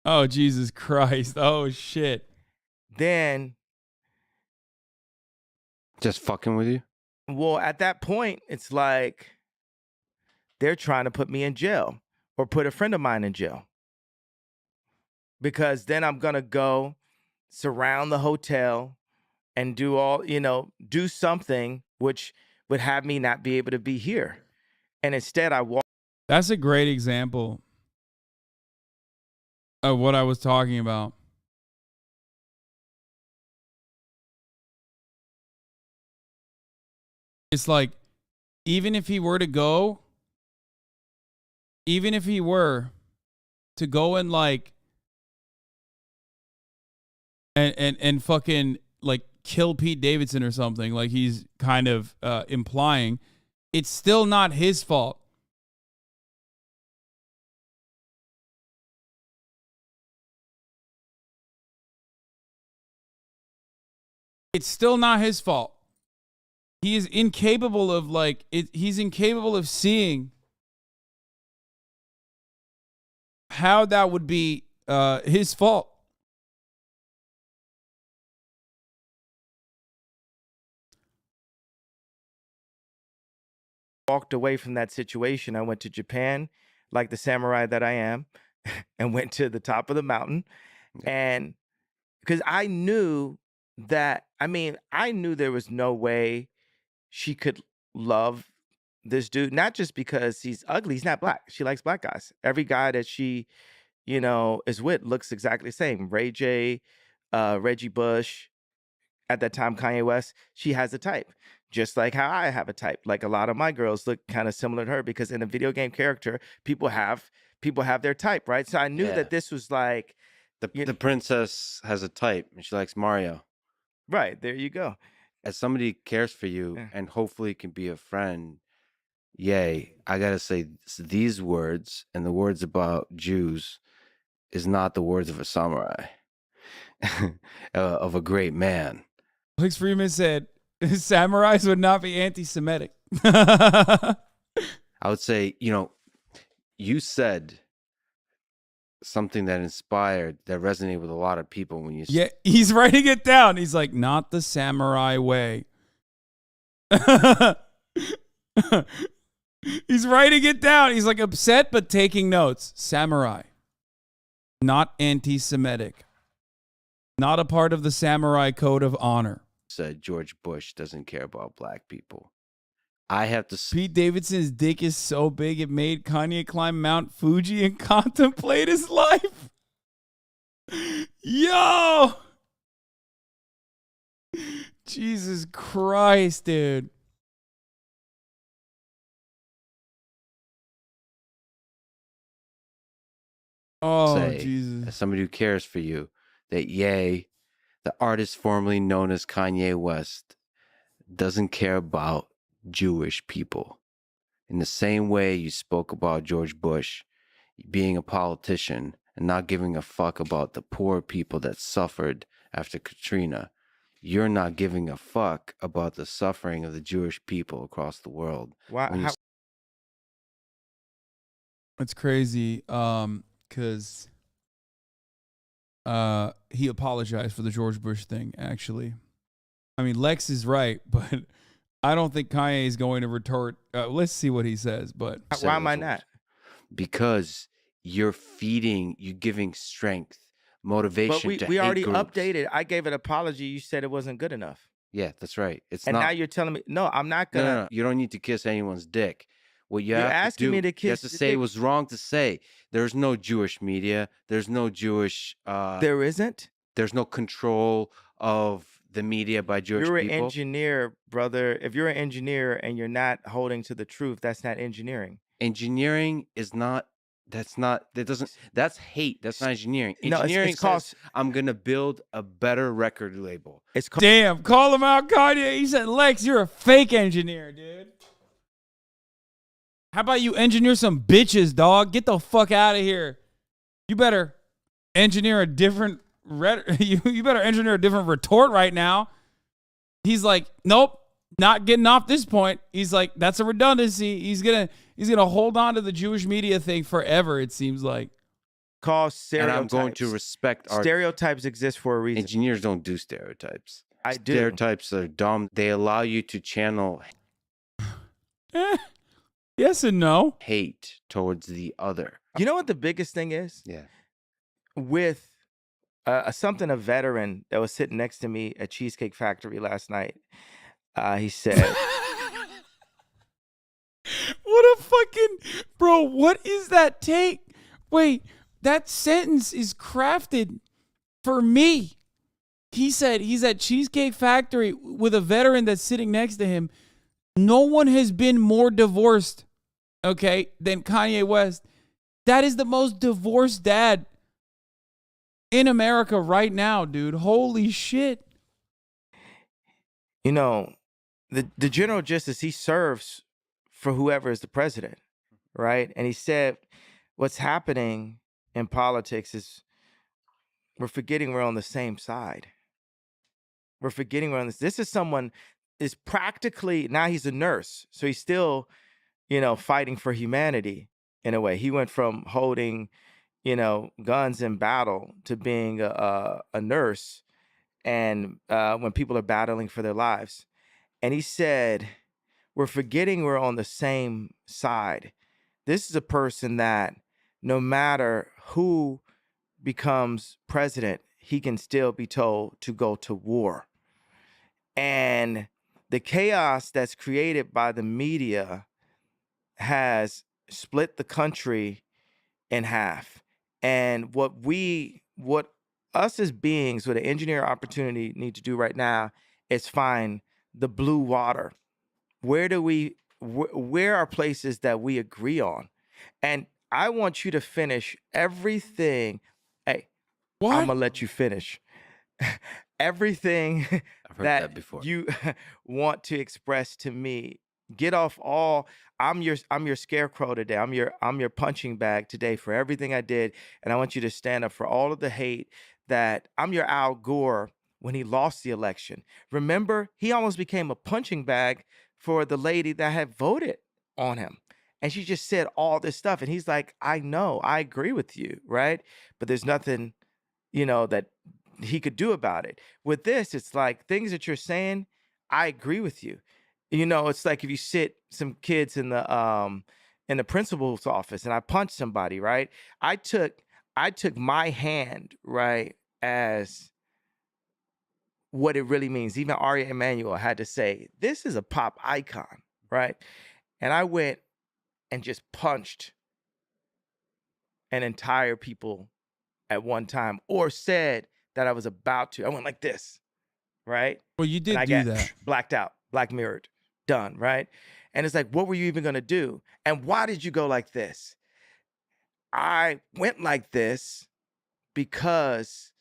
Oh, Jesus Christ. Oh, shit. Then, Just fucking with you. well, at that point, it's like they're trying to put me in jail or put a friend of mine in jail. Because then I'm going to go surround the hotel and do something which would have me not be able to be here. And instead I walk. That's a great example of what I was talking about. It's like, even if he were to go and like and fucking like kill Pete Davidson or something, like he's kind of implying, it's still not his fault. It's still not his fault. He is incapable of he's incapable of seeing how that would be his fault. Walked away from that situation. I went to Japan like the samurai that I am and went to the top of the mountain. And because I knew there was no way she could love this dude, not just because he's ugly. He's not black. She likes black guys. Every guy that she, is with looks exactly the same. Ray J, Reggie Bush, at that time Kanye West. She has a type. just like how I have a type. Like a lot of my girls look kind of similar to her because in a video game character, people have their type, right? So I knew Yeah. that this was like The princess has a type and she likes Mario. right, there you go. As somebody who cares for you Yeah. and hopefully can be a friend, Ye, I gotta say these words and the words about Jews is not the words of a samurai, of a great man. Lex Freeman said samurais would not be anti-Semitic. I would say, you said something that inspired, that resonated with a lot of people when you Yeah, he's writing it down. He's like, not the samurai way. He's writing it down. He's like upset but taking notes. Samurai. Not anti-Semitic. Not a part of the samurai code of honor. said George Bush doesn't care about black people. I have to Pete Davidson's dick is so big it made Kanye climb Mount Fuji and contemplate his life. Yo! Jesus Christ, dude. Oh, say, Jesus. as somebody who cares for you, that Ye, the artist formerly known as Kanye West, doesn't care about Jewish people. In the same way you spoke about George Bush being a politician and not giving a fuck about the poor people that suffered after Katrina, you're not giving a fuck about the suffering of the Jewish people across the world. Why? It's crazy because he apologized for the George Bush thing, actually. I mean, Lex is right, but I don't think Kanye is going to retort. Let's see what he says, but Why am I not? Because you're giving strength, motivation But to we hate already groups. updated. I gave an apology. You said it wasn't good enough. Yeah, that's right. And now you're telling me, no, I'm not gonna. No. You don't need to kiss anyone's dick. What you You're have to asking do, me to you have kiss to the say it dick. was wrong to say. There's no Jewish media. There's no Jewish. There isn't. There's no control of the media by Jewish You're an people. engineer, brother. If you're an engineer and you're not holding to the truth, that's not engineering. Engineering is not. That's hate. That's not engineering. No, Engineering it's called. says, I'm gonna build a better record label. It's called. damn, call him out, Kanye. He said, Lex, you're a fake engineer, dude. How about you engineer some bitches, dog? Get the fuck out of here. You better engineer a different you better engineer a different retort right now. He's like, nope, not getting off this point. He's like, that's a redundancy. He's gonna hold on to the Jewish media thing forever, it seems like. Called And stereotypes. I'm going to respect our Stereotypes exist for a reason. engineers. Don't do stereotypes. I do. Stereotypes are dumb. They allow you to channel Yes and no. hate towards the other. You know what the biggest thing is? Yeah. With something a veteran that was sitting next to me at Cheesecake Factory last night. He said, What a fucking bro, what is that take? Wait, that sentence is crafted for me. He said he's at Cheesecake Factory with a veteran that's sitting next to him. No one has been more divorced, okay, than Kanye West. That is the most divorced dad in America right now, dude. Holy shit. you know, the general justice, he serves for whoever is the president, right? And he said, what's happening in politics is we're forgetting we're on the same side. We're forgetting we're on this. This is someone is practically, now he's a nurse. So he's still, fighting for humanity in a way. He went from holding, guns in battle to being a nurse and when people are battling for their lives. And he said, we're forgetting we're on the same side. This is a person that no matter who becomes president, he can still be told to go to war. And the chaos that's created by the media has split the country in half. And what us as beings with an engineer opportunity need to do right now is find the blue water? Where are places that we agree on? And I want you to finish everything. Hey, What? I'm gonna let you finish everything I've heard that before. you want to express to me. Get off all. I'm your scarecrow today. I'm your punching bag today for everything I did, and I want you to stand up for all of the hate. That I'm your Al Gore when he lost the election. Remember, he almost became a punching bag for the lady that had voted on him. And she just said all this stuff. And he's like, I know, I agree with you, right? But there's nothing, that he could do about it. With this, it's like things that you're saying, I agree with you. It's like if you sit some kids in the principal's office and I punch somebody, right? I took my hand, right, as what it really means. Even Aria Emanuel had to say, this is a pop icon, right? And I went and just punched an entire people at one time, or said that I was about to. I went like this, right? Well, you did and I do got that. blacked out, black mirrored, done, right? And it's like, what were you even going to do? And why did you go like this? I went like this because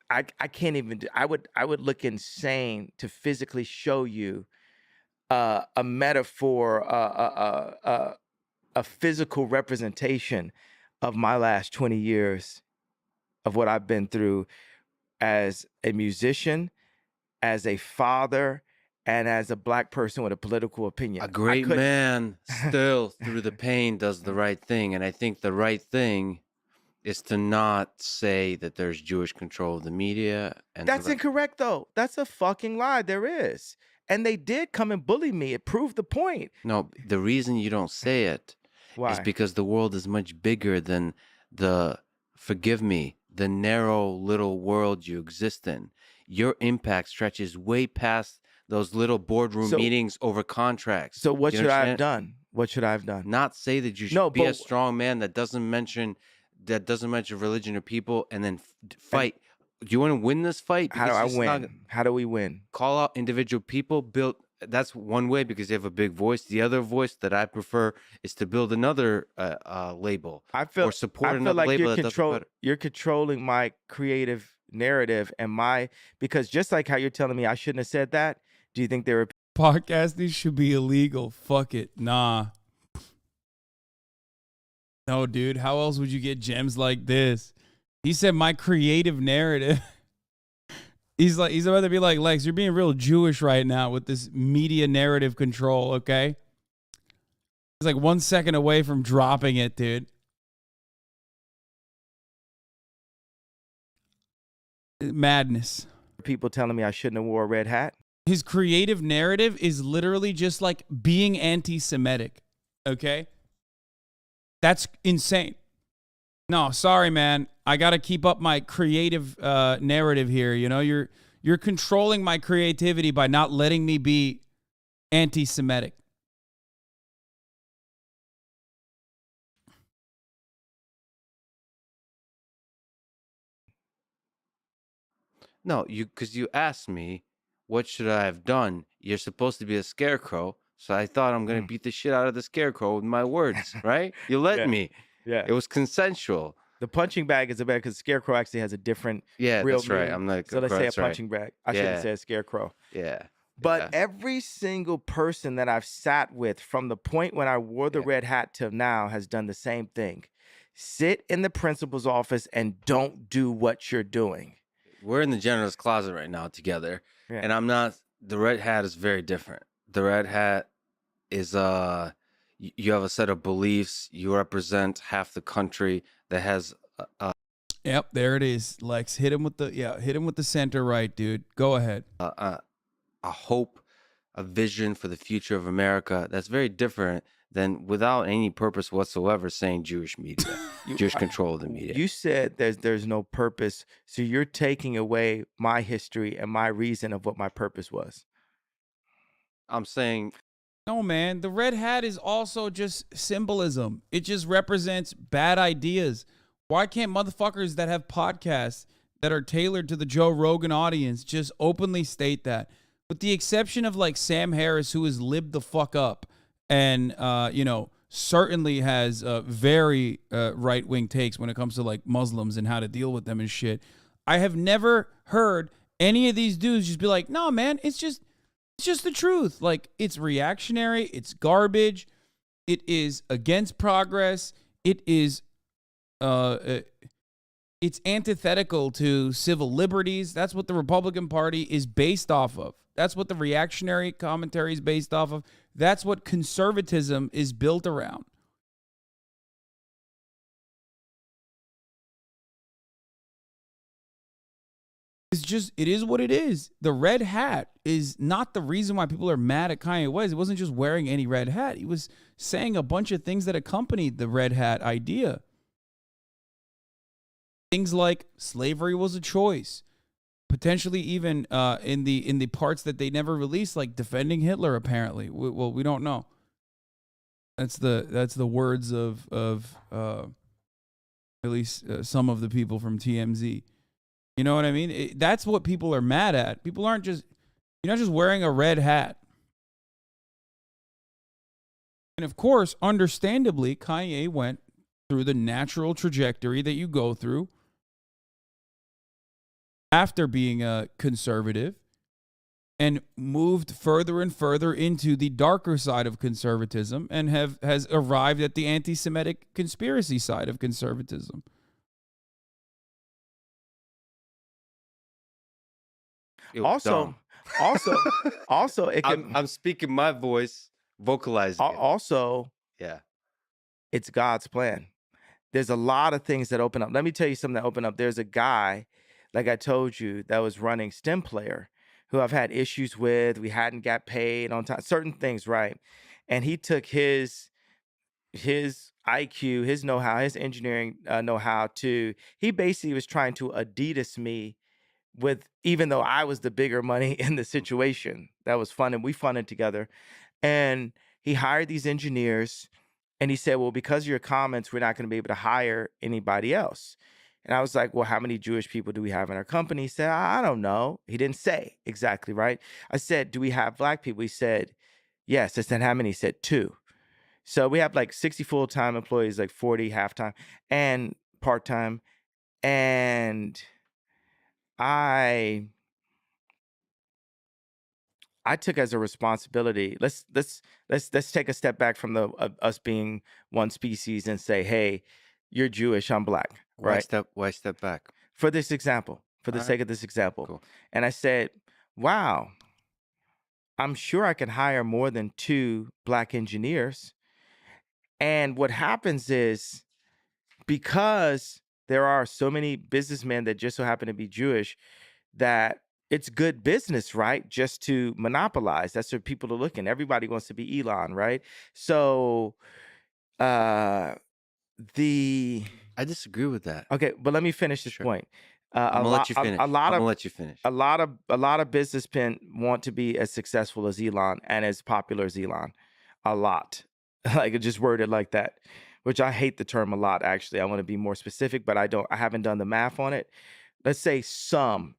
I can't even do. I would look insane to physically show you a metaphor, a physical representation of my last 20 years of what I've been through as a musician, as a father, and as a black person with a political opinion. A great man still through the pain does the right thing. And I think the right thing is to not say that there's Jewish control of the media. And that's incorrect, though. That's a fucking lie. There is. And they did come and bully me. It proved the point. No, the reason you don't say it is because the world is much bigger than forgive me, the narrow little world you exist in. Your impact stretches way past those little boardroom meetings over contracts. So what should I have done? What should I have done? Not say that you should be a strong man that doesn't mention religion or people, and then fight. Do you want to win this fight? How do I win? How do we win? Call out individual people. That's one way because they have a big voice. The other voice that I prefer is to build another label. Or support another like label. You're controlling my creative narrative because just like how you're telling me I shouldn't have said that. Do you think there were podcasting should be illegal? Fuck it. Nah. No, dude. How else would you get gems like this? He said my creative narrative. He's about to be like, Lex, you're being real Jewish right now with this media narrative control, okay? He's like 1 second away from dropping it, dude. Madness. People telling me I shouldn't have wore a red hat? His creative narrative is literally just like being anti-Semitic, okay? That's insane. No, sorry, man. I got to keep up my creative narrative here. You're controlling my creativity by not letting me be anti-Semitic. No, because you asked me, what should I have done? You're supposed to be a scarecrow, so I thought I'm going to beat the shit out of the scarecrow with my words, right? You let me. Yeah. It was consensual. The punching bag is a bad because scarecrow actually has a different real that's right. meaning. I'm like, so let's say a that's right. punching bag. I should have said scarecrow. Yeah. But every single person that I've sat with from the point when I wore the red hat till now has done the same thing. Sit in the principal's office and don't do what you're doing. We're in the janitor's closet right now together. Yeah. And I'm not, the red hat is very different. The red hat is, you have a set of beliefs. You represent half the country that has, Yep, there it is. Lex, hit him with the center right, dude. Go ahead. A hope, a vision for the future of America that's very different than without any purpose whatsoever saying Jewish media, Jewish control of the media. You said there's no purpose, so you're taking away my history and my reason of what my purpose was. I'm saying, no, man, the red hat is also just symbolism. It just represents bad ideas. Why can't motherfuckers that have podcasts that are tailored to the Joe Rogan audience just openly state that? with the exception of like Sam Harris, who has lived the fuck up and, certainly has very right-wing takes when it comes to like Muslims and how to deal with them and shit. I have never heard any of these dudes just be like, no, man, it's just the truth. Like, it's reactionary. It's garbage. It is against progress. It is, it's antithetical to civil liberties. That's what the Republican Party is based off of. That's what the reactionary commentary is based off of. That's what conservatism is built around. It is what it is. The red hat is not the reason why people are mad at Kanye West. It wasn't just wearing any red hat. He was saying a bunch of things that accompanied the red hat idea. Things like slavery was a choice. Potentially even in the parts that they never released, like defending Hitler, apparently. We don't know. That's the words of at least some of the people from TMZ. You know what I mean? That's what people are mad at. People aren't just, you're not just wearing a red hat. And of course, understandably, Kanye went through the natural trajectory that you go through after being a conservative and moved further and further into the darker side of conservatism and has arrived at the anti-Semitic conspiracy side of conservatism. Also, it can, I'm speaking my voice, vocalizing it. Also, Yeah. It's God's plan. There's a lot of things that open up. Let me tell you something that opened up. There's a guy, like I told you, that was running STEM Player, who I've had issues with. We hadn't got paid on time, certain things, right? And he took his IQ, his know-how, his engineering know-how he basically was trying to Adidas me with, even though I was the bigger money in the situation. That was fun, and we funded together. And he hired these engineers, and he said, well, because of your comments, we're not going to be able to hire anybody else. And I was like, well, how many Jewish people do we have in our company? He said, I don't know. He didn't say exactly, right? I said, do we have black people? He said, yes. I said, how many? He said, 2. So we have like 60 full-time employees, like 40 half-time and part-time. And I took as a responsibility. Let's take a step back from the us being one species and say, hey, you're Jewish, I'm black, right? Why step back? For this example, for the sake of this example. Cool. And I said, wow, I'm sure I can hire more than 2 black engineers. And what happens is, because there are so many businessmen that just so happen to be Jewish, that it's good business, right? Just to monopolize. That's what people are looking. Everybody wants to be Elon, right? So I disagree with that. okay, but let me finish this point. I'm gonna let you finish. I'm gonna let you finish. A lot of businessmen want to be as successful as Elon and as popular as Elon. A lot. Like, it just worded like that, which I hate the term a lot, actually. I want to be more specific, but I haven't done the math on it. Let's say some.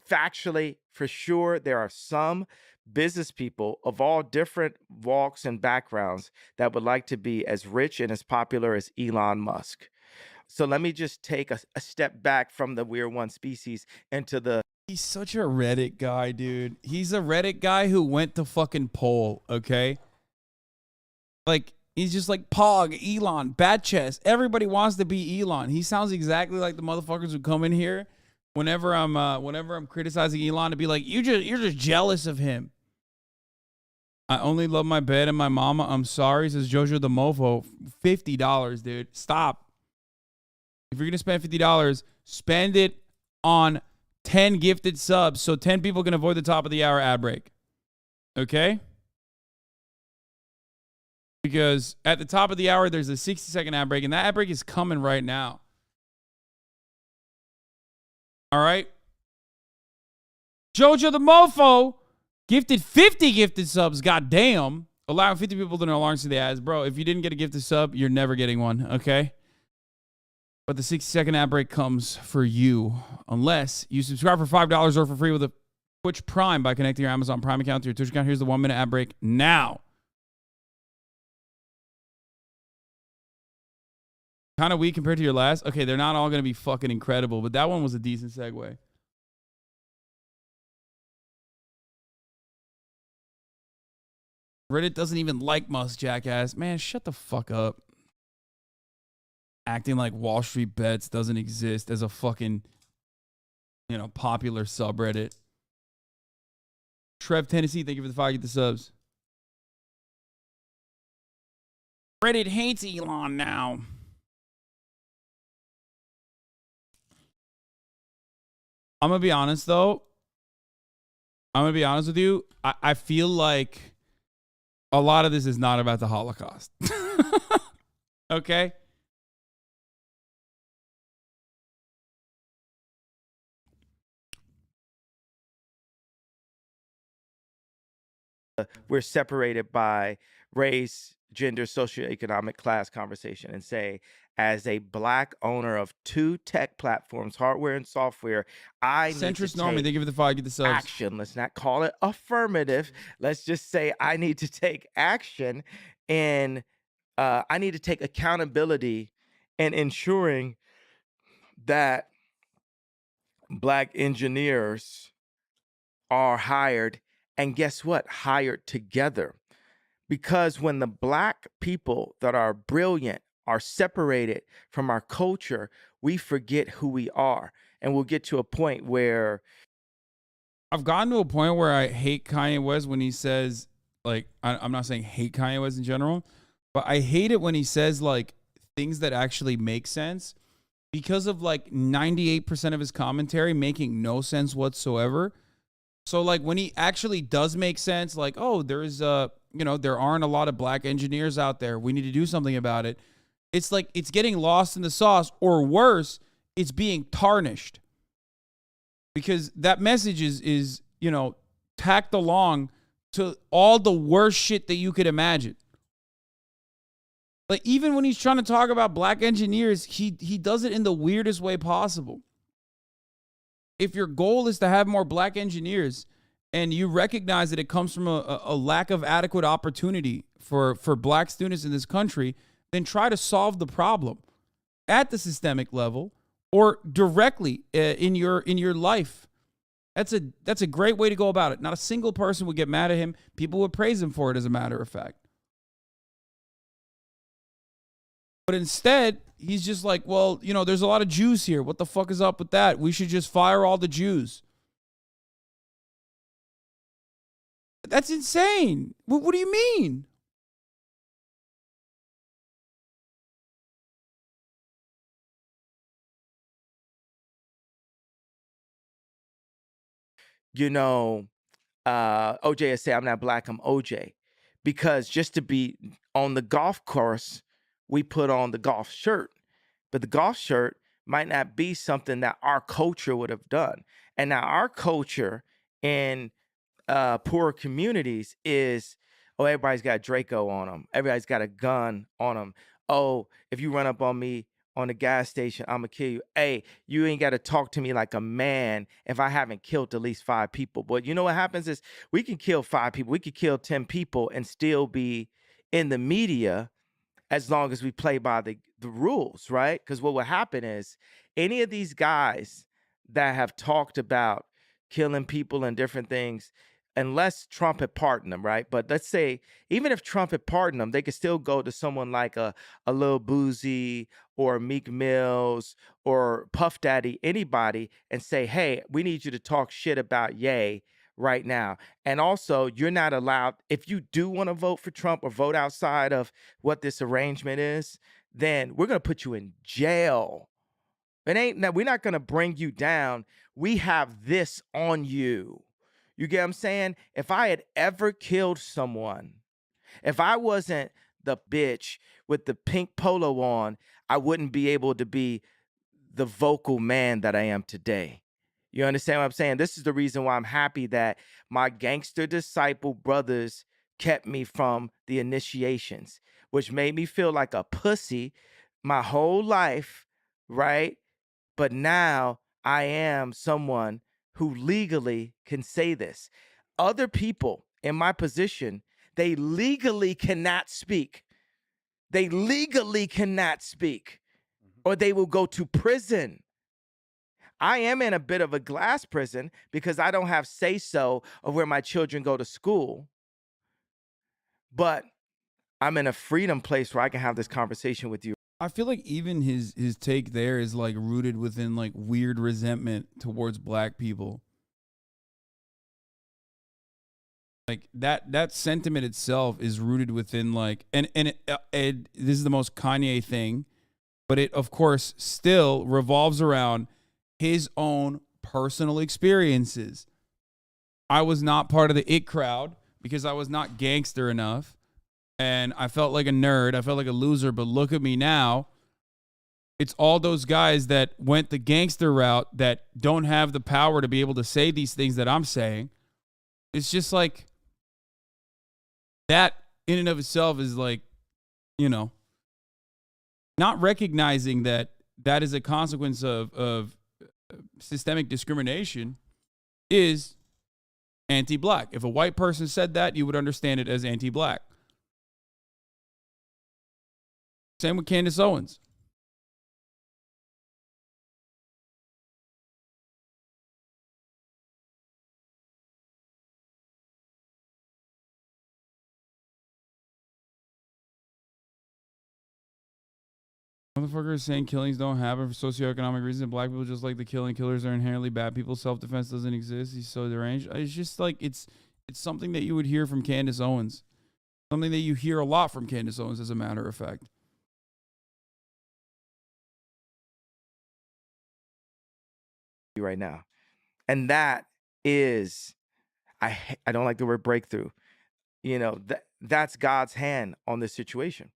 Factually, for sure, there are some business people of all different walks and backgrounds that would like to be as rich and as popular as Elon Musk. So let me just take a step back from the we're one species into the... He's such a Reddit guy, dude. He's a Reddit guy who went to fucking poll, okay? Like, he's just like, Pog, Elon, Bad Chess. Everybody wants to be Elon. He sounds exactly like the motherfuckers who come in here whenever I'm criticizing Elon to be like, you're just jealous of him. I only love my bed and my mama. I'm sorry, says Jojo the Mofo. $50, dude. Stop. If you're going to spend $50, spend it on 10 gifted subs so 10 people can avoid the top of the hour ad break. Okay? Because at the top of the hour, there's a 60-second ad break, and that ad break is coming right now. All right? Jojo the Mofo gifted 50 gifted subs, goddamn. Allowing 50 people to no longer see the ads. Bro, if you didn't get a gifted sub, you're never getting one, okay? But the 60-second ad break comes for you unless you subscribe for $5 or for free with a Twitch Prime by connecting your Amazon Prime account to your Twitch account. Here's the 1 minute ad break now. Kind of weak compared to your last. Okay, they're not all going to be fucking incredible, but that one was a decent segue. Reddit doesn't even like Musk, jackass. Man, shut the fuck up. Acting like Wall Street Bets doesn't exist as a fucking, popular subreddit. Trev Tennessee, thank you for the 5. Get the subs. Reddit hates Elon now. I'm going to be honest, though. I'm going to be honest with you. I feel like a lot of this is not about the Holocaust. Okay? We're separated by race, gender, socioeconomic class conversation, and say, as a black owner of 2 tech platforms, hardware and software, I need to Centrist Normie, they give it the 5. Get the subs. action. Let's not call it affirmative. Let's just say I need to take action, and I need to take accountability in ensuring that black engineers are hired, and guess what? Hired together. Because when the black people that are brilliant are separated from our culture, we forget who we are. And we'll get to a point where I've gotten to a point where I hate Kanye West when he says, I'm not saying hate Kanye West in general, but I hate it when he says, things that actually make sense, because of, 98% of his commentary making no sense whatsoever. So, when he actually does make sense, there's, there aren't a lot of black engineers out there. We need to do something about it. It's it's getting lost in the sauce, or worse, it's being tarnished. Because that message is tacked along to all the worst shit that you could imagine. Even when he's trying to talk about black engineers, he does it in the weirdest way possible. If your goal is to have more black engineers and you recognize that it comes from a lack of adequate opportunity for black students in this country, then try to solve the problem at the systemic level or directly in your life. That's a great way to go about it. Not a single person would get mad at him. People would praise him for it, as a matter of fact. But instead, he's just there's a lot of Jews here. What the fuck is up with that? We should just fire all the Jews. That's insane. What do you mean? OJ would say, I'm not black, I'm OJ. Because just to be on the golf course, we put on the golf shirt. But the golf shirt might not be something that our culture would have done. And now our culture in poorer communities is, everybody's got Draco on them. Everybody's got a gun on them. Oh, if you run up on me on the gas station, I'm going to kill you. Hey, you ain't got to talk to me like a man if I haven't killed at least 5 people. But you know what happens is we can kill 5 people. We could kill 10 people and still be in the media as long as we play by the rules, right? Because what will happen is any of these guys that have talked about killing people and different things, unless Trump had pardoned them, right? But let's say, even if Trump had pardoned them, they could still go to someone like a Lil Boozy or Meek Mills or Puff Daddy, anybody, and say, hey, we need you to talk shit about Ye right now. And also, you're not allowed, if you do want to vote for Trump or vote outside of what this arrangement is, then we're going to put you in jail. We're not going to bring you down. We have this on you. You get what I'm saying? If I had ever killed someone, if I wasn't the bitch with the pink polo on, I wouldn't be able to be the vocal man that I am today. You understand what I'm saying? This is the reason why I'm happy that my gangster disciple brothers kept me from the initiations, which made me feel like a pussy my whole life, right? But now I am someone who legally can say this. Other people in my position, they legally cannot speak. They legally cannot speak, or they will go to prison. I am in a bit of a glass prison because I don't have say-so of where my children go to school. But I'm in a freedom place where I can have this conversation with you. I feel like even his take there is like rooted within like weird resentment towards black people. Like that sentiment itself is rooted within like this is the most Kanye thing, but it of course still revolves around his own personal experiences. I was not part of the it crowd because I was not gangster enough. And I felt like a nerd. I felt like a loser. But look at me now. It's all those guys that went the gangster route that don't have the power to be able to say these things that I'm saying. It's just like that in and of itself is like, not recognizing that that is a consequence of systemic discrimination is anti-black. If a white person said that, you would understand it as anti-black. Same with Candace Owens. Motherfuckers saying killings don't happen for socioeconomic reasons and black people just like the killing. Killers are inherently bad people. Self-defense doesn't exist. He's so deranged. It's just like it's something that you would hear from Candace Owens. Something that you hear a lot from Candace Owens, as a matter of fact. Right now. And that is, I don't like the word breakthrough. That's God's hand on this situation.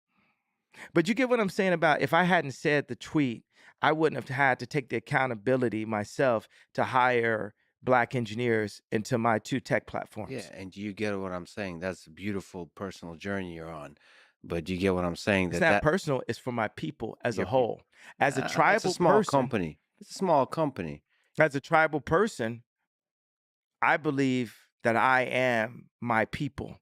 But you get what I'm saying about if I hadn't said the tweet, I wouldn't have had to take the accountability myself to hire black engineers into my 2 tech platforms. Yeah, and you get what I'm saying. That's a beautiful personal journey you're on. But you get what I'm saying? It's not personal. It's for my people as a whole. As a tribal it's a small person, company. It's a small company. As a tribal person, I believe that I am my people.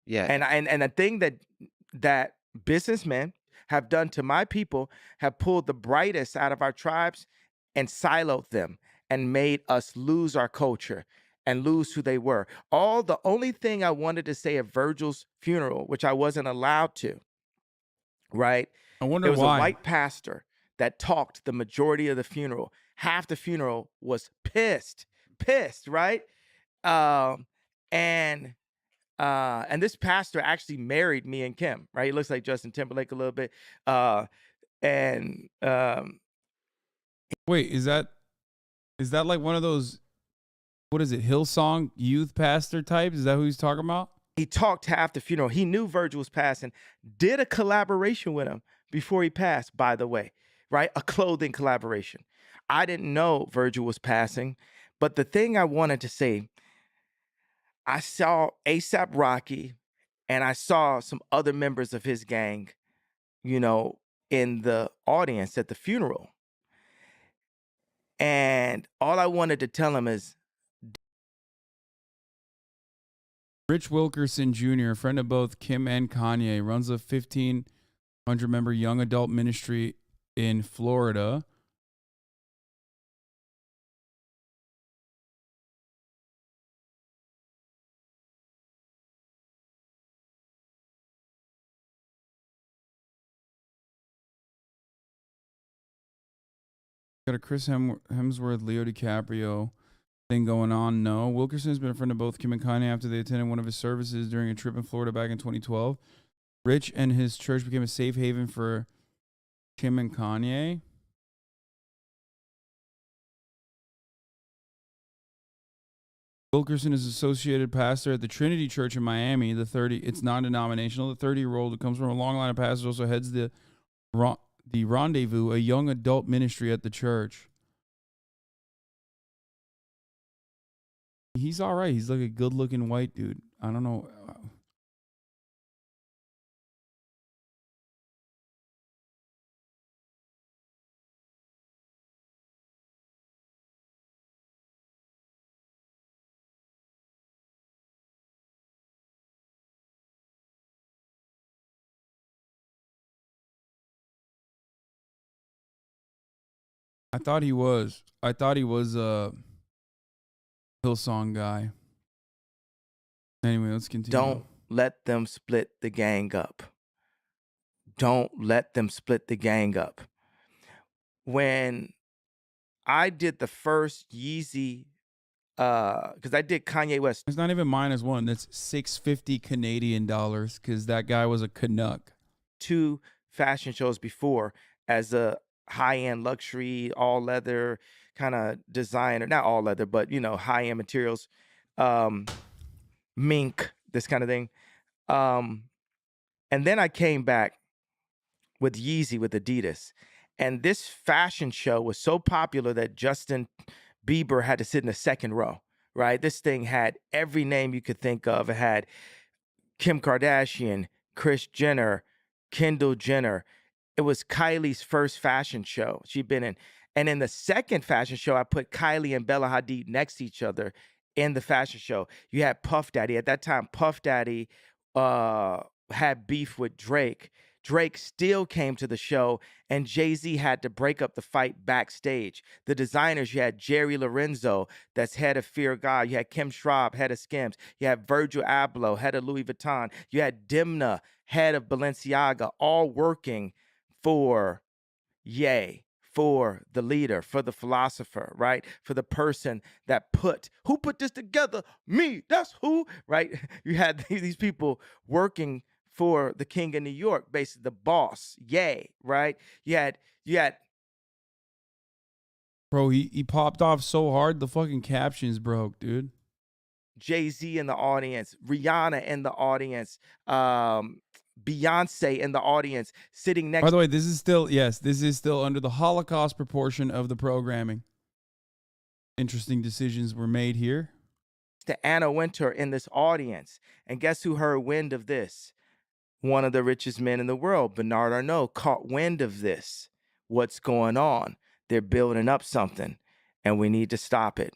Yeah. And the thing that businessmen have done to my people have pulled the brightest out of our tribes and siloed them and made us lose our culture and lose who they were. The only thing I wanted to say at Virgil's funeral, which I wasn't allowed to, right? I wonder There was why. a white pastor that talked the majority of the funeral. Half the funeral was pissed, right? And this pastor actually married me and Kim, right? He looks like Justin Timberlake a little bit. Wait, is that like one of those, what is it, Hillsong youth pastor types? Is that who he's talking about? He talked half the funeral. He knew Virgil was passing, did a collaboration with him before he passed, by the way, right? A clothing collaboration. I didn't know Virgil was passing, but the thing I wanted to say, I saw A$AP Rocky and I saw some other members of his gang, in the audience at the funeral. And all I wanted to tell him is, Rich Wilkerson Jr., a friend of both Kim and Kanye, runs a 1,500-member young adult ministry in Florida. Got a Chris Hemsworth, Leo DiCaprio thing going on. No. Wilkerson has been a friend of both Kim and Kanye after they attended one of his services during a trip in Florida back in 2012. Rich and his church became a safe haven for Kim and Kanye. Wilkerson is associated pastor at the Trinity Church in Miami. It's non-denominational. The 30-year-old who comes from a long line of pastors also heads the Rendezvous, a young adult ministry at the church. He's all right. He's like a good-looking white dude. I don't know. I thought he was. I thought he was a Hillsong guy. Anyway, let's continue. Don't let them split the gang up. Don't let them split the gang up. When I did the first Yeezy, because I did Kanye West It's not even -1. That's $650 Canadian because that guy was a Canuck. 2 fashion shows before as a high-end luxury, all leather kind of designer, not all leather, but you know, high-end materials, mink, this kind of thing. And then I came back with Yeezy with Adidas. And this fashion show was so popular that Justin Bieber had to sit in the second row, right? This thing had every name you could think of. It had Kim Kardashian, Kris Jenner, Kendall Jenner. It was Kylie's first fashion show she'd been in. And in the second fashion show, I put Kylie and Bella Hadid next to each other in the fashion show. You had Puff Daddy. At that time, Puff Daddy had beef with Drake. Drake still came to the show, and Jay-Z had to break up the fight backstage. The designers, you had Jerry Lorenzo, that's head of Fear God. You had Kim Schraub, head of Skims. You had Virgil Abloh, head of Louis Vuitton. You had Dimna, head of Balenciaga, all working for Ye, for the leader, for the philosopher, right? For the person that who put this together? Me, that's who, right? You had these people working for the king of New York, basically the boss, Ye, right? You had Bro, he popped off so hard, the fucking captions broke, dude. Jay-Z in the audience, Rihanna in the audience, Beyonce in the audience, sitting next. By the way, this is still under the Holocaust proportion of the programming. Interesting decisions were made here. To Anna Wintour in this audience. And guess who heard wind of this? One of the richest men in the world, Bernard Arnault, caught wind of this. What's going on? They're building up something, and we need to stop it.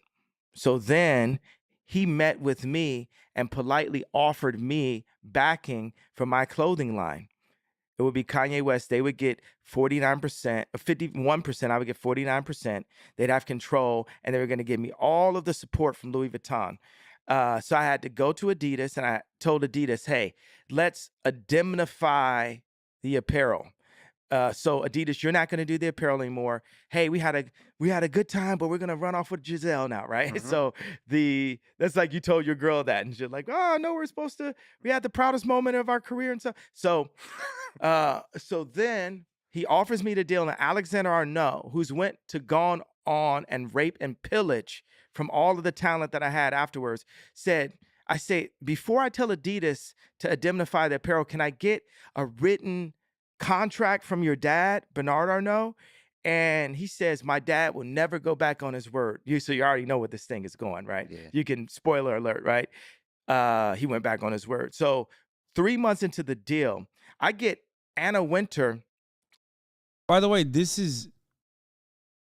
So then he met with me and politely offered me backing for my clothing line. It would be Kanye West. They would get 49%, 51%. I would get 49%. They'd have control, and they were going to give me all of the support from Louis Vuitton. So I had to go to Adidas, and I told Adidas, hey, let's indemnify the apparel. So Adidas, you're not going to do the apparel anymore. Hey, we had a good time, but we're going to run off with Giselle now, right? Mm-hmm. So that's like you told your girl that, and she's like, oh no, we had the proudest moment of our career and stuff. So then he offers me the deal, and Alexander Arnault, who's gone on and rape and pillage from all of the talent that I had afterwards, I say, before I tell Adidas to indemnify the apparel, can I get a written contract from your dad, Bernard Arnault? And he says, my dad will never go back on his word. So you already know where this thing is going, right? Yeah. You can, spoiler alert, right? He went back on his word. So 3 months into the deal, I get Anna Wintour. By the way,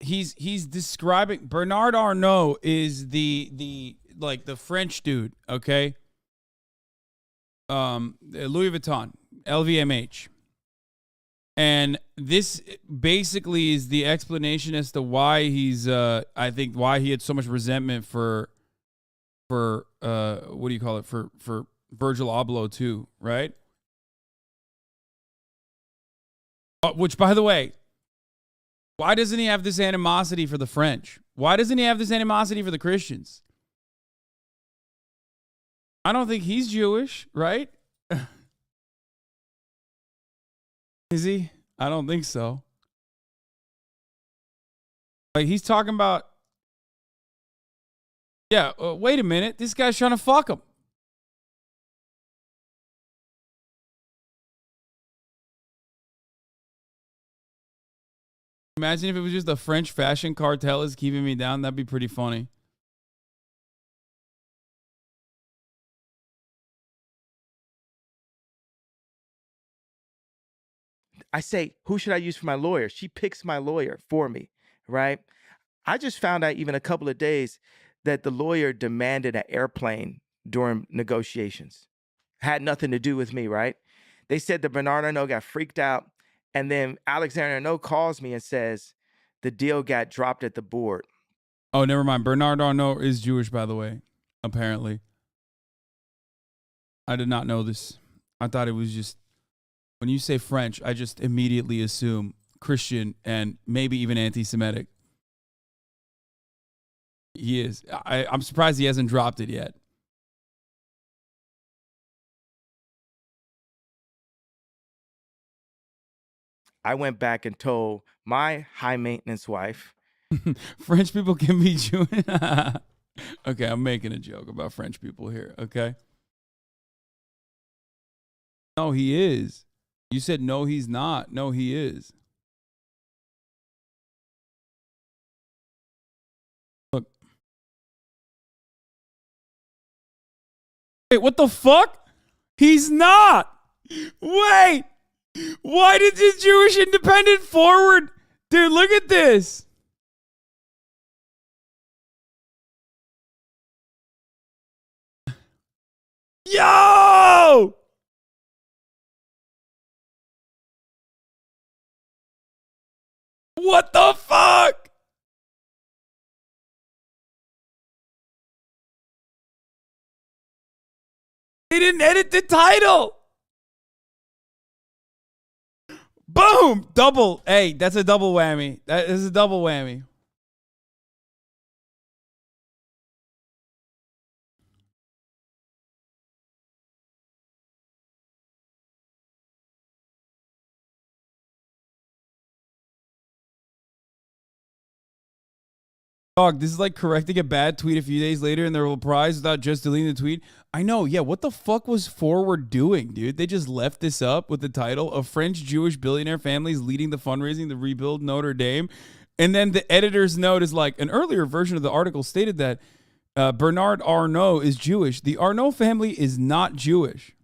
he's describing, Bernard Arnault is the French dude, okay? Louis Vuitton, LVMH. And this basically is the explanation as to why I think why he had so much resentment for what do you call it? For Virgil Abloh too, right? Which, by the way, why doesn't he have this animosity for the French? Why doesn't he have this animosity for the Christians? I don't think he's Jewish, right? Is he? I don't think so. Like, he's talking about, yeah, wait a minute. This guy's trying to fuck him. Imagine if it was just the French fashion cartel is keeping me down. That'd be pretty funny. I say, who should I use for my lawyer? She picks my lawyer for me, right? I just found out even a couple of days that the lawyer demanded an airplane during negotiations. Had nothing to do with me, right? They said that Bernard Arnault got freaked out. And then Alexander Arnault calls me and says, the deal got dropped at the board. Oh, never mind. Bernard Arnault is Jewish, by the way, apparently. I did not know this. I thought it was just, when you say French, I just immediately assume Christian and maybe even anti-Semitic. He is. I'm surprised he hasn't dropped it yet. I went back and told my high maintenance wife. French people can be Jewish. Okay, I'm making a joke about French people here, okay? No, he is. You said no, he's not. No, he is. Look. Wait, what the fuck? He's not. Wait. Why did the Jewish Independent Forward? Dude, look at this. Yo! What the fuck? They didn't edit the title. Boom! Double. Hey, that's a double whammy. That is a double whammy. Dog, this is like correcting a bad tweet a few days later in the reprise without just deleting the tweet. I know, yeah. What the fuck was Forward doing, dude? They just left this up with the title of French Jewish billionaire families leading the fundraising to rebuild Notre Dame. And then the editor's note is like, an earlier version of the article stated that Bernard Arnault is Jewish. The Arnault family is not Jewish.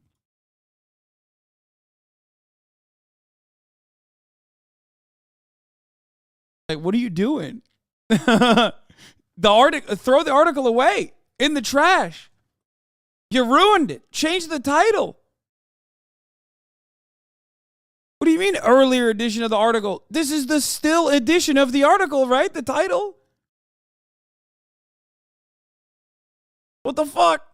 Like, what are you doing? The article, throw the article away in the trash. You ruined it. Change the title. What do you mean earlier edition of the article? This is the still edition of the article, right? The title. What the fuck?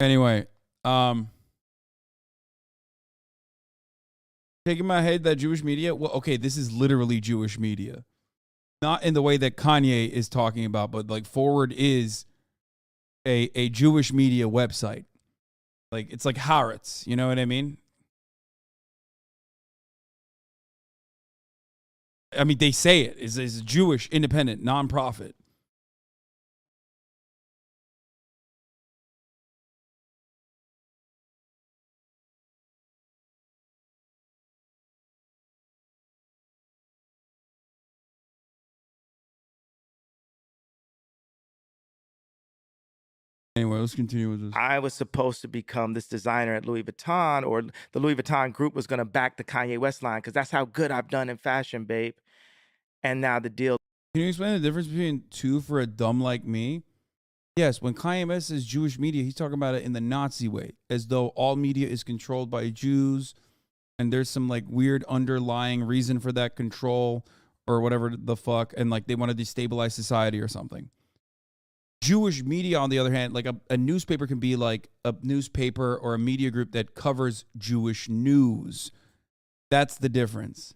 Anyway, taking my head that Jewish media. Well, okay, this is literally Jewish media, not in the way that Kanye is talking about, but like Forward is a Jewish media website. Like it's like Haaretz, you know what I mean? I mean, they say it is a Jewish independent nonprofit. Anyway, let's continue with this. I was supposed to become this designer at Louis Vuitton, or the Louis Vuitton group was going to back the Kanye West line because that's how good I've done in fashion, babe. And now the deal. Can you explain the difference between two for a dumb like me? Yes, when Kanye West says Jewish media, he's talking about it in the Nazi way, as though all media is controlled by Jews, and there's some like weird underlying reason for that control or whatever the fuck, and like they want to destabilize society or something. Jewish media, on the other hand, like a newspaper can be like a newspaper or a media group that covers Jewish news. That's the difference.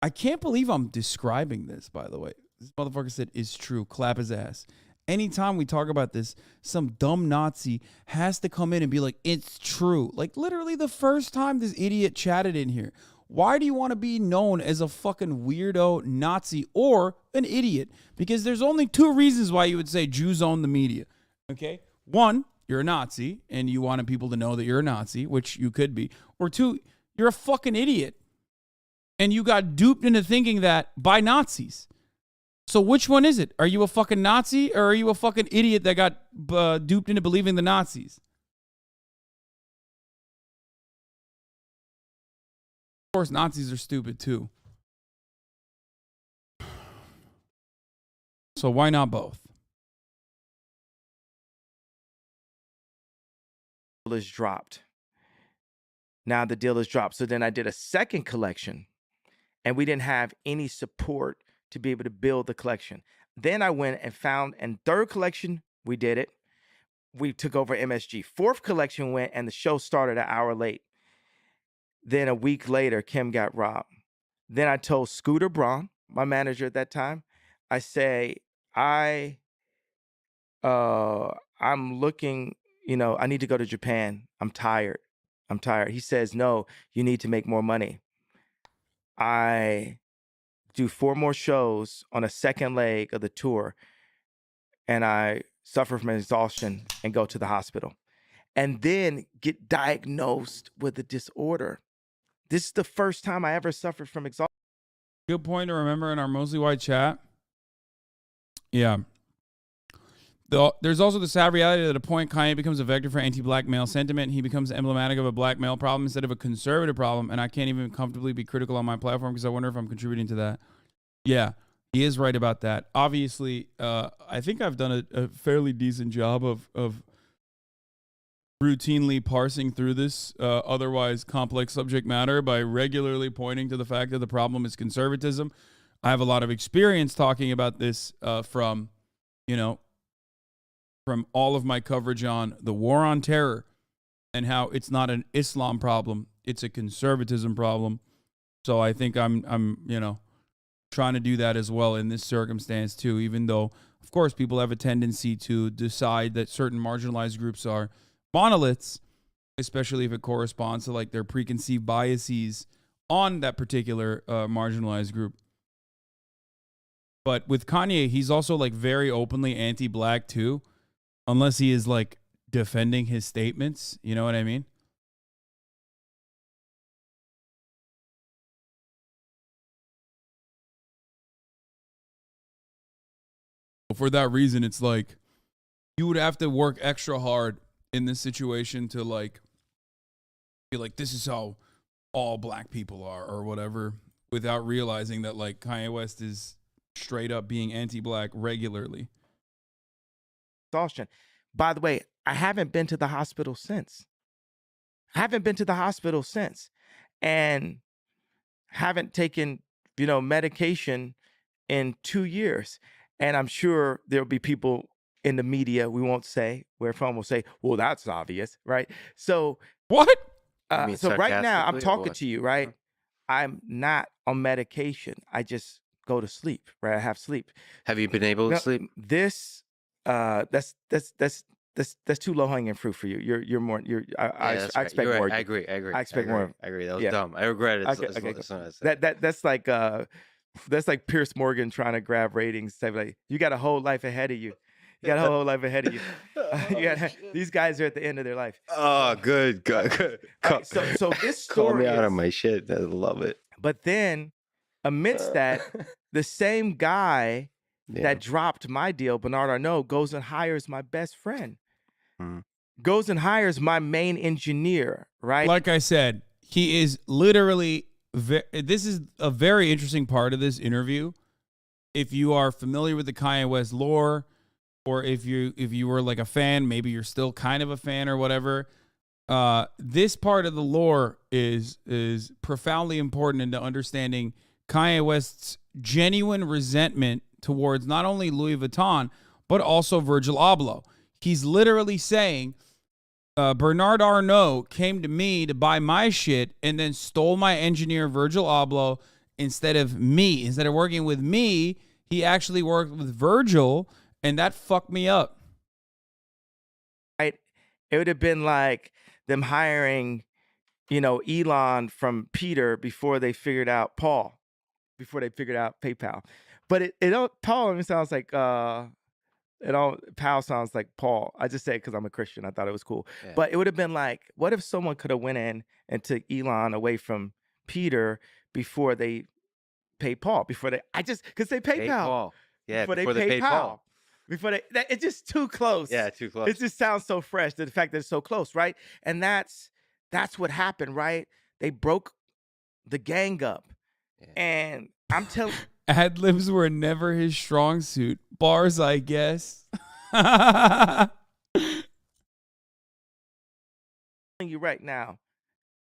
I can't believe I'm describing this, by the way. This motherfucker said is true. Clap his ass. Anytime we talk about this, some dumb Nazi has to come in and be like, it's true. Like literally the first time this idiot chatted in here. Why do you want to be known as a fucking weirdo Nazi or an idiot? Because there's only two reasons why you would say Jews own the media. Okay? One, you're a Nazi and you wanted people to know that you're a Nazi, which you could be. Or two, you're a fucking idiot and you got duped into thinking that by Nazis. So which one is it? Are you a fucking Nazi or are you a fucking idiot that got duped into believing the Nazis? Of course, Nazis are stupid too. So why not both? Is dropped. Now the deal is dropped. So then I did a second collection and we didn't have any support to be able to build the collection. Then I went and found, and third collection, we did it. We took over MSG. Fourth collection went and the show started an hour late. Then a week later, Kim got robbed. Then I told Scooter Braun, my manager at that time, I say, I'm looking, I need to go to Japan. I'm tired. He says, no, you need to make more money. I do 4 more shows on a second leg of the tour, and I suffer from exhaustion and go to the hospital, and then get diagnosed with a disorder. This is the first time I ever suffered from exhaustion. Good point to remember in our Mostly White chat. Yeah. There's also the sad reality that at a point Kanye becomes a vector for anti-black male sentiment. He becomes emblematic of a black male problem instead of a conservative problem, and I can't even comfortably be critical on my platform because I wonder if I'm contributing to that. Yeah, he is right about that. Obviously, I think I've done a fairly decent job of routinely parsing through this otherwise complex subject matter by regularly pointing to the fact that the problem is conservatism. I have a lot of experience talking about this from all of my coverage on the war on terror and how it's not an Islam problem, it's a conservatism problem. So I think I'm trying to do that as well in this circumstance too, even though, of course, people have a tendency to decide that certain marginalized groups are monoliths, especially if it corresponds to like their preconceived biases on that particular marginalized group. But with Kanye, he's also like very openly anti-black too, unless he is like defending his statements. You know what I mean? For that reason, it's like you would have to work extra hard in this situation to like be like, this is how all black people are or whatever, without realizing that like Kanye West is straight up being anti-black regularly. Exhaustion. By the way, I haven't been to the hospital since. And haven't taken, medication in 2 years. And I'm sure there'll be people in the media, we won't say, where from will say, well, that's obvious, right? So what? So right now I'm talking to you, right? I'm not on medication. I just go to sleep, right? I have sleep. Have you been able to sleep? This that's too low hanging fruit for you. You're more. I expect more. I agree. I expect more. I agree. That was dumb. I regret it. Okay. That's like Pierce Morgan trying to grab ratings. Say like, you got a whole life ahead of you. These guys are at the end of their life. Oh, good. Right, so this story call me out on my shit. I love it. But then, amidst that, the same guy that dropped my deal, Bernard Arnault, goes and hires my best friend. Goes and hires my main engineer, right? Like I said, he is literally, this is a very interesting part of this interview. If you are familiar with the Kanye West lore, or if you were like a fan, maybe you're still kind of a fan or whatever, this part of the lore is profoundly important into understanding Kanye West's genuine resentment towards not only Louis Vuitton, but also Virgil Abloh. He's literally saying, Bernard Arnault came to me to buy my shit and then stole my engineer, Virgil Abloh, instead of me. Instead of working with me, he actually worked with Virgil, and that fucked me up. Right? It would have been like them hiring, Elon from Peter before they figured out Paul, before they figured out PayPal. But Paul sounds like Paul sounds like Paul. I just say it because I'm a Christian. I thought it was cool. Yeah. But it would have been like, what if someone could have went in and took Elon away from Peter before they paid Paul? Because they PayPal. Yeah, before they before they paid paid Paul. Paul. It's just too close. Yeah, too close. It just sounds so fresh, the fact that it's so close, right? And that's what happened, right? They broke the gang up. Yeah. And I'm telling Ad libs were never his strong suit. Bars, I guess. you right now,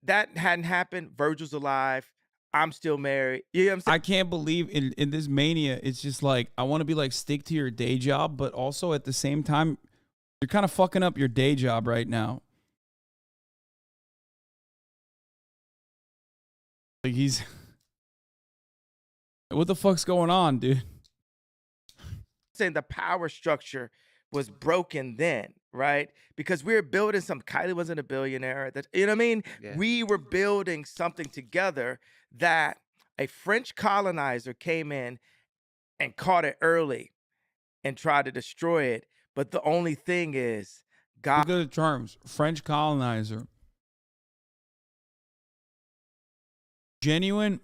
that hadn't happened. Virgil's alive. I'm still married. You know what I'm saying? I can't believe in this mania, it's just like, I want to be like, stick to your day job, but also at the same time, you're kind of fucking up your day job right now. Like what the fuck's going on, dude? Saying the power structure was broken then, right? Because we were building something. Kylie wasn't a billionaire. That, you know what I mean? Yeah. We were building something together that a French colonizer came in and caught it early and tried to destroy it. But the only thing is, God. Look at the terms. French colonizer. Genuine,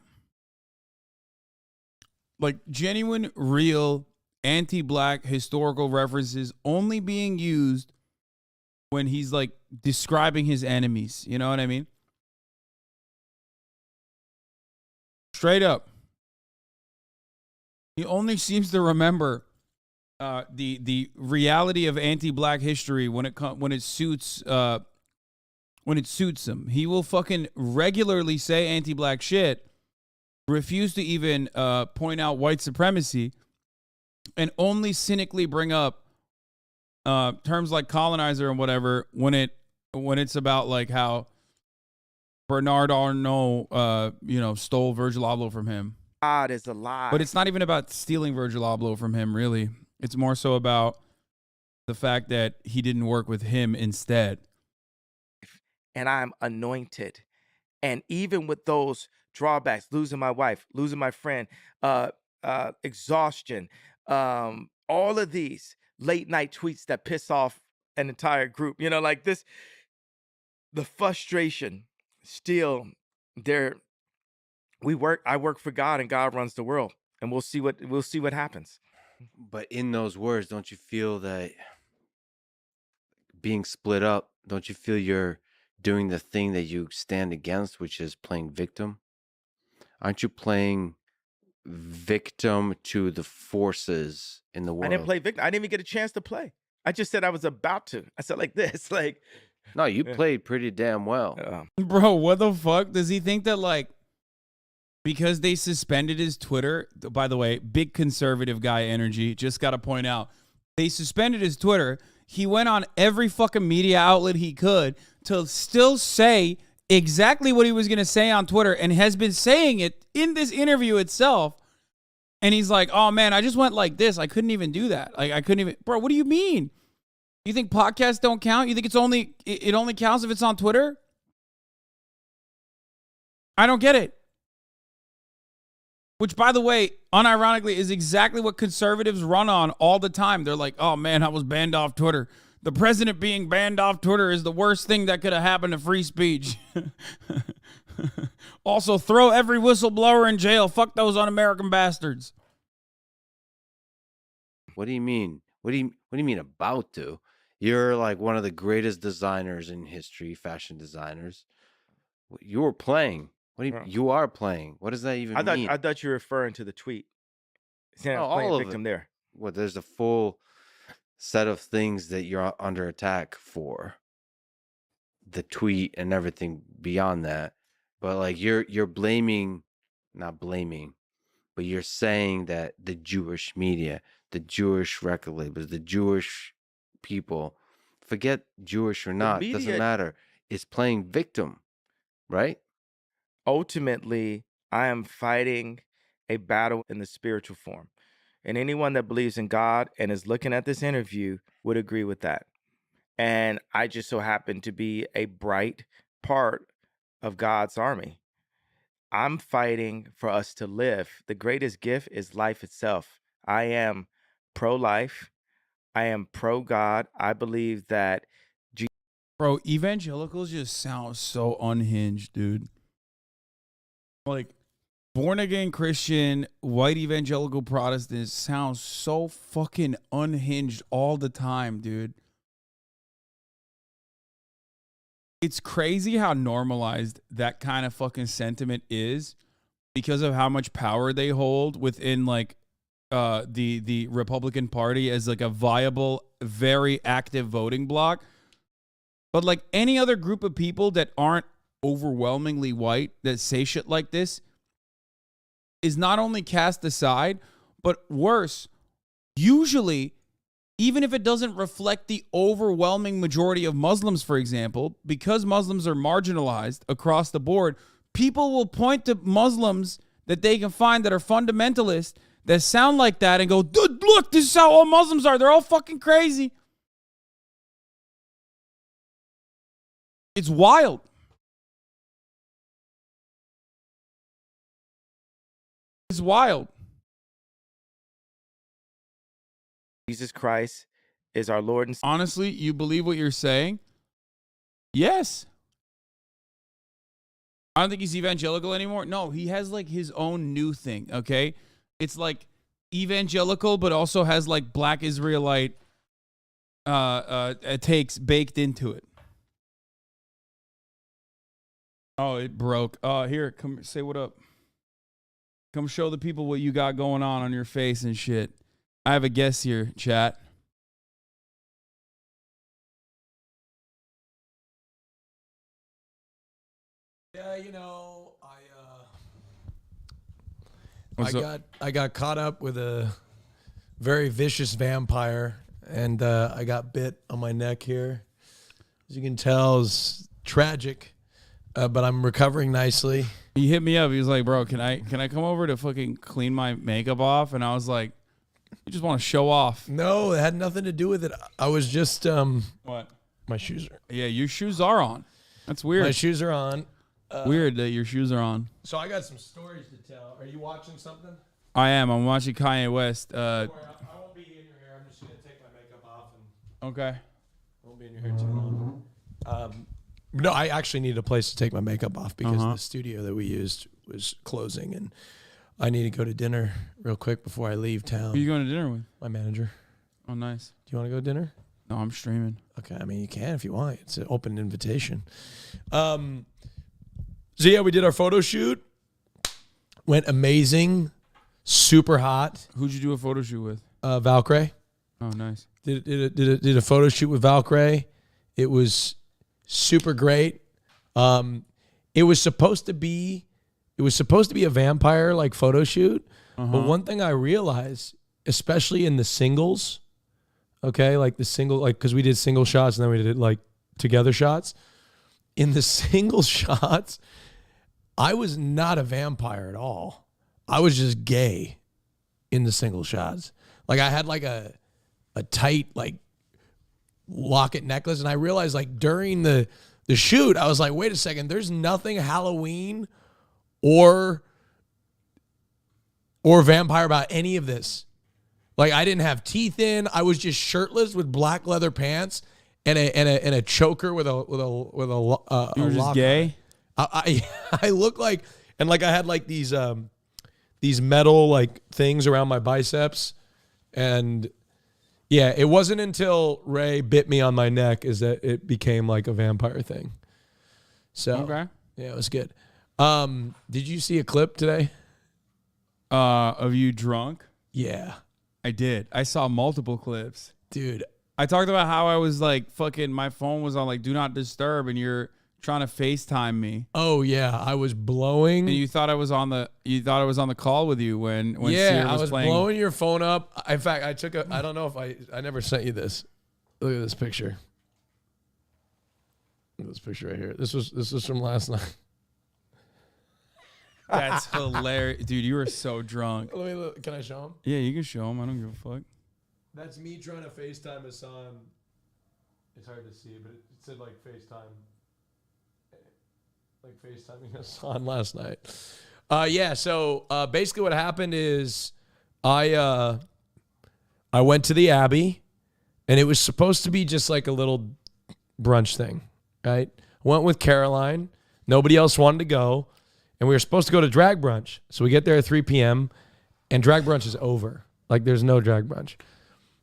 real, anti-black historical references only being used when he's like describing his enemies. You know what I mean? Straight up. He only seems to remember the reality of anti-black history when it suits him. He will fucking regularly say anti-black shit, refuse to even point out white supremacy, and only cynically bring up terms like colonizer and whatever when it's about like how Bernard Arnault stole Virgil Abloh from him. God is alive. But it's not even about stealing Virgil Abloh from him, really. It's more so about the fact that he didn't work with him instead. And I'm anointed. And even with those drawbacks, losing my wife, losing my friend, exhaustion, all of these late night tweets that piss off an entire group, like this, the frustration still there. I work for God, and God runs the world, and we'll see what happens. But in those words, don't you feel that being split up, don't you feel you're doing the thing that you stand against, which is playing victim? Aren't you playing victim to the forces in the world? I didn't play victim. I didn't even get a chance to play. I just said I was about to. I said like this, like. No, you played pretty damn well. Bro, what the fuck? Does he think that like, because they suspended his Twitter, by the way, big conservative guy energy, just got to point out, they suspended his Twitter. He went on every fucking media outlet he could to still say exactly what he was going to say on Twitter and has been saying it in this interview itself. And he's like, oh man, I just went like this. I couldn't even do that. Like I couldn't even, bro, what do you mean? You think podcasts don't count? You think it only counts if it's on Twitter? I don't get it. Which, by the way, unironically, is exactly what conservatives run on all the time. They're like, oh, man, I was banned off Twitter. The president being banned off Twitter is the worst thing that could have happened to free speech. Also, throw every whistleblower in jail. Fuck those un-American bastards. What do you mean? What do you mean about to? You're like one of the greatest designers in history, fashion designers. You were playing. What do you are playing? What does that even mean? I thought you were referring to the tweet. Yeah, all of victim it. there. Well, there's a full set of things that you're under attack for. The tweet and everything beyond that. But like you're blaming, not blaming, but you're saying that the Jewish media, the Jewish record labels, the Jewish people, forget Jewish or not, doesn't matter, is playing victim, right? Ultimately, I am fighting a battle in the spiritual form. And anyone that believes in God and is looking at this interview would agree with that. And I just so happen to be a bright part of God's army. I'm fighting for us to live. The greatest gift is life itself. I am pro-life. I am pro-God. I believe that Bro, evangelicals just sound so unhinged, dude. Like, born again Christian, white evangelical Protestants sound so fucking unhinged all the time, dude. It's crazy how normalized that kind of fucking sentiment is because of how much power they hold within like the Republican Party as like a viable, very active voting bloc. But like any other group of people that aren't overwhelmingly white that say shit like this is not only cast aside, but worse, usually, even if it doesn't reflect the overwhelming majority of Muslims, for example, because Muslims are marginalized across the board, people will point to Muslims that they can find that are fundamentalist that sound like that and go, dude, look, this is how all Muslims are. They're all fucking crazy. It's wild. It's wild. Jesus Christ is our Lord and Savior. Honestly, you believe what you're saying? Yes. I don't think he's evangelical anymore. No, he has like his own new thing, okay? It's like evangelical, but also has like black Israelite takes baked into it. Oh, it broke. Here, come say what up. Come show the people what you got going on your face and shit. I have a guest here, chat. Yeah, you know, What's up? I got caught up with a very vicious vampire, and I got bit on my neck here. As you can tell, it's tragic, but I'm recovering nicely. He hit me up. He was like, "Bro, can I come over to fucking clean my makeup off?" And I was like, "You just want to show off." No, it had nothing to do with it. I was just What? my shoes are. Yeah, your shoes are on. That's weird. My shoes are on. Weird that your shoes are on. So I got some stories to tell. Are you watching something? I am. I'm watching Kanye West. I won't be in your hair. I'm just gonna take my makeup off and Okay. I won't be in your hair too long. No, I actually need a place to take my makeup off because the studio that we used was closing, and I need to go to dinner real quick before I leave town. Who are you going to dinner with? My manager. Oh, nice. Do you want to go to dinner? No, I'm streaming. Okay, I mean you can if you want. It's an open invitation. So yeah, we did our photo shoot. Went amazing, super hot. Who'd you do a photo shoot with? Valkyrie. Oh, nice. Did a photo shoot with Valkyrie. It was super great. It was supposed to be a vampire like photo shoot. But one thing I realized, especially in the singles, okay, like the single, like because we did single shots and then we did like together shots. In the single shots, I was not a vampire at all. I was just gay in the single shots. Like I had like a tight like locket necklace, and I realized like during the shoot, I was like, wait a second, there's nothing Halloween or vampire about any of this. Like I didn't have teeth in. I was just shirtless with black leather pants and a choker with a You were just gay? I look like, and like I had like these metal like things around my biceps, and yeah, it wasn't until Ray bit me on my neck is that it became like a vampire thing. So Okay. yeah, it was good. Did you see a clip today? Of you drunk? Yeah, I did. I saw multiple clips. dude. I talked about how I was like fucking, my phone was on like do not disturb and you're trying to FaceTime me. Oh yeah, I was blowing. And you thought I was on the call with you when Yeah, Sear I was playing. blowing your phone up. In fact, I took I don't know if I never sent you this. Look at this picture. Look at this picture right here. This was from last night. That's hilarious. Dude, you were so drunk. Let me look. Can I show him? Yeah, you can show him. I don't give a fuck. That's me trying to FaceTime Hasan. It's hard to see, but it said like FaceTime. Like FaceTiming Hasan last night. Yeah, so basically what happened is I went to the Abbey, and it was supposed to be just like a little brunch thing, right? Went with Caroline. Nobody else wanted to go. and we were supposed to go to drag brunch. So we get there at 3 p.m. and drag brunch is over. Like there's no drag brunch.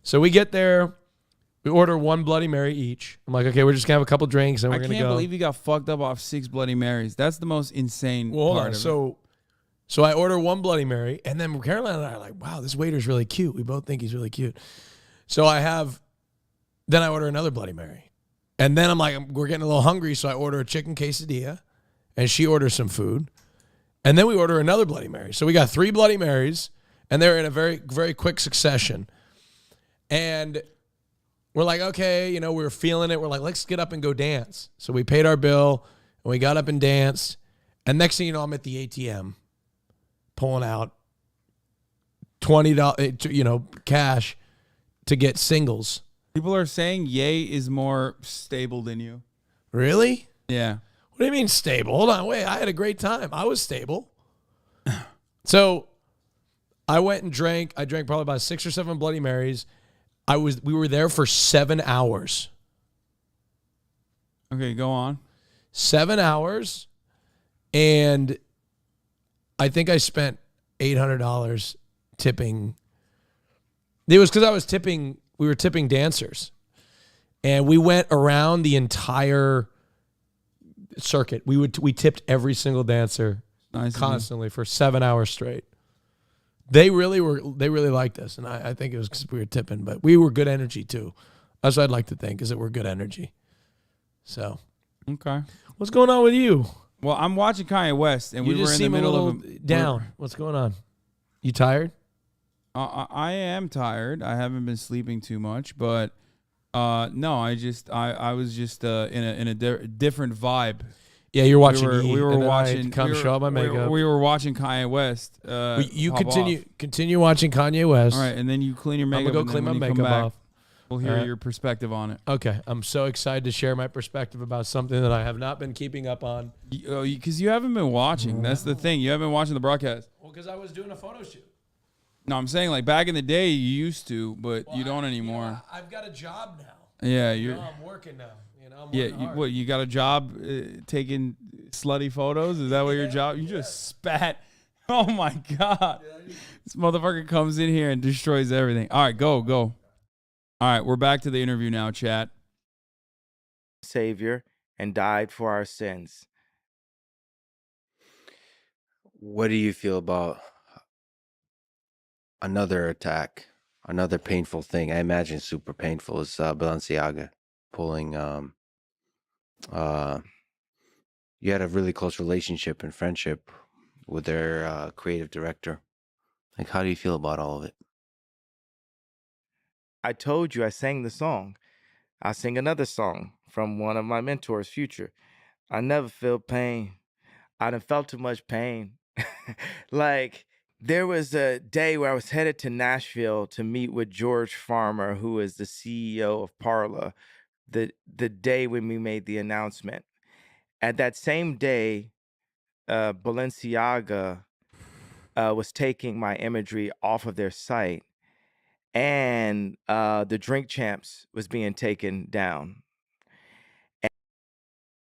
So we get there, we order 1 Bloody Mary each. I'm like, okay, we're just gonna have a couple drinks and we're gonna go. I can't believe you got fucked up off 6 Bloody Marys. That's the most insane hold part on. of it. So I order 1 Bloody Mary, and then Caroline and I are like, wow, this waiter's really cute. We both think he's really cute. So then I order another Bloody Mary. And then I'm like, we're getting a little hungry, so I order a chicken quesadilla, and she orders some food. And then we order another Bloody Mary. So we got 3 Bloody Marys, and they're in a very, very quick succession. And we're like, okay, we were feeling it. We're like, let's get up and go dance. So we paid our bill, and we got up and danced. And next thing you know, I'm at the ATM pulling out $20, cash to get singles. People are saying Ye is more stable than you. Really? Yeah. What do you mean stable? Hold on, wait. I had a great time. I was stable. So I went and drank. I drank probably about 6 or 7 Bloody Marys. We were there for 7 hours. Okay, go on. 7 hours, and I think I spent $800 tipping. It was because I was tipping. We were tipping dancers, and we went around the entire circuit. We tipped every single dancer constantly for 7 hours straight. They really liked us, and I think it was because we were tipping, but we were good energy too. That's what I'd like to think, is that we're good energy. So, okay, what's going on with you? Well, I'm watching Kanye West, and we were in the middle of down. What's going on? You tired? I am tired. I haven't been sleeping too much, but no, I was just in a different vibe. Yeah, you're watching. We were watching. Show up my makeup. We were watching Kanye West. You continue watching Kanye West. All right, and then you clean your makeup. I'm gonna go clean my makeup off. We'll hear your perspective on it. Okay, I'm so excited to share my perspective about something that I have not been keeping up on. Because you haven't been watching. That's the thing. You haven't been watching the broadcast. Well, because I was doing a photo shoot. No, I'm saying like back in the day you used to, but you don't anymore. I've got a job now. Yeah, I'm working now. I'm working hard. You got a job taking slutty photos? Is that what your job? You just spat. Oh my God. This motherfucker comes in here and destroys everything. All right, go. All right, we're back to the interview now, chat. Savior and died for our sins. What do you feel about another attack, another painful thing? I imagine super painful is Balenciaga pulling. You had a really close relationship and friendship with their creative director. Like, how do you feel about all of it? I told you I sang the song. I sing another song from one of my mentors, Future. I never feel pain. I done felt too much pain. Like, there was a day where I was headed to Nashville to meet with George Farmer, who is the CEO of Parla, the day when we made the announcement. At that same day, Balenciaga was taking my imagery off of their site, and the Drink Champs was being taken down.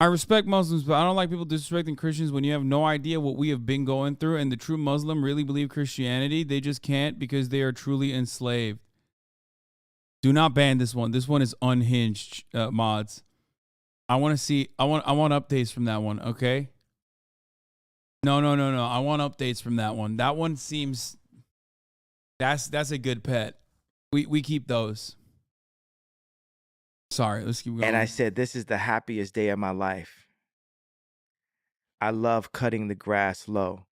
I respect Muslims, but I don't like people disrespecting Christians when you have no idea what we have been going through, and the true Muslim really believe Christianity. They just can't because they are truly enslaved. Do not ban this one. This one is unhinged, mods. I want to see. I want updates from that one. Okay. No. I want updates from that one. That one seems. That's a good pet. We keep those. Sorry, let's keep going. And I said, this is the happiest day of my life. I love cutting the grass low.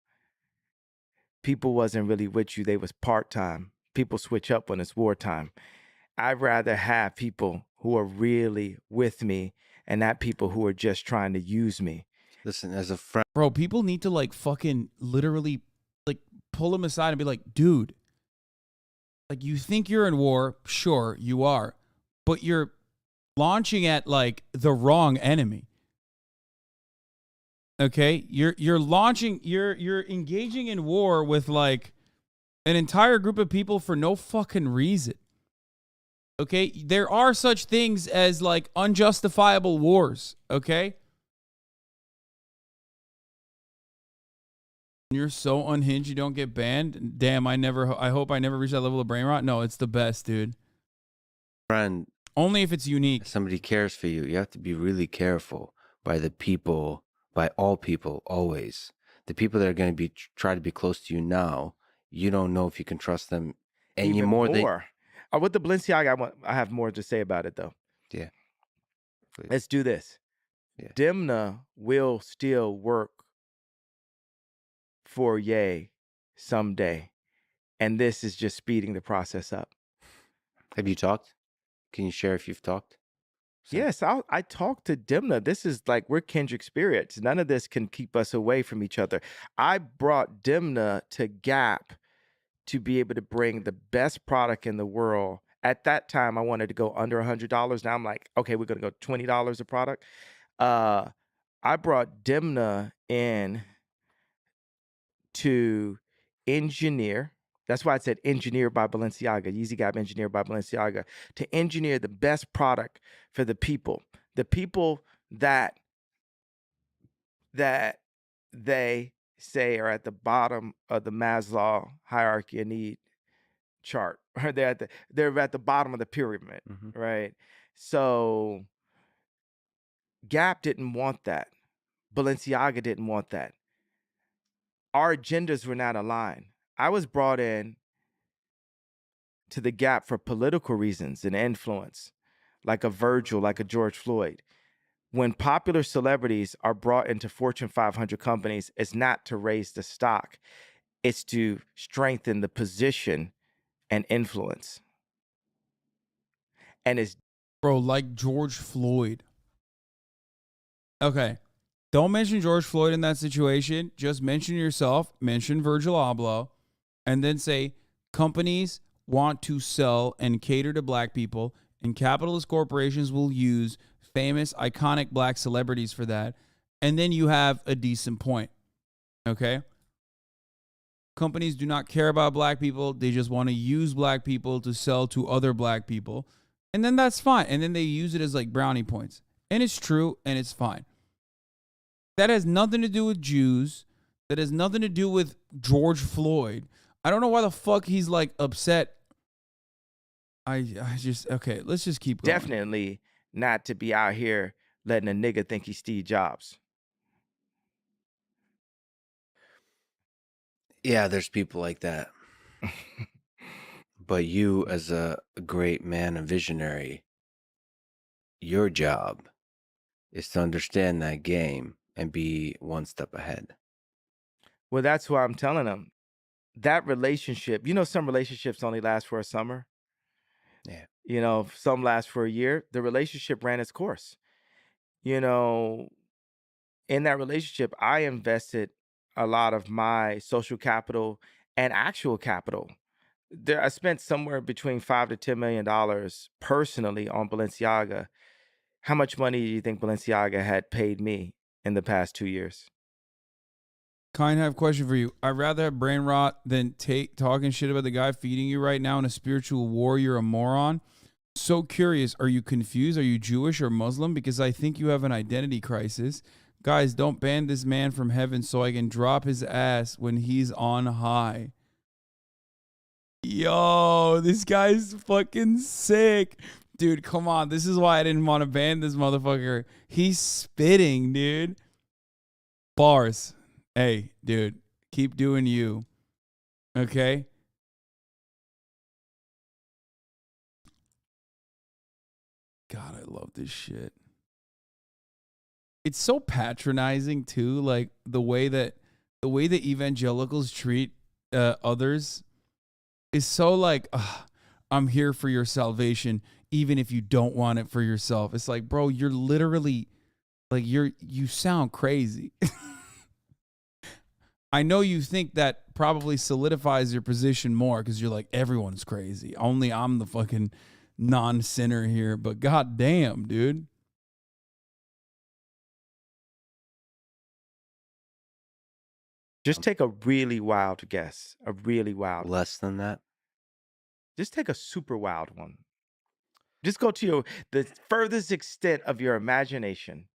People wasn't really with you. They was part-time. People switch up when it's wartime. I'd rather have people who are really with me and not people who are just trying to use me. Listen, as a friend. Bro, people need to like fucking literally like pull him aside and be like, dude, like you think you're in war. Sure, you are. But you're launching at like the wrong enemy. Okay? You're engaging in war with like an entire group of people for no fucking reason. Okay? There are such things as like unjustifiable wars, okay? You're so unhinged you don't get banned. Damn, I hope I never reach that level of brain rot. No, it's the best, dude. Friend, Only if it's unique. if somebody cares for you, you have to be really careful by the people, by all people, always. The people that are going to be try to be close to you now, you don't know if you can trust them any Even more. With the Balenciaga, I have more to say about it though. Yeah. Please. Let's do this. Yeah. Demna will still work for Ye someday, and this is just speeding the process up. Have you talked? Can you share if you've talked? Yes, I talked to Demna. This is like we're kindred spirits. None of this can keep us away from each other. I brought Demna to Gap to be able to bring the best product in the world. At that time, I wanted to go under $100. Now I'm like, okay, we're gonna go $20 a product. I brought Demna in to engineer. That's why I said engineered by Balenciaga, Yeezy Gap engineered by Balenciaga, to engineer the best product for the people that they say are at the bottom of the Maslow hierarchy of need chart. Or they're at the bottom of the pyramid, right? So Gap didn't want that. Balenciaga didn't want that. Our agendas were not aligned. I was brought in to the Gap for political reasons and influence, like a Virgil, like a George Floyd. When popular celebrities are brought into Fortune 500 companies, it's not to raise the stock, it's to strengthen the position and influence. And it's Bro, like George Floyd. Okay. Don't mention George Floyd in that situation. Just mention yourself, mention Virgil Abloh, and then say companies want to sell and cater to black people, and capitalist corporations will use famous, iconic black celebrities for that. And then you have a decent point. Okay? Companies do not care about black people. They just want to use black people to sell to other black people. And then that's fine. And then they use it as like brownie points. And it's true and it's fine. That has nothing to do with Jews. That has nothing to do with George Floyd. I don't know why the fuck he's like upset. Okay, let's just keep going. definitely not to be out here letting a nigga think he's Steve Jobs. Yeah, there's people like that. But you, as a great man, a visionary, your job is to understand that game and be one step ahead. Well, that's why I'm telling them. That relationship, some relationships only last for a summer. Yeah. Some last for a year. The relationship ran its course. In that relationship, I invested a lot of my social capital and actual capital. I spent somewhere between $5 to $10 million personally on Balenciaga. How much money do you think Balenciaga had paid me in the past 2 years? Kind, I have a question for you. I'd rather have brain rot than talking shit about the guy feeding you right now in a spiritual war. You're a moron. So curious. Are you confused? Are you Jewish or Muslim? Because I think you have an identity crisis. Guys, don't ban this man from heaven so I can drop his ass when he's on high. Yo, this guy's fucking sick. Dude, come on. This is why I didn't want to ban this motherfucker. He's spitting, dude. Bars. Hey, dude, keep doing you. Okay? God, I love this shit. It's so patronizing too, like the way that evangelicals treat others is so like, I'm here for your salvation, even if you don't want it for yourself. It's like, bro, you're literally like you sound crazy. I know you think that probably solidifies your position more because you're like, everyone's crazy. Only I'm the fucking non-sinner here. But goddamn, dude. Just take a really wild guess. A really wild. Less than that? Just take a super wild one. Just go to the furthest extent of your imagination.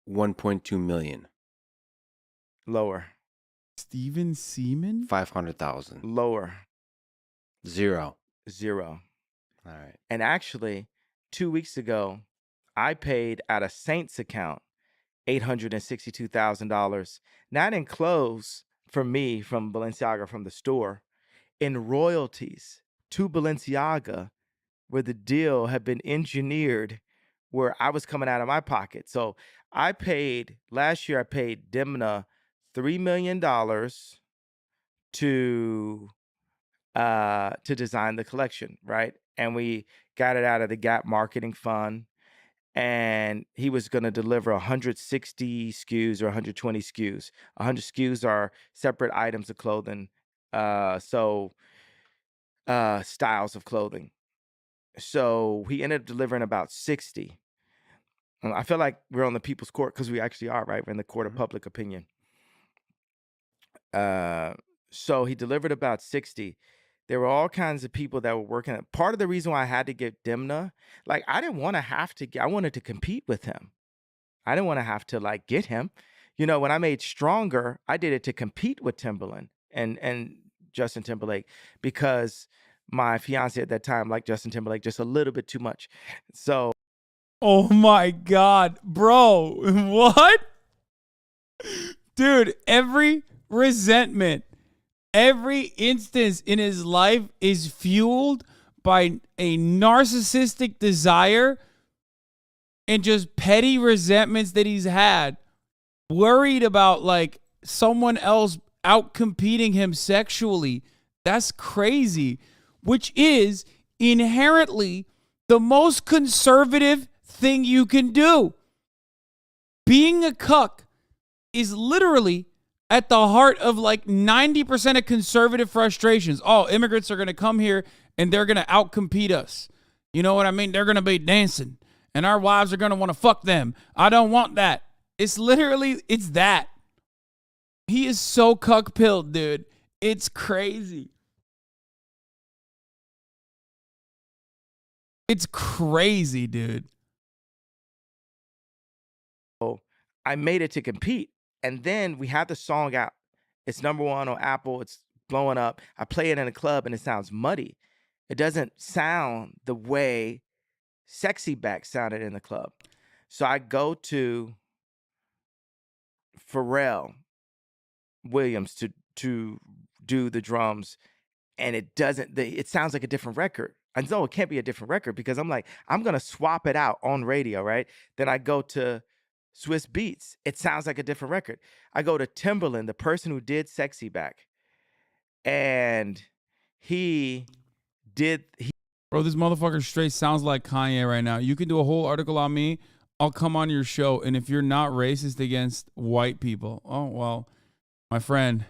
1.2 million. Lower. Steven Seaman? 500,000. Lower. 0. 0. All right. And actually, 2 weeks ago, I paid out of Saints account $862,000, not in clothes for me from Balenciaga from the store, in royalties to Balenciaga, where the deal had been engineered where I was coming out of my pocket. So last year I paid Demna $3 million to design the collection, right? And we got it out of the Gap marketing fund. And he was going to deliver 160 SKUs or 120 SKUs. 100 SKUs are separate items of clothing. Styles of clothing. So he ended up delivering about 60. I feel like we're on the people's court because we actually are, right? We're in the court of public opinion. So he delivered about 60. There were all kinds of people that were working. Part of the reason why I had to get Demna, like I didn't want to have to I wanted to compete with him. I didn't want to have to like get him. You know, when I made Stronger, I did it to compete with Timberland and Justin Timberlake because my fiance at that time liked Justin Timberlake just a little bit too much. So, Oh my God, bro. What? Dude, every resentment, every instance in his life is fueled by a narcissistic desire and just petty resentments that he's had, worried about like someone else out competing him sexually. That's crazy, which is inherently the most conservative thing you can do. Being a cuck is literally at the heart of like 90% of conservative frustrations. Oh, immigrants are going to come here and they're going to outcompete us. You know what I mean? They're going to be dancing and our wives are going to want to fuck them. I don't want that. It's that. He is so cuck-pilled, dude. It's crazy. It's crazy, dude. I made it to compete. And then we had the song out. It's #1 on Apple. It's blowing up. I play it in a club and it sounds muddy. It doesn't sound the way Sexy Back sounded in the club. So I go to Pharrell Williams to do the drums, and it sounds like a different record. I know it can't be a different record because I'm like, I'm going to swap it out on radio, right? Then I go to Swiss Beats. It sounds like a different record. I go to Timberland, the person who did Sexy Back, and Bro, this motherfucker straight sounds like Kanye right now. You can do a whole article on me. I'll come on your show, and if you're not racist against white people, oh, well, my friend,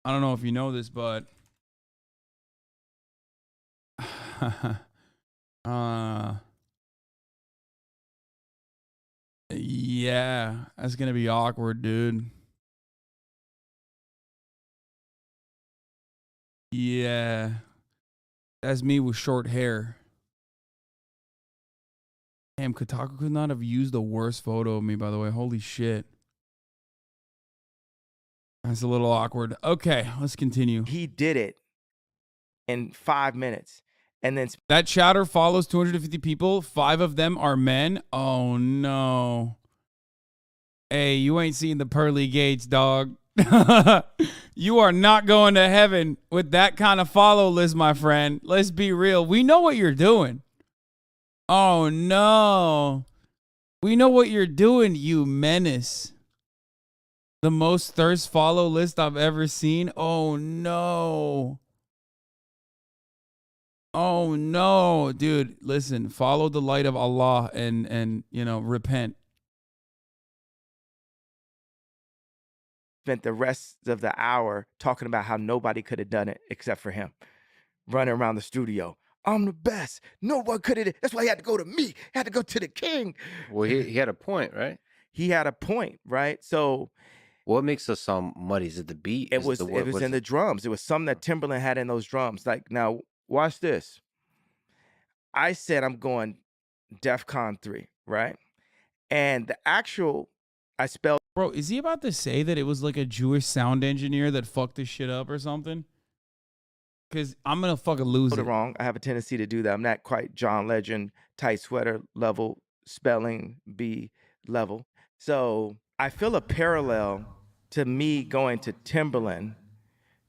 I don't know if you know this, but yeah, that's going to be awkward, dude. Yeah. That's me with short hair. Damn, Kotaku could not have used the worst photo of me, by the way. Holy shit. That's a little awkward. Okay, let's continue. he did it in 5 minutes. And then That chatter follows 250 people. 5 of them are men. Oh, no. Hey, you ain't seen the pearly gates, dog. You are not going to heaven with that kind of follow list, my friend. Let's be real. We know what you're doing. Oh, no. We know what you're doing, you menace. The most thirst follow list I've ever seen. Oh, no. Oh, no. Dude, listen. Follow the light of Allah and repent. spent the rest of the hour talking about how nobody could have done it except for him. Running around the studio. I'm the best. No one could have. That's why he had to go to me. He had to go to the king. Well, he had a point, right? He had a point, right? So what makes the song muddy? Is it the beat? it was in the drums. It was something that Timberland had in those drums. Like, now watch this. I said I'm going DEF CON 3, right? And the actual I spelled Bro, is he about to say that it was like a Jewish sound engineer that fucked this shit up or something? Because I'm going to fucking lose it it. wrong. I have a tendency to do that. I'm not quite John Legend, tight sweater level, spelling bee level. So I feel a parallel to me going to Timberland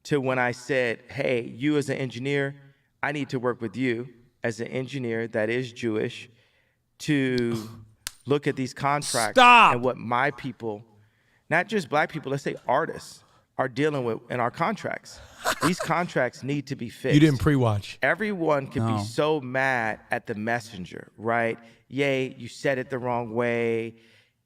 to when I said, hey, you as an engineer, I need to work with you as an engineer that is Jewish to look at these contracts Stop. and what my people, not just black people, let's say artists, are dealing with in our contracts. These contracts need to be fixed. You didn't pre-watch. Everyone could No. be so mad at the messenger, right? Yay, you said it the wrong way.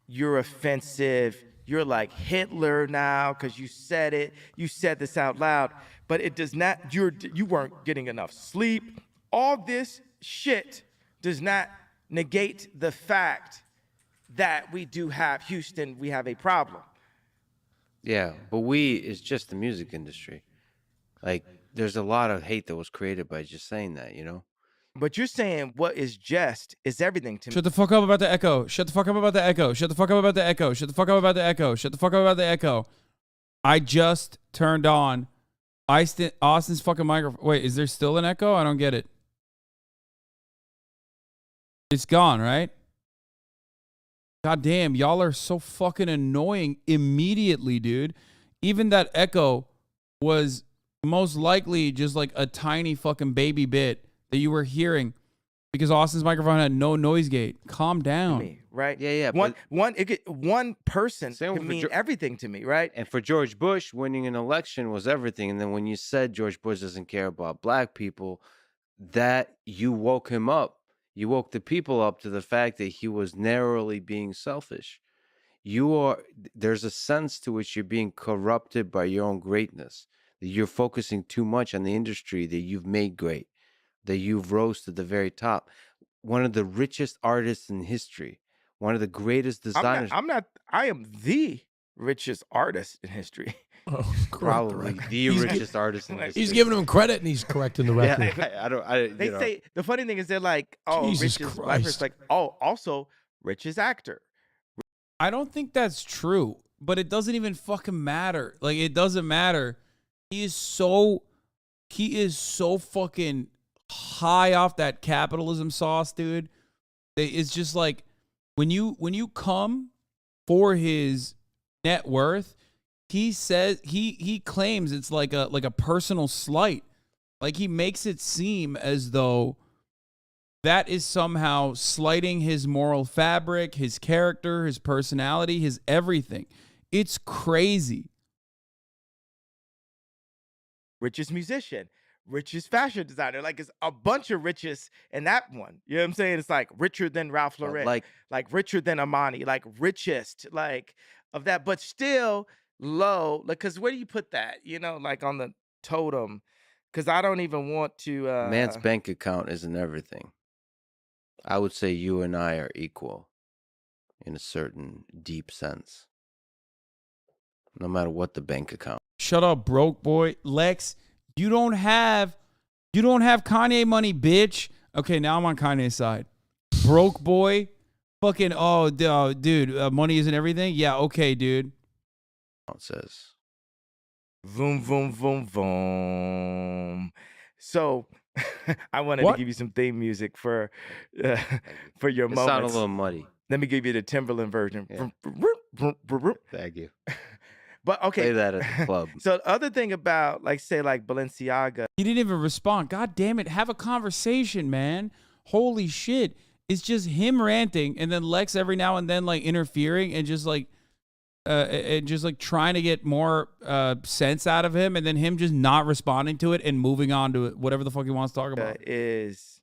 You're offensive. You're like Hitler now because you said it. You said this out loud, but it does not. You weren't getting enough sleep. All this shit does not negate the fact that we do have Houston. We have a problem. Yeah, but we is just the music industry. Like, there's a lot of hate that was created by just saying that, you know? But you're saying what is just is everything to me. Shut the fuck up about the echo. Shut the fuck up about the echo. Shut the fuck up about the echo. Shut the fuck up about the echo. Shut the fuck up about the echo. I just turned on Austin's fucking microphone. Wait, is there still an echo? I don't get it. It's gone, right? God damn, y'all are so fucking annoying immediately, dude. Even that echo was most likely just like a tiny fucking baby bit that you were hearing because Austin's microphone had no noise gate. Calm down. Me, right? Yeah. One person Same can with mean everything to me, right? And for George Bush, winning an election was everything. And then when you said George Bush doesn't care about black people, that you woke him up. You woke the people up to the fact that he was narrowly being selfish. There's a sense to which you're being corrupted by your own greatness, that you're focusing too much on the industry that you've made great, that you've rose to the very top. One of the richest artists in history, one of the greatest designers. I am the richest artist in history. Oh, Probably the richest artist in history. He's giving him credit and he's correcting the record. They say the funny thing is they're like, oh, Jesus richest black Christ. person, like, oh, also richest actor. I don't think that's true, but it doesn't even fucking matter. Like, it doesn't matter. He is so fucking high off that capitalism sauce, dude. It's just like when you come for his net worth, he says he claims it's like a personal slight. Like, he makes it seem as though that is somehow slighting his moral fabric, his character, his personality, his everything. It's crazy. Richest musician, richest fashion designer. Like, it's a bunch of riches in that one. You know what I'm saying? It's like richer than Ralph Lauren, like richer than Armani, like richest, like of that, but still low. Like, because where do you put that? You know, like on the totem. Because I don't even want to. A man's bank account isn't everything. I would say you and I are equal in a certain deep sense, no matter what the bank account. Shut up, broke boy. Lex, you don't have Kanye money, bitch. Okay, now I'm on Kanye's side. Broke boy. Fucking, dude, money isn't everything? Yeah, okay, dude. It says. Voom, voom, voom, voom. So, I wanted to give you some theme music for your It moments. sounded a little muddy. Let me give you the Timberland version. Yeah. Thank you. But okay. Play that at the club. So the other thing about, like, say, like Balenciaga. He didn't even respond. God damn it. Have a conversation, man. Holy shit. It's just him ranting and then Lex every now and then like interfering and just like trying to get more sense out of him, and then him just not responding to it and moving on to it, whatever the fuck he wants to talk about. Is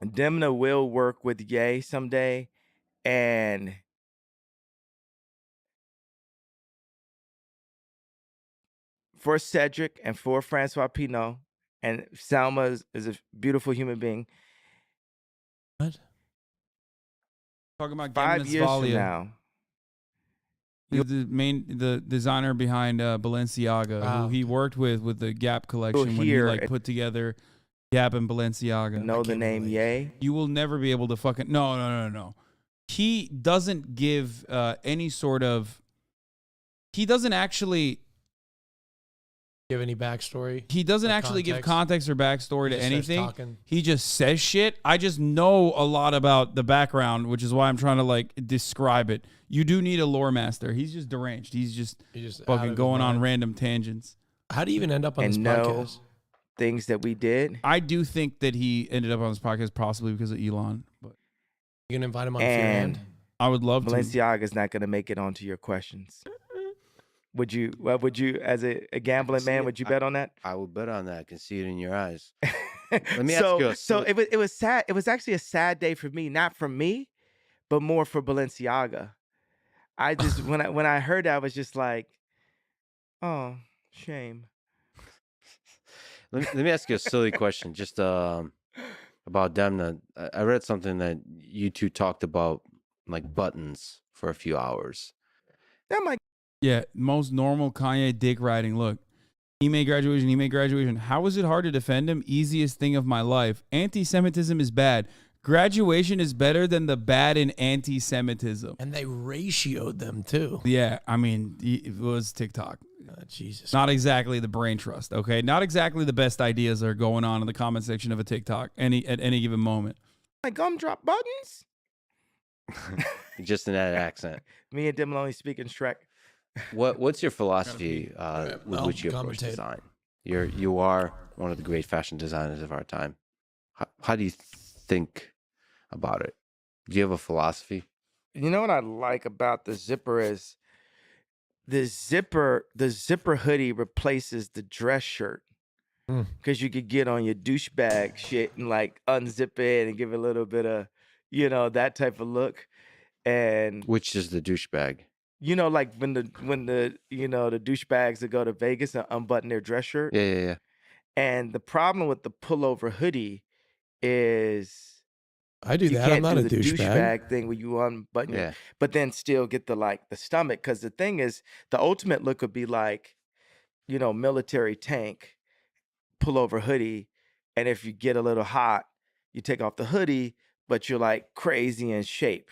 Demna will work with Ye someday, and for Cedric and for Francois Pinot, and Salma is a beautiful human being. What? Talking about 5 years from now. The designer behind Balenciaga, who he worked with the Gap collection when he like put together Gap and Balenciaga. Know the name Ye? You will never be able to fucking no. he doesn't give any sort of. He doesn't actually Give any backstory? He doesn't or actually give context? context or backstory He to just starts anything. talking. He just says shit. I just know a lot about the background, which is why I'm trying to like describe it. You do need a lore master. He's just deranged. He's just out of fucking his going on mind. random tangents. How do you even end up on And this know podcast? things that we did. I do think that he ended up on this podcast possibly because of Elon, but You can invite him on Fear And Hand? I would love to. Balenciaga's not going to make it onto your questions. Would you, as a gambling man, would you bet on that? I would bet on that. I can see it in your eyes. Let me ask you a So it was sad. It was actually a sad day for me, not for me, but more for Balenciaga. I just when I heard that, I was just like, oh, shame. Let me ask you a silly question, just about Demna. I read something that you two talked about, like buttons, for a few hours. I'm like, Yeah, most normal Kanye dick riding. Look, he made graduation. How is it hard to defend him? Easiest thing of my life. Anti-Semitism is bad. Graduation is better than the bad in anti-Semitism. And they ratioed them too. Yeah, I mean, it was TikTok. Jesus. Not exactly the brain trust, okay? Not exactly the best ideas are going on in the comment section of a TikTok at any given moment. my gumdrop buttons. Just in that accent. Me and Dim only speak in Shrek. What's your philosophy with I'll which you approach commentate. design? You are one of the great fashion designers of our time. How do you think about it? Do you have a philosophy? You know what I like about the zipper is the zipper hoodie replaces the dress shirt. Because you could get on your douchebag shit and like unzip it and give it a little bit of, that type of look. And Which is the douchebag? like when the the douchebags that go to Vegas and unbutton their dress shirt. Yeah. And the problem with the pullover hoodie is I do you that. I'm can't not do a the douchebag. thing where you unbutton Yeah. it, but then still get the stomach. Because the thing is, the ultimate look would be like, military tank, pullover hoodie, and if you get a little hot, you take off the hoodie, but you're like crazy in shape.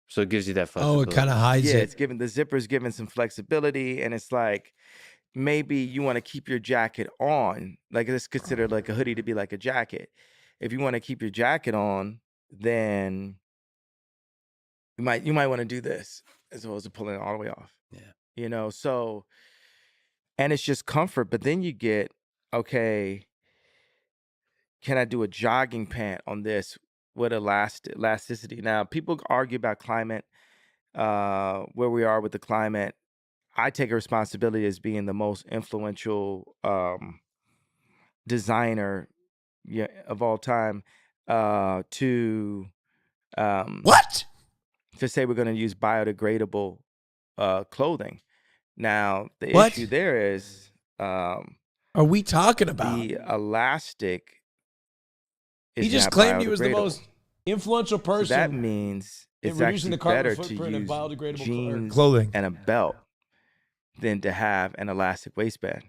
So it gives you that Oh, flexibility. it kind of hides Yeah, it. it's giving the zipper's giving some flexibility, and it's like maybe you want to keep your jacket on. Like it's considered like a hoodie to be like a jacket. If you want to keep your jacket on, then you might want to do this as opposed to pulling it all the way off. Yeah. So and it's just comfort, but then you get, okay, can I do a jogging pant on this with elasticity? Now, people argue about climate, where we are with the climate. I take a responsibility as being the most influential designer of all time to What? to say we're going to use biodegradable clothing. Now, the What? issue there is Are we talking about? the elastic is He just not claimed he was the biodegradable. most influential So person. that means in it's reducing actually the carbon better to footprint of use biodegradable jeans clothing. and a belt than to have an elastic waistband.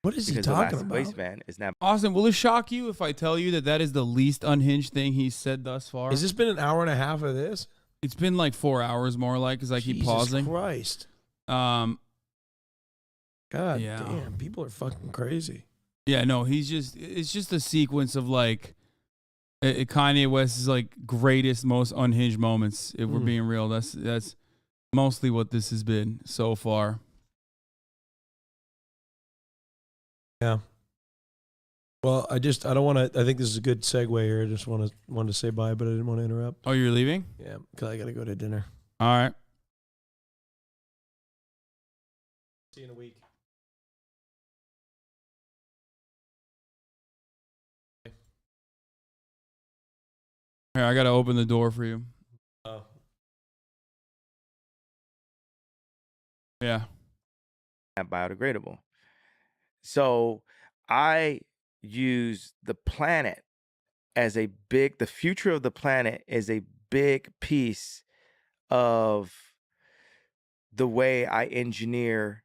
What is he Because talking elastic about? waistband is not. Austin, will it shock you if I tell you that is the least unhinged thing he's said thus far? Has this been an hour and a half of this? It's been like 4 hours more like because I keep Jesus pausing. Christ. Um, God Yeah. damn. People are fucking crazy. yeah, no, it's just a sequence of like Kanye West's like greatest, most unhinged moments. If we're being real, that's mostly what this has been so far. Yeah. Well, I don't want to. I think this is a good segue here. I just wanted to say bye, but I didn't want to interrupt. Oh, you're leaving? Yeah, because I got to go to dinner. All right. See you in a week. Here, I got to open the door for you. Oh. Yeah. Not biodegradable. So I use the planet as the future of the planet is a big piece of the way I engineer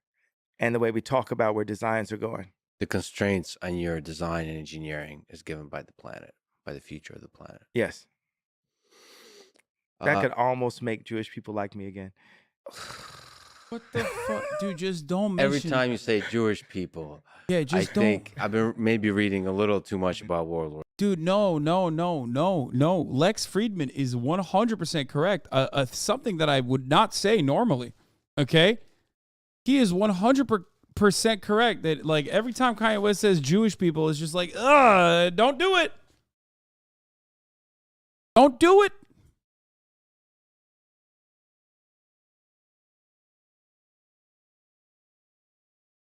and the way we talk about where designs are going. The constraints on your design and engineering is given by the planet, by the future of the planet. Yes. That Uh, could almost make Jewish people like me again. What the fuck, dude? Just don't every mention. time you say Jewish people, Yeah, I just don't. think I've been maybe reading a little too much about World War. Dude, no. Lex Friedman is 100% correct. Something that I would not say normally. Okay, he is 100% correct. That like every time Kanye West says Jewish people, it's just like, don't do it. Don't do it.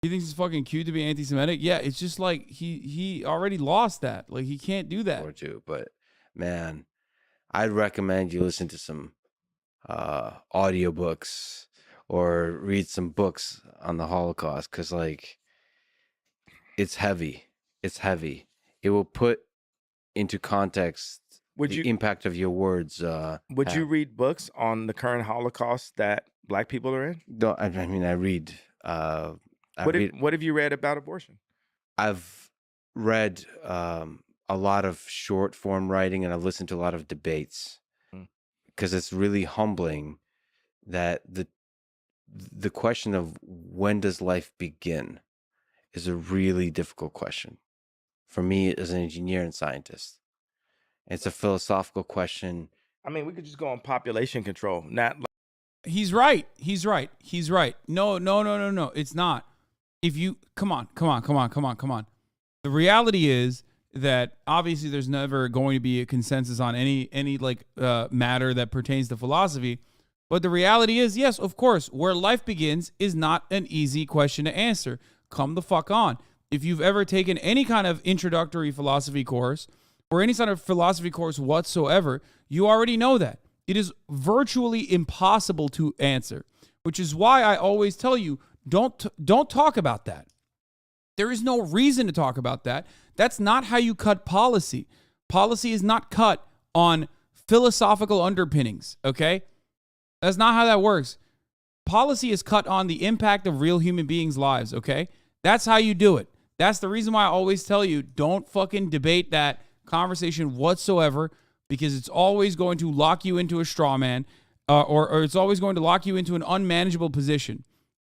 He thinks it's fucking cute to be anti-Semitic. Yeah, it's just like he already lost that. Like he can't do that. Or two, but man, I'd recommend you listen to some audiobooks or read some books on the Holocaust, because like it's heavy. It's heavy. It will put into context the impact of your words. Would you read books on the current Holocaust that Black people are in? No, I mean I read. What have you read about abortion? I've read a lot of short form writing, and I've listened to a lot of debates, because it's really humbling that the question of when does life begin is a really difficult question for me as an engineer and scientist. It's a philosophical question. I mean, we could just go on population control. Not like He's right. No. It's not. If you come on. The reality is that obviously there's never going to be a consensus on any like matter that pertains to philosophy. But the reality is, yes, of course, where life begins is not an easy question to answer. Come the fuck on. If you've ever taken any kind of introductory philosophy course or any sort of philosophy course whatsoever, you already know that. It is virtually impossible to answer, which is why I always tell you, don't talk about that. There is no reason to talk about that. That's not how you cut policy. Policy is not cut on philosophical underpinnings, okay? That's not how that works. Policy is cut on the impact of real human beings' lives, okay? That's how you do it. That's the reason why I always tell you, don't fucking debate that conversation whatsoever, because it's always going to lock you into a straw man, or it's always going to lock you into an unmanageable position,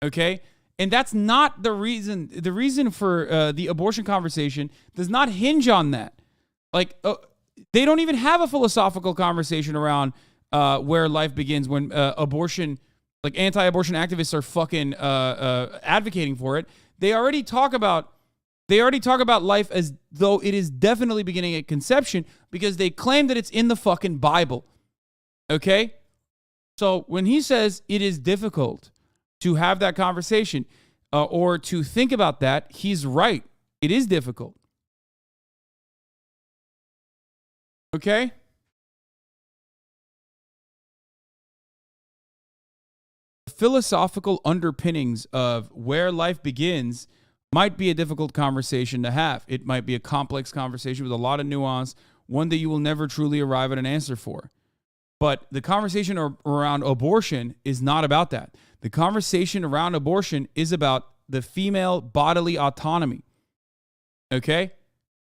okay? And that's not the reason. The reason for the abortion conversation does not hinge on that. Like, they don't even have a philosophical conversation around where life begins when abortion, like anti-abortion activists are fucking advocating for it. They already talk about life as though it is definitely beginning at conception because they claim that it's in the fucking Bible. Okay? So when he says it is difficult to have that conversation or to think about that, he's right. It is difficult. Okay? Philosophical underpinnings of where life begins might be a difficult conversation to have. It might be a complex conversation with a lot of nuance, one that you will never truly arrive at an answer for. But the conversation around abortion is not about that. The conversation around abortion is about the female bodily autonomy. Okay?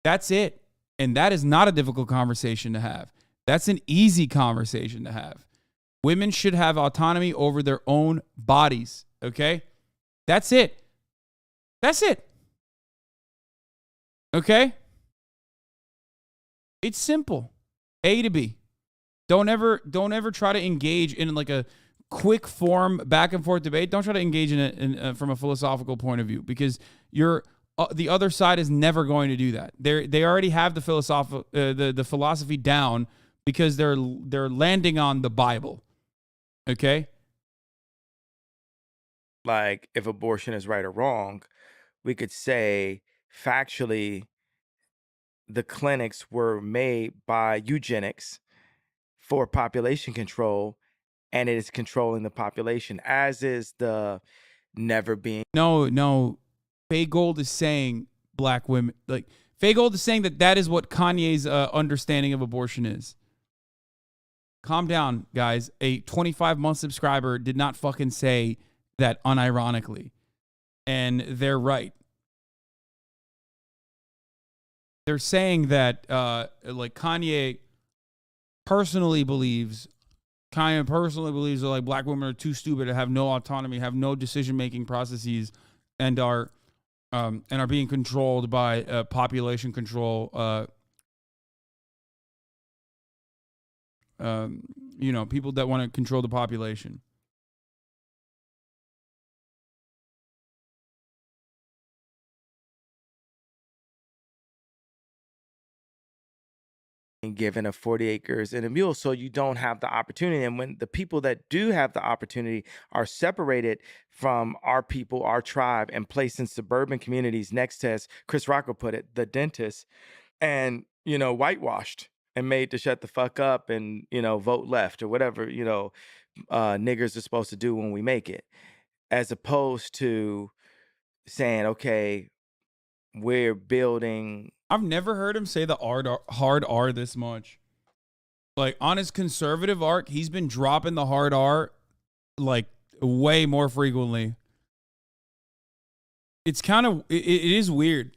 That's it. And that is not a difficult conversation to have. That's an easy conversation to have. Women should have autonomy over their own bodies. Okay? That's it. That's it. Okay? It's simple. A to B. Don't ever try to engage in like a quick form back and forth debate. Don't try to engage in it from a philosophical point of view, because the other side is never going to do that. They already have the philosophy down because they're landing on the Bible. Okay? like if abortion is right or wrong, we could say factually the clinics were made by eugenics for population control, and it is controlling the population, as is the never being. No. Faygold is saying black women, like Faygold is saying that is what Kanye's understanding of abortion is. Calm down, guys. A 25-month subscriber did not fucking say that unironically. And they're right. They're saying that like Kanye personally believes Kanye personally believes that like black women are too stupid to have no autonomy, have no decision-making processes, and are being controlled by population control. People that want to control the population. Given a 40 acres and a mule, so you don't have the opportunity. And when the people that do have the opportunity are separated from our people, our tribe, and placed in suburban communities next to, as Chris Rocco put it, the dentist, and whitewashed and made to shut the fuck up and vote left or whatever niggers are supposed to do when we make it, as opposed to saying, okay, we're building. I've never heard him say the hard R this much. Like on his conservative arc, he's been dropping the hard R like way more frequently. It's kind of, it is weird.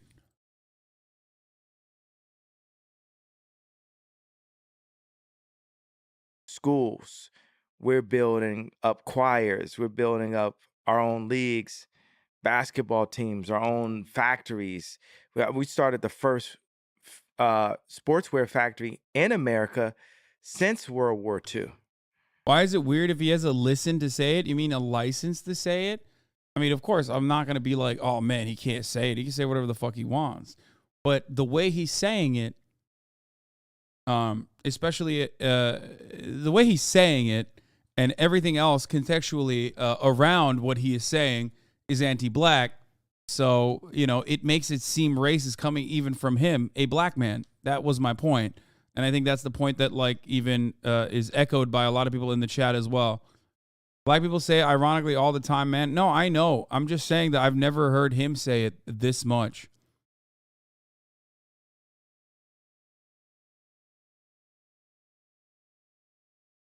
Schools, we're building up choirs, we're building up our own leagues, basketball teams, our own factories. We started the first sportswear factory in America since World War II. Why is it weird if he has a listen to say it? You mean a license to say it? I mean, of course, I'm not going to be like, oh man, he can't say it. He can say whatever the fuck he wants. But the way he's saying it, especially the way he's saying it and everything else contextually around what he is saying is anti-black. So, it makes it seem racist coming even from him, a black man. That was my point. And I think that's the point that like even is echoed by a lot of people in the chat as well. Black people say it ironically all the time, man. No, I know. I'm just saying that I've never heard him say it this much.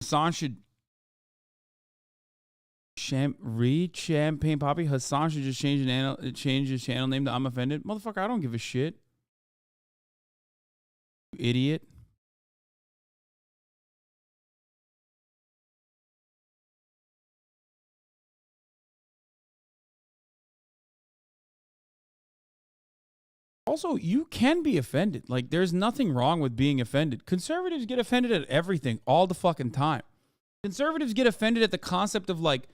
Hasan should read Champagne Poppy. Hasan should just change his channel name to I'm Offended. Motherfucker, I don't give a shit. You idiot. Also, you can be offended. Like, there's nothing wrong with being offended. Conservatives get offended at everything all the fucking time. Conservatives get offended at the concept of, like,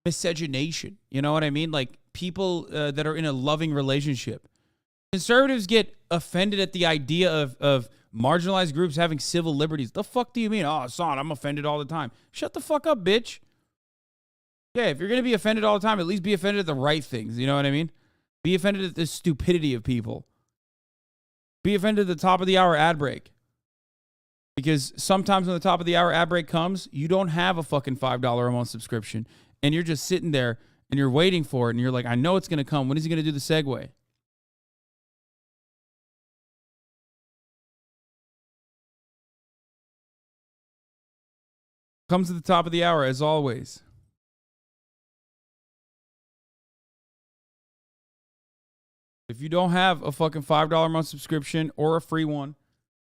miscegenation. You know what I mean? Like, people that are in a loving relationship. Conservatives get offended at the idea of marginalized groups having civil liberties. The fuck do you mean? Oh, son, I'm offended all the time. Shut the fuck up, bitch. Yeah, if you're going to be offended all the time, at least be offended at the right things. You know what I mean? Be offended at the stupidity of people. Be offended at the top of the hour ad break. Because sometimes when the top of the hour ad break comes, you don't have a fucking $5 a month subscription. And you're just sitting there and you're waiting for it. And you're like, I know it's going to come. When is he going to do the segue? Comes at the top of the hour as always. If you don't have a fucking $5 a month subscription or a free one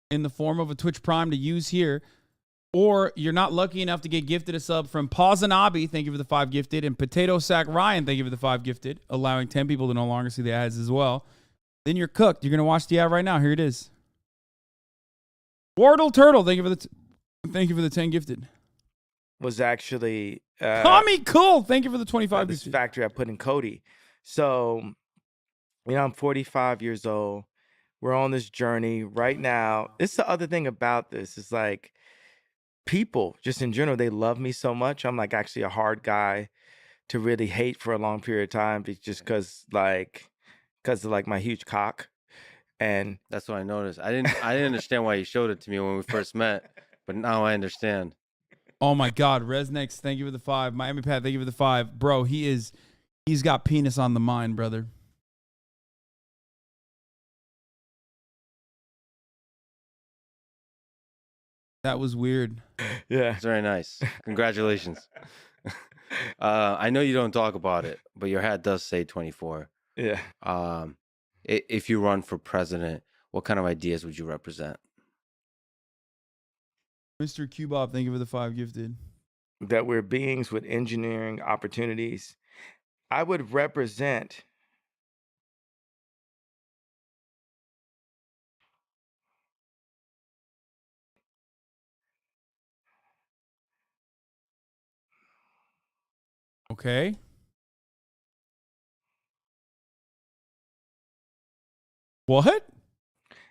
in the form of a Twitch Prime to use here, or you're not lucky enough to get gifted a sub from Hasanabi, thank you for the 5 gifted, and Potato Sack Ryan, thank you for the 5 gifted, allowing 10 people to no longer see the ads as well, then you're cooked. You're going to watch the ad right now. Here it is. Wardle Turtle, thank you for the 10 gifted. Was actually Tommy Cool, thank you for the 25 this gifted. factory I put in Cody. So I'm 45 years old. We're on this journey right now. It's the other thing about this. It's like people just in general, they love me so much. I'm like actually a hard guy to really hate for a long period of time just because of like my huge cock. And That's what I noticed. I didn't understand why you showed it to me when we first met, but now I understand. Oh my God, Resnex, thank you for the 5. Miami Pat, thank you for the 5. Bro, he's got penis on the mind, brother. That was weird. yeah. It's very nice. Congratulations. I know you don't talk about it, but your hat does say 24. Yeah. If you run for president, what kind of ideas would you represent? Mr. Cubop, thank you for the 5 gifted. that we're beings with engineering opportunities. I would represent Okay. What?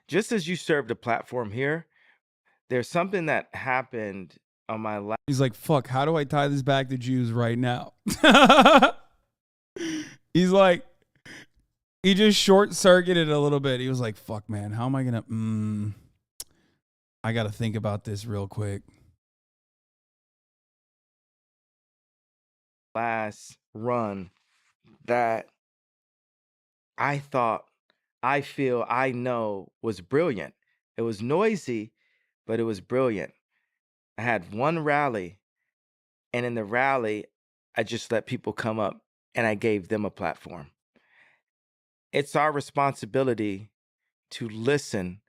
just as you served a platform here, there's something that happened on my last. He's like, fuck, how do I tie this back to Jews right now? He's like, he just short circuited a little bit. He was like, fuck, man, how am I going to, I got to think about this real quick. Last run that I thought, I feel, I know was brilliant. It was noisy, but it was brilliant. I had one rally, and in the rally, I just let people come up and I gave them a platform. It's our responsibility to listen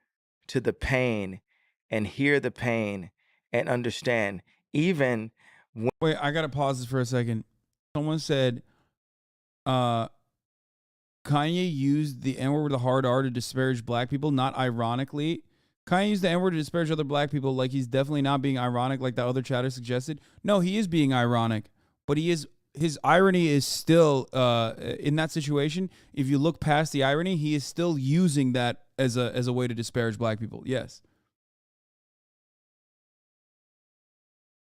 to the pain and hear the pain and understand. Even Wait, I got to pause this for a second. Someone said, Kanye used the N-word with a hard R to disparage black people, not ironically. Kanye used the N-word to disparage other black people, like he's definitely not being ironic like that other chatter suggested. No, he is being ironic, but his irony is still, in that situation, if you look past the irony, he is still using that as a way to disparage black people. Yes.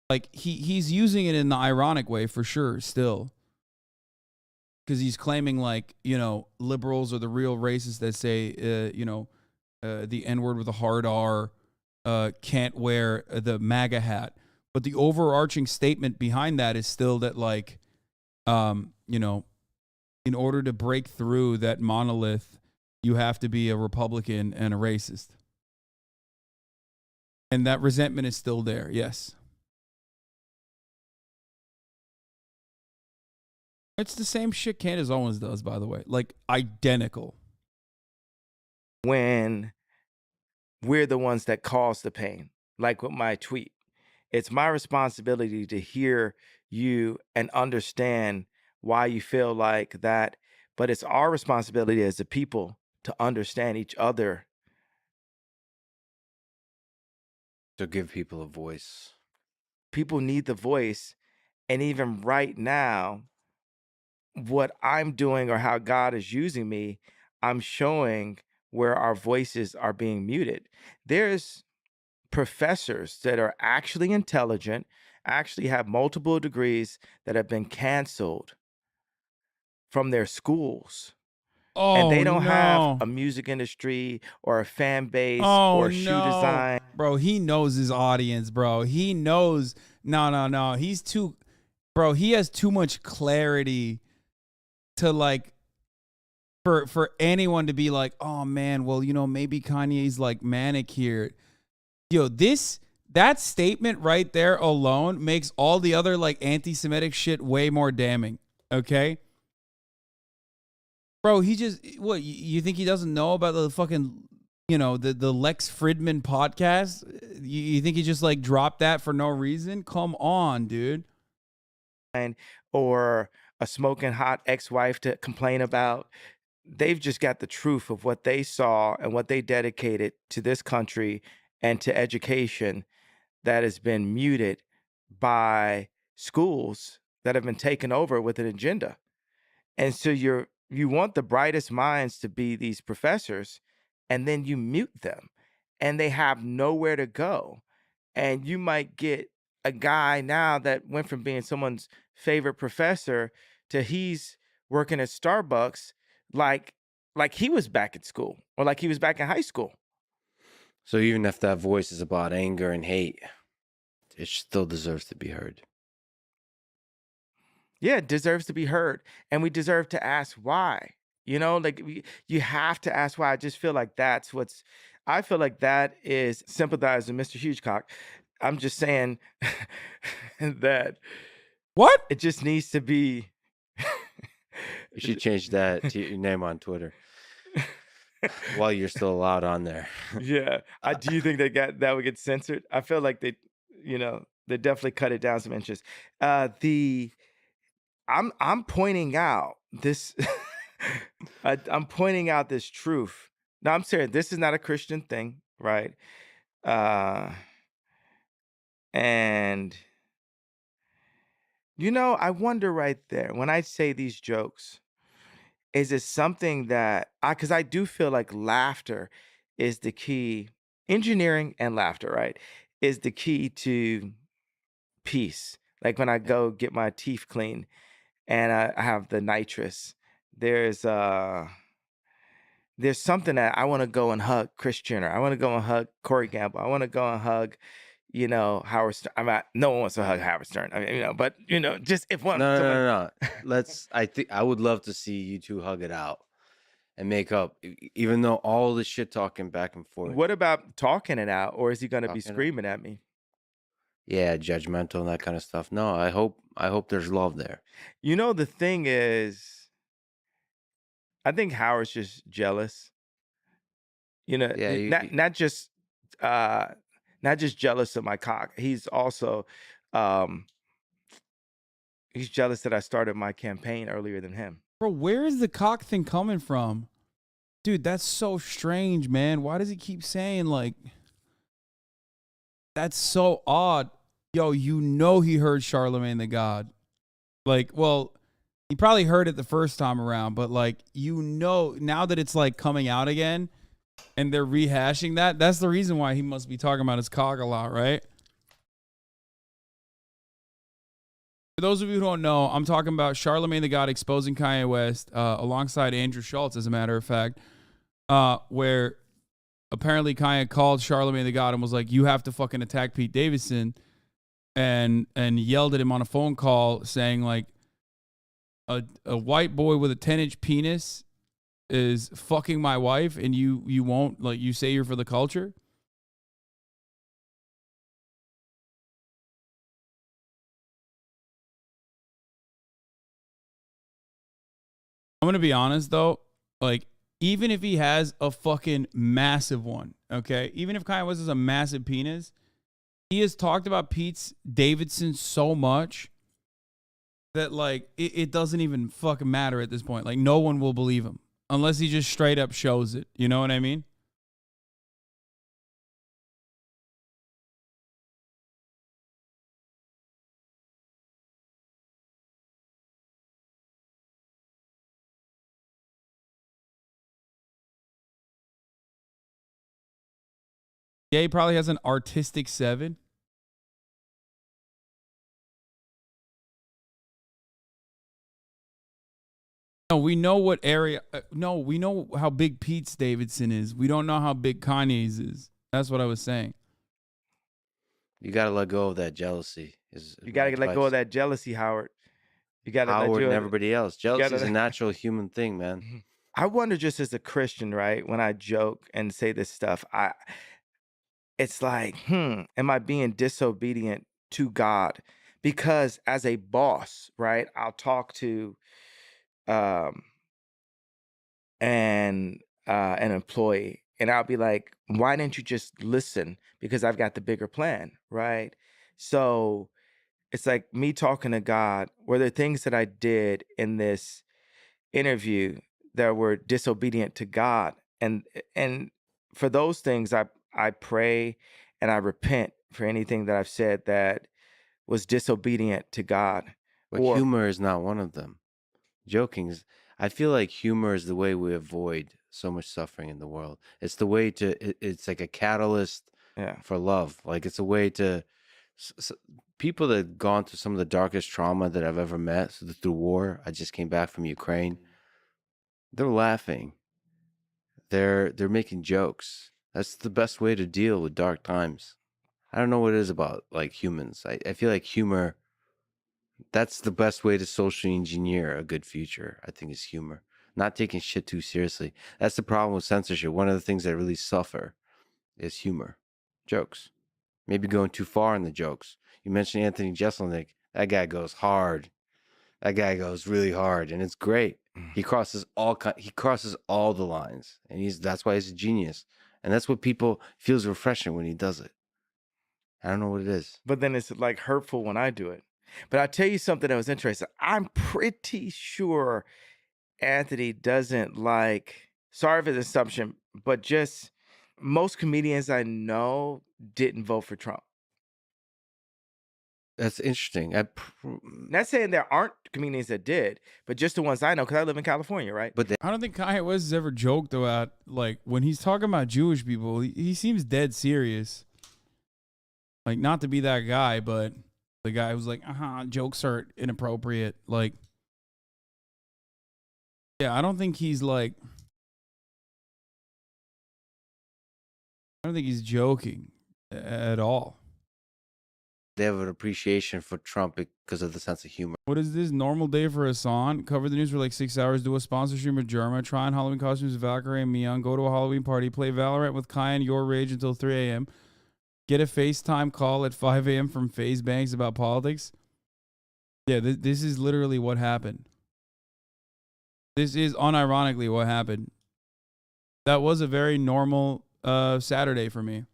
Like he's using it in the ironic way for sure still. Because he's claiming like, liberals are the real racists that say, the N-word with a hard R can't wear the MAGA hat. But the overarching statement behind that is still that like, in order to break through that monolith, you have to be a Republican and a racist. And that resentment is still there. Yes. It's the same shit Candace Owens does, by the way. Like, identical. when we're the ones that cause the pain, like with my tweet, it's my responsibility to hear you and understand why you feel like that. But it's our responsibility as a people to understand each other. To give people a voice. People need the voice. And even right now, what I'm doing or how God is using me, I'm showing where our voices are being muted. There's professors that are actually intelligent, actually have multiple degrees that have been canceled from their schools. Oh, and they don't no. have a music industry or a fan base Oh, or shoe no. design. Bro, he knows his audience, bro. He knows. No. He's too. Bro, he has too much clarity to like. For anyone to be like, oh man, well, maybe Kanye's like manic here. Yo, that statement right there alone makes all the other like anti-Semitic shit way more damning. Okay? Bro, he just, what, you think he doesn't know about the fucking, the Lex Fridman podcast? You think he just like dropped that for no reason? Come on, dude. Or a smoking hot ex-wife to complain about. They've just got the truth of what they saw and what they dedicated to this country and to education that has been muted by schools that have been taken over with an agenda. And so you want the brightest minds to be these professors, and then you mute them and they have nowhere to go. And you might get a guy now that went from being someone's favorite professor to he's working at Starbucks like he was back at school or like he was back in high school. So even if that voice is about anger and hate, it still deserves to be heard. Yeah, it deserves to be heard. And we deserve to ask why. You have to ask why. I just feel like I feel like that is sympathize with Mr. Hugecock. I'm just saying that. What? It just needs to be. You should change that to your name on Twitter while you're still allowed on there. Yeah. Do you think that would get censored? I feel like they definitely cut it down some inches. I'm pointing out this. I'm pointing out this truth. No, I'm serious. This is not a Christian thing, right? And I wonder right there when I say these jokes, is it something that because I do feel like laughter is the key, engineering and laughter, right, is the key to peace. Like when I go get my teeth cleaned and I have the nitrous, there's something that I want to go and hug Chris Jenner. I want to go and hug Corey Gamble. I want to go and hug, Howard Stern. No one wants to hug Howard Stern. I mean, but just if one. No. I would love to see you two hug it out and make up, even though all the shit talking back and forth. What about talking it out, or is he going to be Talking it out. screaming at me? Yeah, judgmental and that kind of stuff. No, I hope there's love there. The thing is, I think Howard's just jealous. Yeah, not just jealous of my cock. He's also he's jealous that I started my campaign earlier than him. Bro, where is the cock thing coming from? Dude, that's so strange, man. Why does he keep saying like that's so odd? Yo, he heard Charlemagne the God. Like, well, he probably heard it the first time around, but like, now that it's like coming out again and they're rehashing that's the reason why he must be talking about his cock a lot, right? For those of you who don't know, I'm talking about Charlemagne the God exposing Kanye West alongside Andrew Schultz, as a matter of fact, where apparently Kanye called Charlemagne the God and was like, you have to fucking attack Pete Davidson, and yelled at him on a phone call saying like a white boy with a 10-inch penis is fucking my wife and you won't, like, you say you're for the culture. I'm going to be honest, though. Like, even if he has a fucking massive one, okay? Even if Kanye West has a massive penis, he has talked about Pete Davidson so much that, like, it doesn't even fucking matter at this point. Like, no one will believe him unless he just straight up shows it. You know what I mean? Yeah, he probably has an artistic 7. No, we know what area. No, we know how big Pete Davidson is. We don't know how big Kanye's is. That's what I was saying. You got to let go of that jealousy. You got to let go of that jealousy, Howard. You got to Howard and everybody else. Jealousy is a natural human thing, man. I wonder, just as a Christian, right, when I joke and say this stuff, it's like, am I being disobedient to God? Because as a boss, right, I'll talk to an employee and I'll be like, why didn't you just listen? Because I've got the bigger plan, right? So it's like me talking to God. Were there things that I did in this interview that were disobedient to God? And for those things, I pray and I repent for anything that I've said that was disobedient to God. But humor is not one of them. Joking is, I feel like humor is the way we avoid so much suffering in the world. It's the way it's like a catalyst for love. Like it's a way to, people that have gone through some of the darkest trauma that I've ever met through war. I just came back from Ukraine. They're laughing. They're making jokes. That's the best way to deal with dark times. I don't know what it is about like humans. I feel like humor, that's the best way to socially engineer a good future, I think, is humor. Not taking shit too seriously. That's the problem with censorship. One of the things that really suffer is humor. Jokes. Maybe going too far in the jokes. You mentioned Anthony Jeselnik. That guy goes hard. That guy goes really hard, and it's great. He crosses all the lines, and that's why he's a genius. And that's what people feels refreshing when he does it. I don't know what it is. But then it's like hurtful when I do it. But I'll tell you something that was interesting. I'm pretty sure Anthony doesn't like, sorry for the assumption, but just most comedians I know didn't vote for Trump. That's interesting. Not saying there aren't comedians that did, but just the ones I know, because I live in California, right? But I don't think Kanye West has ever joked about, like, when he's talking about Jewish people, he seems dead serious. Like, not to be that guy, but the guy who's like, jokes are inappropriate. Like, yeah, I don't think he's like, I don't think he's joking at all. they have an appreciation for Trump because of the sense of humor. What is this? Normal day for Hasan. Cover the news for like 6 hours. Do a sponsor stream with Germa. Try on Halloween costumes with Valkyrie and Mion. Go to a Halloween party. Play Valorant with Kai and Your Rage until 3 a.m. Get a FaceTime call at 5 a.m. from FaZe Banks about politics. Yeah, this is literally what happened. This is unironically what happened. That was a very normal Saturday for me,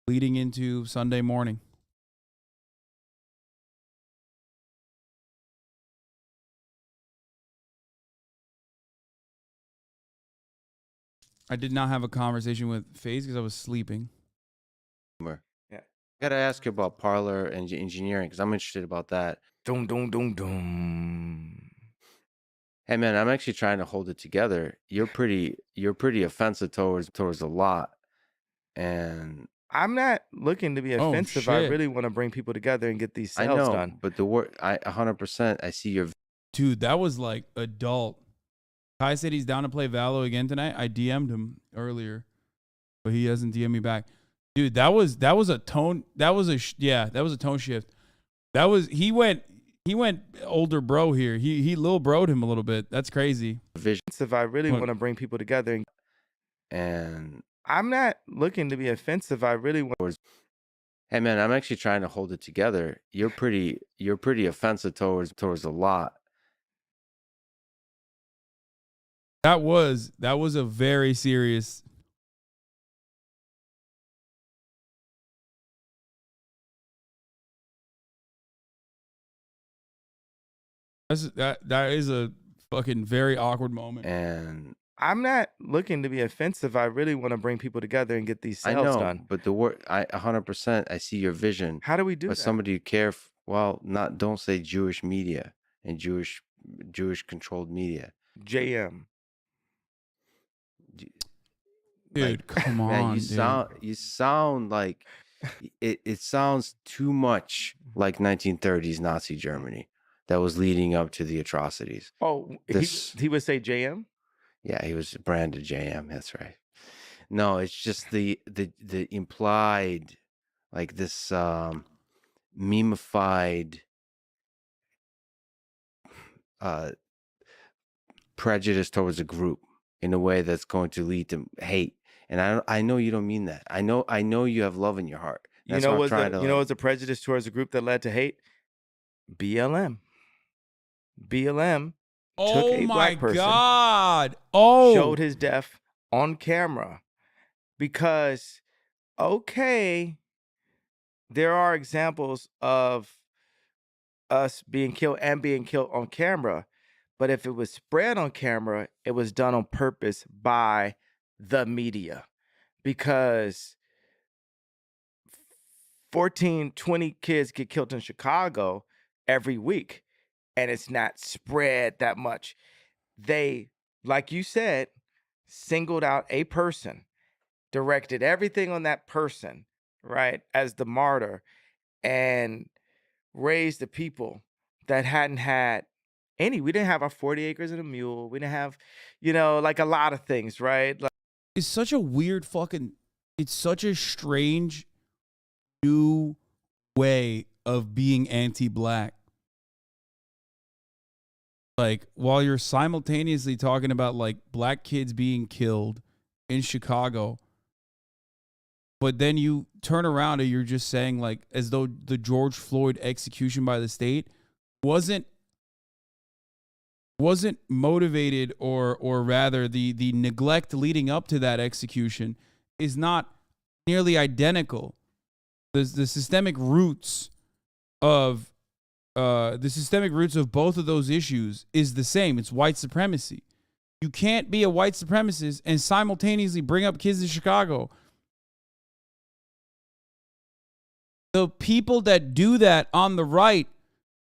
leading into Sunday morning. I did not have a conversation with FaZe because I was sleeping. Humor. Yeah. I got to ask you about parlor and engineering because I'm interested about that. Dum, dum, dum, dum. Hey man, I'm actually trying to hold it together. You're pretty offensive towards a lot. And I'm not looking to be offensive. I shit. really want to bring people together and get these I sales know, done. but the word, 100%, I see your Dude, that was like adult. Kai said he's down to play Valo again tonight. I DM'd him earlier, but he hasn't DM'd me back. Dude, that was a tone. That was a tone shift. He went older bro here. He little broed him a little bit. That's crazy. vision. If I really What? want to bring people together, And I'm not looking to be offensive. I really want. hey man, I'm actually trying to hold it together. You're pretty offensive towards a lot. That was a very serious. That is a fucking very awkward moment. And I'm not looking to be offensive. I really want to bring people together and get these I sales know, done. but the word, 100%, I see your vision. How do we do But that? somebody you care, don't say Jewish media and Jewish controlled media. JM. Dude, Like, come man, on, you sound like it sounds too much like 1930s Nazi Germany that was leading up to the atrocities. Oh, he would say JM? Yeah, he was branded JM. That's right. No, it's just the implied, like this memeified prejudice towards a group in a way that's going to lead to hate. And I know you don't mean that. I know you have love in your heart. That's You know what I'm trying to. what's a prejudice towards a group that led to hate? BLM. BLM took Oh a my black person, God. Oh. showed his death on camera because, okay, there are examples of us being killed and being killed on camera. But if it was spread on camera, it was done on purpose by the media because 14, 20 kids get killed in Chicago every week and it's not spread that much. They, like you said, singled out a person, directed everything on that person, right, as the martyr, and raised the people that hadn't had any. We didn't have our 40 acres and a mule. We didn't have, like a lot of things, right? Like, It's such a weird fucking, it's such a strange new way of being anti-black. Like, while you're simultaneously talking about like black kids being killed in Chicago, but then you turn around and you're just saying, like, as though the George Floyd execution by the state wasn't motivated, or rather the neglect leading up to that execution is not nearly identical the systemic roots of both of those issues is the same. It's white supremacy. You can't be a white supremacist and simultaneously bring up kids in Chicago. The people that do that on the right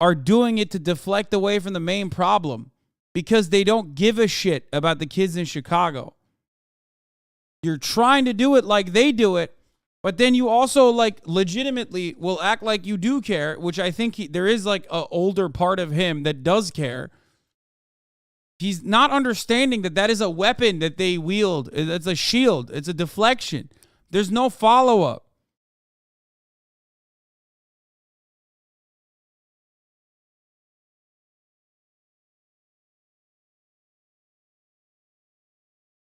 are doing it to deflect away from the main problem because they don't give a shit about the kids in Chicago. You're trying to do it like they do it, but then you also like legitimately will act like you do care, which I think there is like an older part of him that does care. He's not understanding that is a weapon that they wield. It's a shield. It's a deflection. There's no follow-up.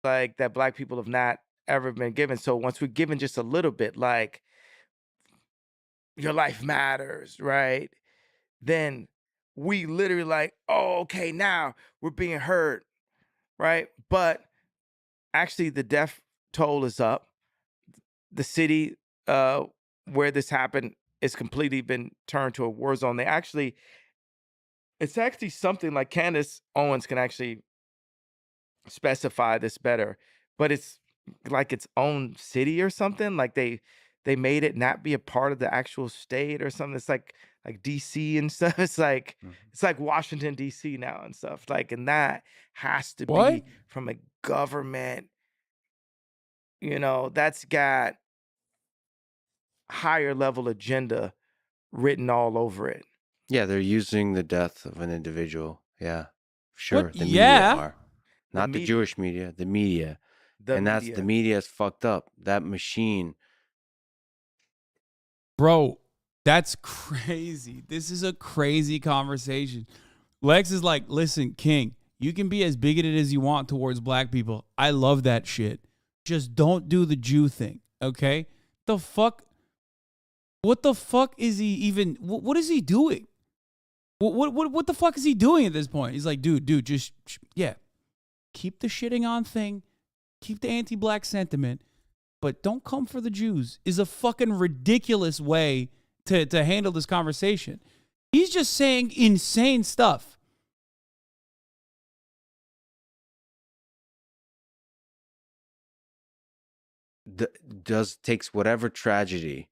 Like that black people have not ever been given. So once we're given just a little bit, like your life matters, right? Then we literally like, oh, okay, now we're being heard, right? But actually the death toll is up. The city where this happened is completely been turned to a war zone. It's actually something like Candace Owens can actually specify this better, but it's like its own city or something. Like they made it not be a part of the actual state or something. It's like DC and stuff. It's like Washington DC now and stuff. Like, and that has to be from a government, that's got higher level agenda written all over it. Yeah, they're using the death of an individual. Yeah, sure. What? The Yeah. media are. Not the Jewish media, the media. The media is fucked up. That machine. Bro, that's crazy. This is a crazy conversation. Lex is like, listen, King, you can be as bigoted as you want towards black people. I love that shit. Just don't do the Jew thing, okay? The fuck? What the fuck is he even? What is he doing? What the fuck is he doing at this point? He's like, dude, just keep the shitting on thing, keep the anti-black sentiment, but don't come for the Jews. Is a fucking ridiculous way to handle this conversation. He's just saying insane stuff. Takes whatever tragedy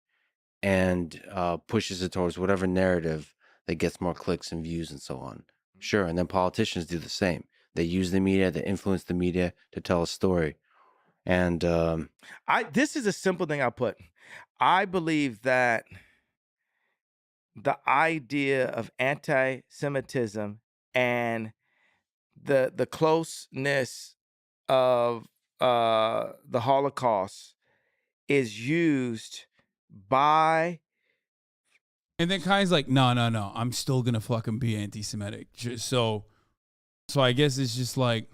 and pushes it towards whatever narrative that gets more clicks and views and so on. Sure, and then politicians do the same. They use the media, they influence the media to tell a story. And this is a simple thing I'll put. I believe that the idea of anti-Semitism and the closeness of the Holocaust is used by. And then Kanye's like, no, I'm still gonna fucking be anti-Semitic. So I guess it's just like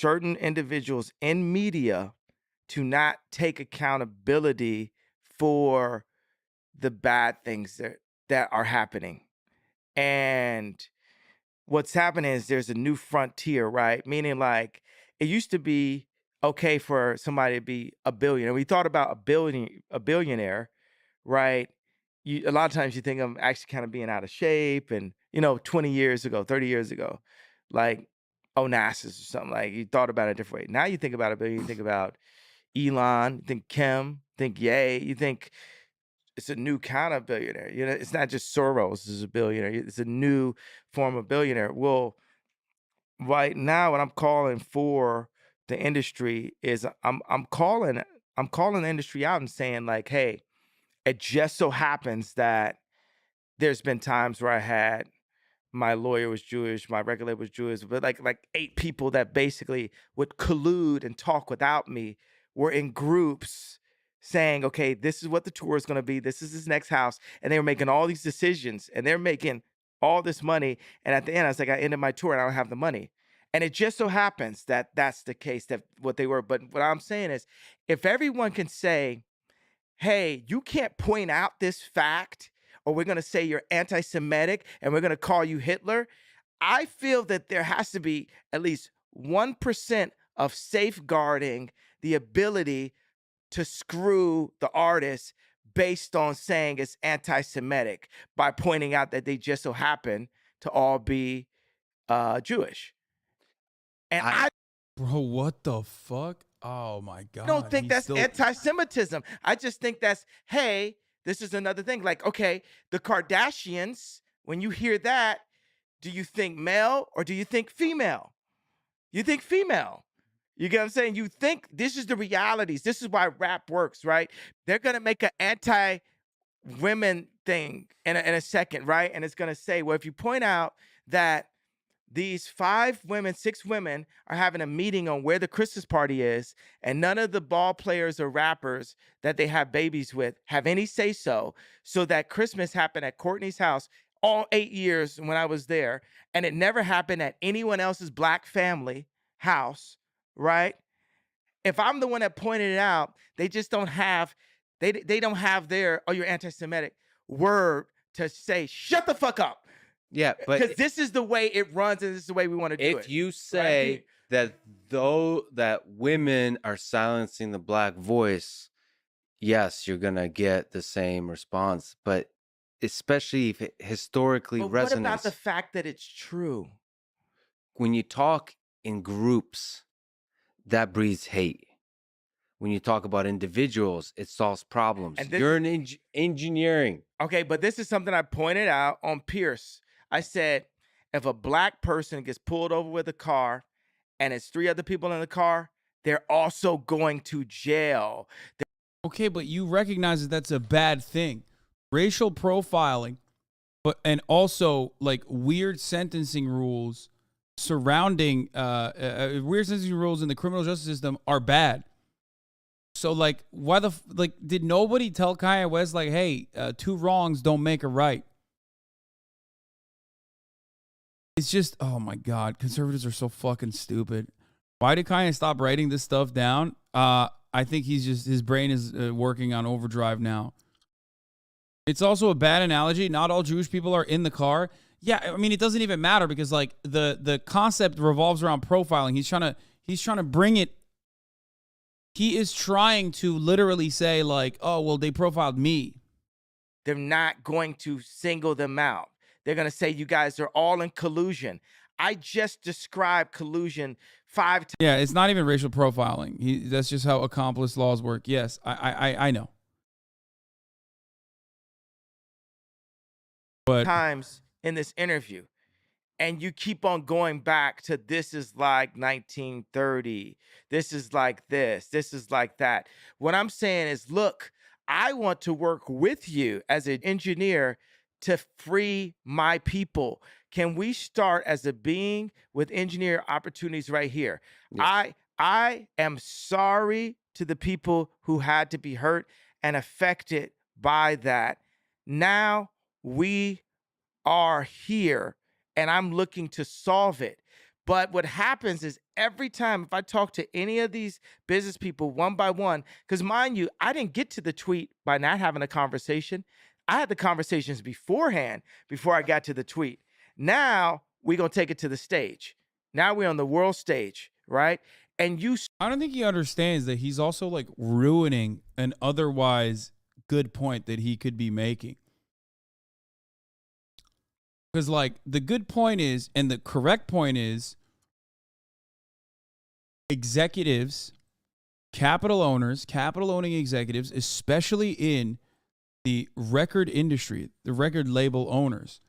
certain individuals in media to not take accountability for the bad things that are happening. And what's happening is there's a new frontier, right? Meaning like it used to be okay for somebody to be a billionaire. We thought about a billionaire, right? A lot of times you think of them actually kind of being out of shape and, 20 years ago, 30 years ago, like Onassis or something, like you thought about it a different way. Now you think about a billion, you think about Elon, you think Kim, think Ye, you think it's a new kind of billionaire. It's not just Soros is a billionaire. It's a new form of billionaire. Well, right now what I'm calling for the industry is I'm calling the industry out and saying like, hey, it just so happens that there's been times where I had my lawyer was Jewish, my regulator was Jewish, but like 8 people that basically would collude and talk without me were in groups saying, okay, this is what the tour is going to be. This is his next house. And they were making all these decisions and they're making all this money. And at the end, I was like, I ended my tour and I don't have the money. And it just so happens that that's the case, that what they were. But what I'm saying is, if everyone can say, hey, you can't point out this fact, or we're going to say you're anti-Semitic and we're going to call you Hitler, I feel that there has to be at least 1% of safeguarding the ability to screw the artist based on saying it's anti-Semitic by pointing out that they just so happen to all be Jewish. And I Bro, what the fuck? Oh my God. don't think he's that's still- anti-Semitism. I just think that's, hey, this is another thing. Like, okay, the Kardashians, when you hear that, do you think male or do you think female? You think female. You get what I'm saying? You think this is the realities. This is why rap works, right? They're going to make an anti-women thing in a second, right? And it's going to say, well, if you point out that these 6 women are having a meeting on where the Christmas party is, and none of the ball players or rappers that they have babies with have any say-so, so that Christmas happened at Courtney's house all 8 years when I was there, and it never happened at anyone else's black family house, right? If I'm the one that pointed it out, they just don't have, they don't have their, oh, you're anti-Semitic word to say, shut the fuck up. Yeah, but Because this is the way it runs, and this is the way we want to do it. if you say that women are silencing the black voice, yes, you're gonna get the same response. But especially if it historically But resonates. what about the fact that it's true? When you talk in groups, that breeds hate. When you talk about individuals, it solves problems. And this- You're in engineering. Okay, but this is something I pointed out on Pierce. I said, if a black person gets pulled over with a car and it's 3 other people in the car, they're also going to jail. Okay, but you recognize that that's a bad thing. Racial profiling, and also like weird sentencing rules surrounding weird sentencing rules in the criminal justice system are bad. So like, why did nobody tell Kanye West like, hey, 2 wrongs don't make a right? It's just, oh my God, conservatives are so fucking stupid. Why did Kanye stop writing this stuff down? I think his brain is working on overdrive now. It's also a bad analogy. Not all Jewish people are in the car. Yeah, I mean, it doesn't even matter because like the concept revolves around profiling. He's trying to bring it. He is trying to literally say like, oh, well, they profiled me. They're not going to single them out. They're going to say you guys are all in collusion. I just described collusion 5 times. Yeah, it's not even racial profiling. That's just how accomplice laws work. Yes, I know. But Times in this interview, and you keep on going back to this is like 1930, this is like this is like that. What I'm saying is, look, I want to work with you as an engineer to free my people. Can we start as a being with engineer opportunities right here? Yes. I am sorry to the people who had to be hurt and affected by that. Now we are here and I'm looking to solve it. But what happens is every time, if I talk to any of these business people one by one, because mind you, I didn't get to the tweet by not having a conversation. I had the conversations beforehand before I got to the tweet. Now we're going to take it to the stage. Now we're on the world stage, right? And I don't think he understands that he's also like ruining an otherwise good point that he could be making. Because like the good point is, and the correct point is, executives, capital owners, capital owning executives, especially in the record industry, the record label owners,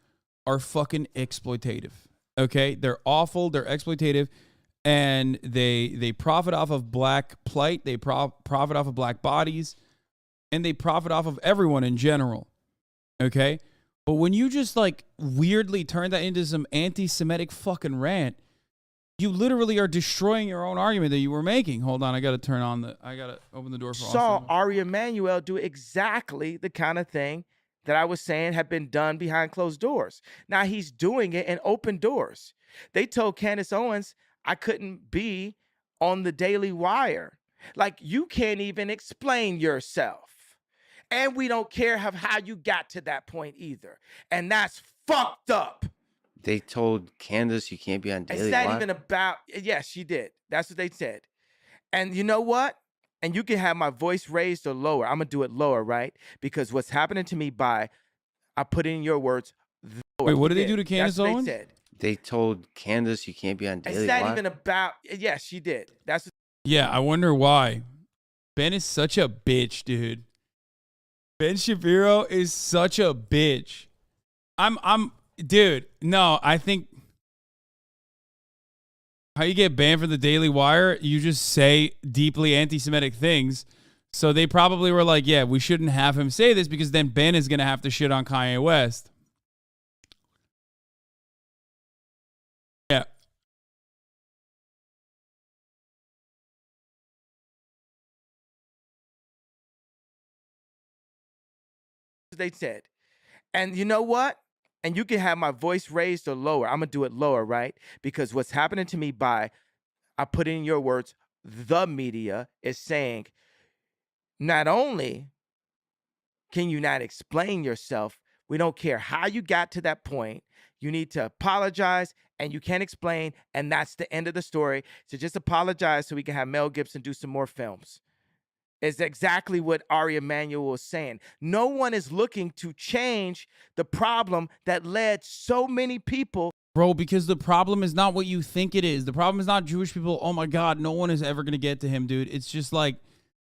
are fucking exploitative. Okay? They're awful, they're exploitative, and they profit off of black plight, they profit off of black bodies, and they profit off of everyone in general. Okay? But when you just like weirdly turn that into some anti-Semitic fucking rant, you literally are destroying your own argument that you were making. Hold on, I gotta open the door for saw Austin. Ari Emanuel do exactly the kind of thing that I was saying had been done behind closed doors. Now he's doing it in open doors. They told Candace Owens I couldn't be on the Daily Wire. Like, you can't even explain yourself. And we don't care how you got to that point either. And that's fucked up. They told Candace you can't be on Daily It's not Wire? even about, yes, she did. That's what they said. And you know what? and you can have my voice raised or lower. I'm gonna do it lower, right? Because what's happening to me I put in your words. Wait, what did they do to Candace That's what Owens? they said. They told Candace you can't be on Daily It's not Live. even about. Yes, she did. That's Yeah, I wonder why. Ben is such a bitch, dude. Ben Shapiro is such a bitch. Dude, no, I think how you get banned from the Daily Wire, you just say deeply anti-Semitic things. So they probably were like, yeah, we shouldn't have him say this because then Ben is going to have to shit on Kanye West. Yeah. what they said. And you know what? And you can have my voice raised or lower. I'm gonna do it lower, right? Because what's happening to me I put in your words, the media is saying, not only can you not explain yourself, we don't care how you got to that point. You need to apologize and you can't explain, and that's the end of the story. So just apologize so we can have Mel Gibson do some more films. Is exactly what Ari Emanuel was saying. No one is looking to change the problem that led so many people. Bro, because the problem is not what you think it is. The problem is not Jewish people. Oh my God, no one is ever going to get to him, dude. It's just like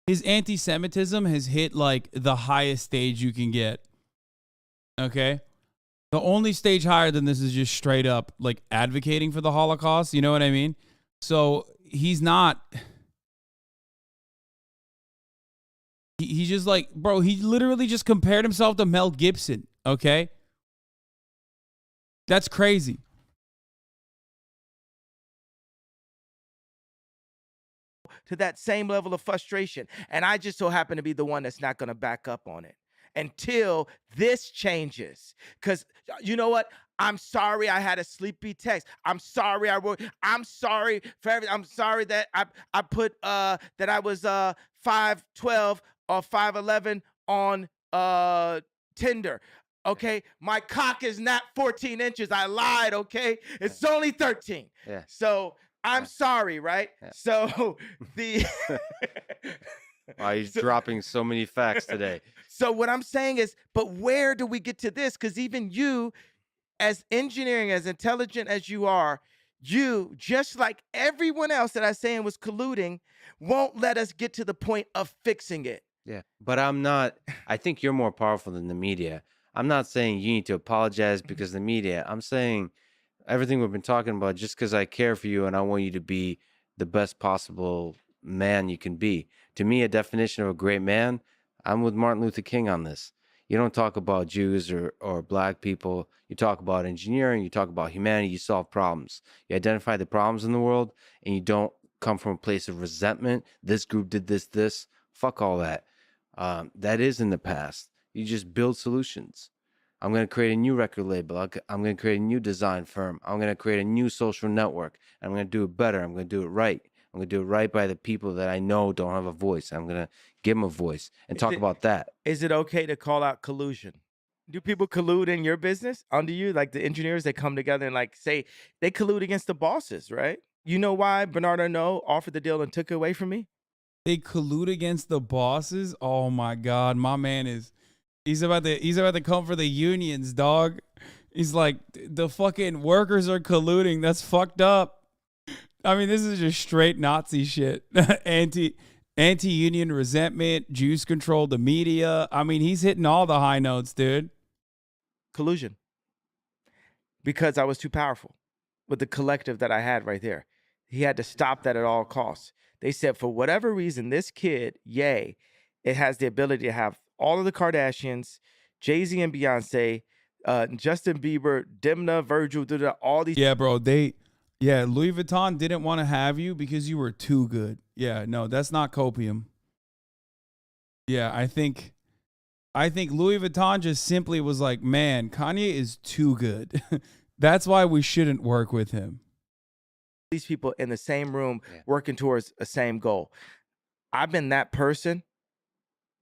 his anti-Semitism has hit like the highest stage you can get. Okay? The only stage higher than this is just straight up like advocating for the Holocaust. You know what I mean? So he's not... He's just like, bro, he literally just compared himself to Mel Gibson, okay? That's crazy. To that same level of frustration. And I just so happen to be the one that's not going to back up on it until this changes. Because you know what? I'm sorry I had a sleepy text. I'm sorry I wrote. I'm sorry for everything. I'm sorry that I put that I was 5'12" or 5'11" on Tinder. Okay, my cock is not 14 inches. I lied. Okay, it's only 13. Yeah. So I'm sorry, right? Yeah. So the Wow, he's dropping so many facts today. So what I'm saying is, but where do we get to this? Because even you, as engineering, as intelligent as you are, you, just like everyone else that I'm saying was colluding, won't let us get to the point of fixing it. Yeah, but I think you're more powerful than the media. I'm not saying you need to apologize because the media. I'm saying everything we've been talking about just because I care for you and I want you to be the best possible man you can be. To me, a definition of a great man, I'm with Martin Luther King on this. You don't talk about Jews or black people. You talk about engineering. You talk about humanity. You solve problems. You identify the problems in the world, and you don't come from a place of resentment. This group did this. Fuck all that. That is in the past. You just build solutions. I'm going to create a new record label. I'm going to create a new design firm. I'm going to create a new social network. I'm going to do it better. I'm going to do it right. I'm going to do it right by the people that I know don't have a voice. I'm going to give them a voice and talk about that. Is it okay to call out collusion? Do people collude in your business under you? Like the engineers, they come together and like say they collude against the bosses, right? You know why Bernard Arnault offered the deal and took it away from me? They collude against the bosses? Oh my God, my man is... He's about to come for the unions, dog. He's like, the fucking workers are colluding. That's fucked up. I mean, this is just straight Nazi shit. Anti-union resentment, Jews control the media. I mean, he's hitting all the high notes, dude. Collusion. Because I was too powerful with the collective that I had right there. He had to stop that at all costs. They said, for whatever reason, this kid, Ye, it has the ability to have all of the Kardashians, Jay-Z and Beyonce, Justin Bieber, Demna, Virgil, all these. Yeah, bro. Louis Vuitton didn't want to have you because you were too good. Yeah, no, that's not copium. Yeah, I think Louis Vuitton just simply was like, man, Kanye is too good. That's why we shouldn't work with him. These people in the same room working towards a same goal. I've been that person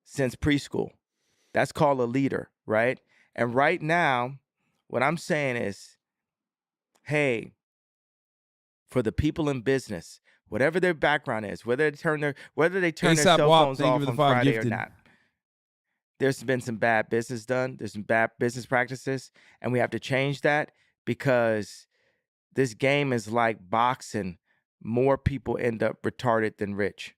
since preschool. That's called a leader, right? And right now, what I'm saying is, hey, for the people in business, whatever their background is, whether they turn their ASAP cell Wap, phones thank you off for the on 5 Friday gifted. or not. There's been some bad business done. There's some bad business practices, and we have to change that because this game is like boxing. More people end up retarded than rich.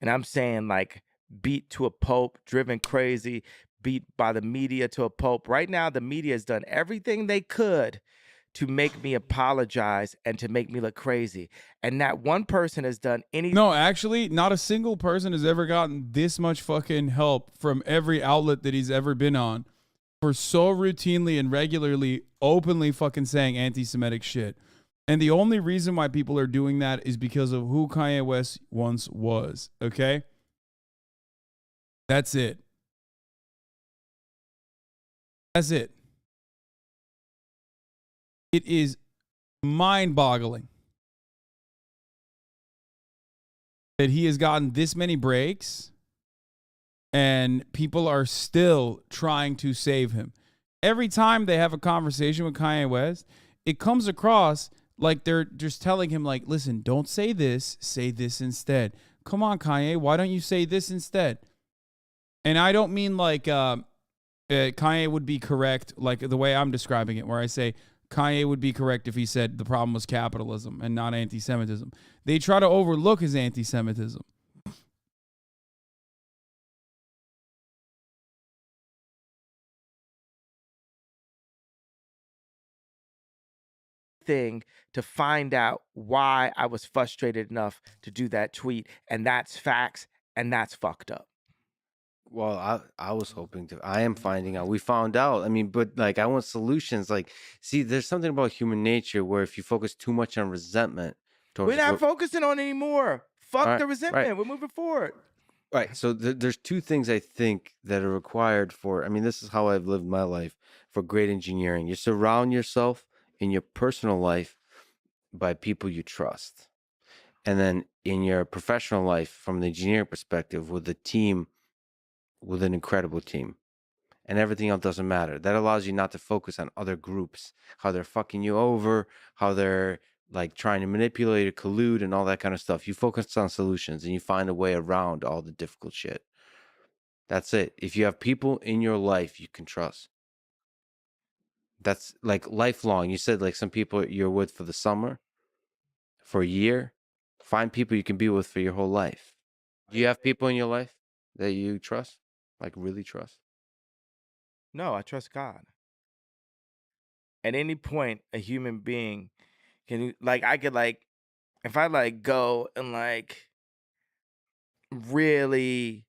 And I'm saying like beat to a pulp, driven crazy, beat by the media to a pulp. Right now, the media has done everything they could to make me apologize and to make me look crazy. And not one person has done anything. No, actually, not a single person has ever gotten this much fucking help from every outlet that he's ever been on for so routinely and regularly, openly fucking saying anti-Semitic shit. And the only reason why people are doing that is because of who Kanye West once was, okay? That's it. That's it. It is mind-boggling that he has gotten this many breaks and people are still trying to save him. Every time they have a conversation with Kanye West, it comes across like they're just telling him, like, listen, don't say this instead. Come on, Kanye, why don't you say this instead? And I don't mean like Kanye would be correct, like the way I'm describing it, where I say Kanye would be correct if he said the problem was capitalism and not anti-Semitism. They try to overlook his anti-Semitism. Thing to find out why I was frustrated enough to do that tweet, and that's facts, and that's fucked up. Well, I was hoping to. I am finding out. We found out. I mean, but like, I want solutions. Like, see, there's something about human nature where if you focus too much on resentment, We're not focusing on it anymore. Fuck Right, the resentment. right. We're moving forward. Right. So there's two things I think that are required for. I mean, this is how I've lived my life for great engineering. You surround yourself in your personal life by people you trust, and then in your professional life, from the engineering perspective, with a team, with an incredible team. And everything else doesn't matter. That allows you not to focus on other groups, how they're fucking you over, how they're like trying to manipulate or collude and all that kind of stuff. You focus on solutions and you find a way around all the difficult shit. That's it. If you have people in your life you can trust, that's like lifelong. You said like some people you're with for the summer, for a year. Find people you can be with for your whole life. Do you have people in your life that you trust, like really trust? No, I trust God. At any point, a human being can, like, I could, like, if I like go and like really,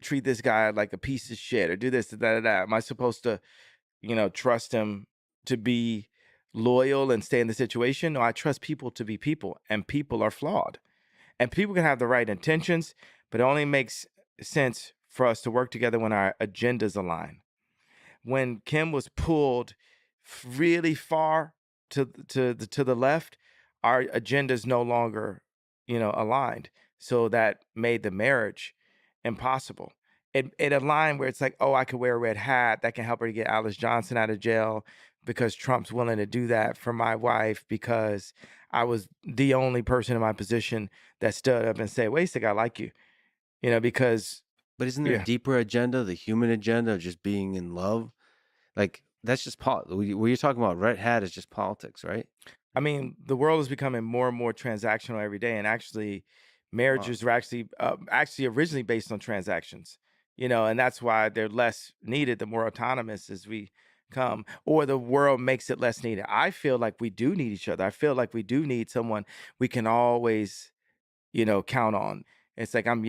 treat this guy like a piece of shit or do this, that. Am I supposed to, trust him to be loyal and stay in the situation? No, I trust people to be people, and people are flawed. And people can have the right intentions, but it only makes sense for us to work together when our agendas align. When Kim was pulled really far to the left, our agendas no longer, aligned. So that made the marriage impossible. It aligned where it's like, oh, I could wear a red hat. That can help her to get Alice Johnson out of jail because Trump's willing to do that for my wife because I was the only person in my position that stood up and said, wait a second, I like you. Because But isn't there a deeper agenda, the human agenda of just being in love? Like, that's just what you're talking about. Red hat is just politics, right? I mean, the world is becoming more and more transactional every day, and actually, marriages are actually originally based on transactions. And that's why they're less needed the more autonomous as we come, or the world makes it less needed. I feel like we do need each other. I feel like we do need someone we can always, count on. It's like I'm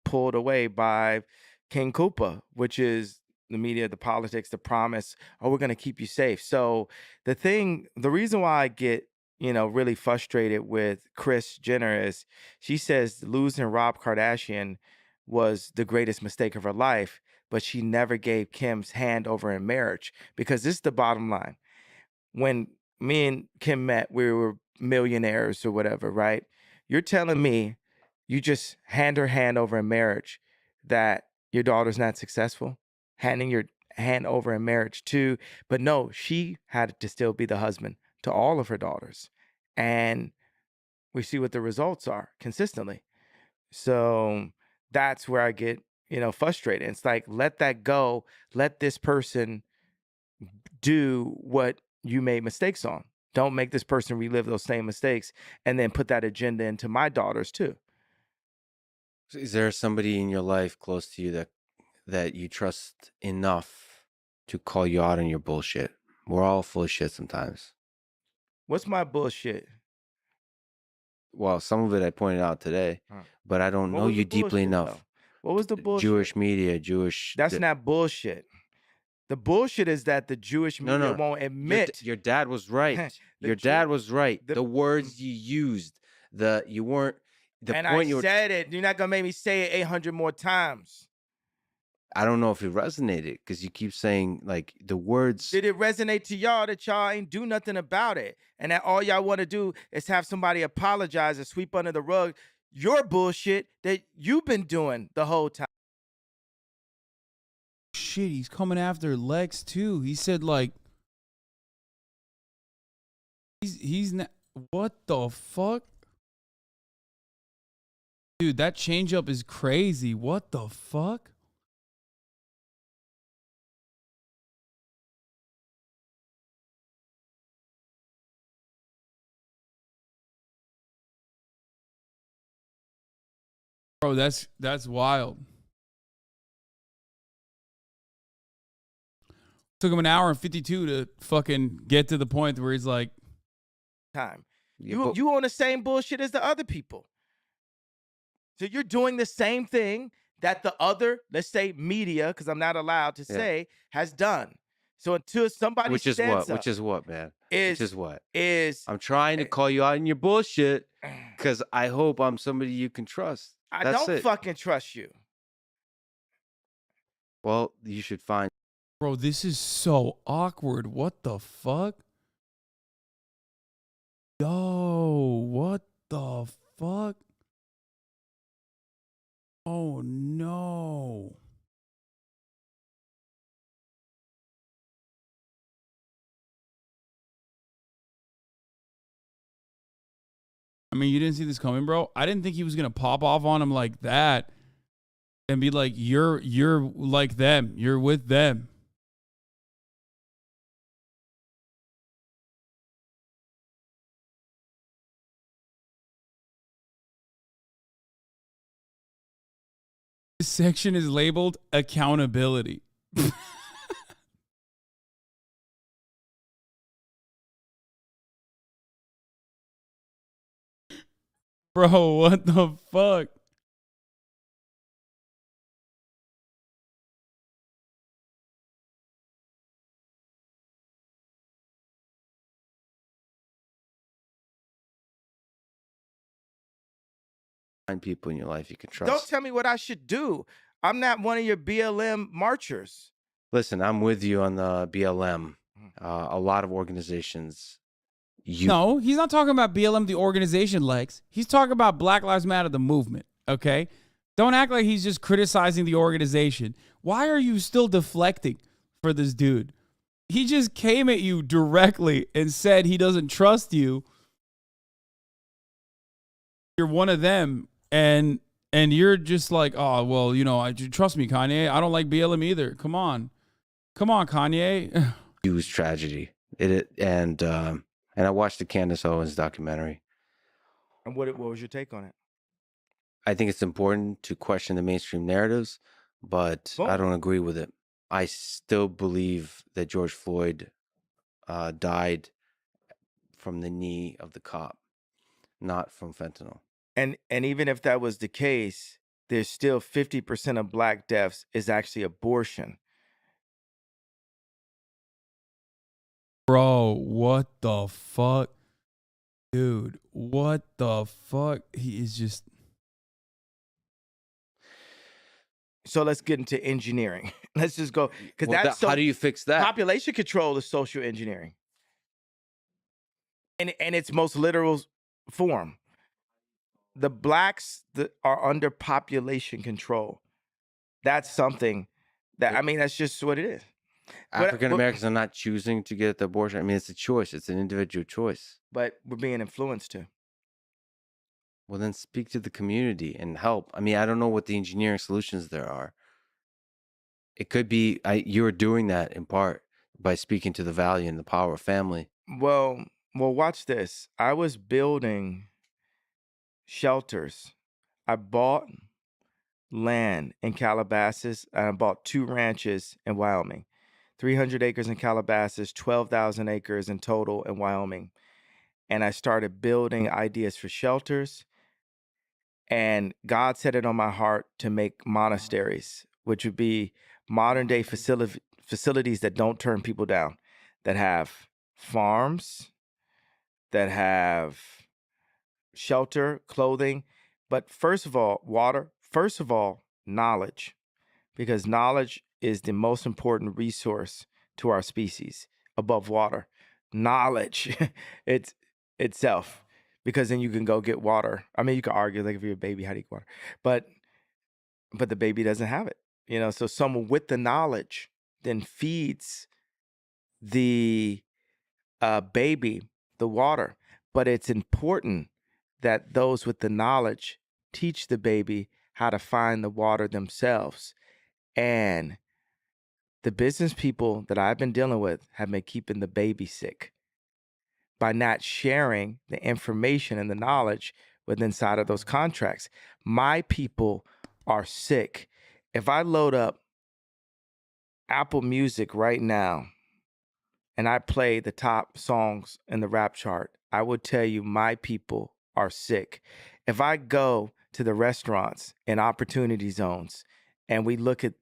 pulled away by King Koopa, which is the media, the politics, the promise, oh, we're going to keep you safe. So the reason why I get, really frustrated with Kris Jenner is she says losing Rob Kardashian was the greatest mistake of her life, but she never gave Kim's hand over in marriage, because this is the bottom line. When me and Kim met, we were millionaires or whatever, right? You're telling me you just hand her hand over in marriage that your daughter's not successful? Handing your hand over in marriage too. But no, she had to still be the husband to all of her daughters. And We see what the results are consistently. So that's where I get, frustrated. It's like, let that go. Let this person do what you made mistakes on. Don't make this person relive those same mistakes and then put that agenda into my daughters too. Is there somebody in your life close to you that you trust enough to call you out on your bullshit? We're all full of shit sometimes. What's my bullshit? Well, some of it I pointed out today, but I don't know you deeply enough. Though? What was the bullshit? Jewish media, That's not bullshit. The bullshit is that the Jewish media won't admit. Your dad was right. Your dad was right. The words you used, you weren't. And I said it. You're not gonna make me say it 800 more times. I don't know if it resonated because you keep saying like the words. Did it resonate to y'all that y'all ain't do nothing about it, and that all y'all want to do is have somebody apologize or sweep under the rug your bullshit that you've been doing the whole time? Shit, he's coming after Lex too. He said like he's not. What the fuck? Dude, that changeup is crazy. What the fuck? Bro, that's wild. Took him an hour and 52 to fucking get to the point where he's like, time. You on the same bullshit as the other people. So you're doing the same thing that the other, let's say media, because I'm not allowed to say, has done. So until somebody Which is what, man? I'm trying to call you out in your bullshit because I hope I'm somebody you can trust. I don't fucking trust you. Well, you should find. Bro, this is so awkward. What the fuck? Yo, what the fuck? Oh, no. I mean, you didn't see this coming, bro? I didn't think he was going to pop off on him like that and be like, you're like them. You're with them. This section is labeled accountability. Bro, what the fuck? Find people in your life you can trust. Don't tell me what I should do. I'm not one of your BLM marchers. Listen, I'm with you on the BLM. A lot of organizations. No, he's not talking about BLM, the organization, Lex. He's talking about Black Lives Matter, the movement, okay? Don't act like he's just criticizing the organization. Why are you still deflecting for this dude? He just came at you directly and said he doesn't trust you. You're one of them, and you're just like, oh, well, you know, trust me, Kanye. I don't like BLM either. Come on, Kanye. Huge tragedy. And I watched the Candace Owens documentary. And what was your take on it? I think it's important to question the mainstream narratives, but I don't agree with it. I still believe that George Floyd died from the knee of the cop, not from fentanyl. And even if that was the case, there's still 50% of black deaths is actually abortion. Bro, what the fuck? Dude, what the fuck? He is just... So let's get into engineering. Let's just go. Because how do you fix that? Population control is social engineering. In its most literal form. The blacks that are under population control. That's something that, I mean, that's just what it is. African Americans are not choosing to get the abortion. I mean, it's a choice. It's an individual choice. But we're being influenced to. Well, then speak to the community and help. I mean, I don't know what the engineering solutions there are. It could be you're doing that in part by speaking to the value and the power of family. Well, watch this. I was building shelters. I bought land in Calabasas, and I bought 2 ranches in Wyoming. 300 acres in Calabasas, 12,000 acres in total in Wyoming. And I started building ideas for shelters. And God set it on my heart to make monasteries, which would be modern day facilities that don't turn people down, that have farms, that have shelter, clothing, but first of all, water, first of all, knowledge, because knowledge is the most important resource to our species above water. Knowledge, it's itself, because then you can go get water. I mean, you can argue like if you're a baby, how do you get water? But the baby doesn't have it, you know. So someone with the knowledge then feeds the baby the water. But it's important that those with the knowledge teach the baby how to find the water themselves. And the business people that I've been dealing with have been keeping the baby sick by not sharing the information and the knowledge within inside of those contracts. My people are sick. If I load up Apple Music right now and I play the top songs in the rap chart, I would tell you my people are sick. If I go to the restaurants and opportunity zones and we look at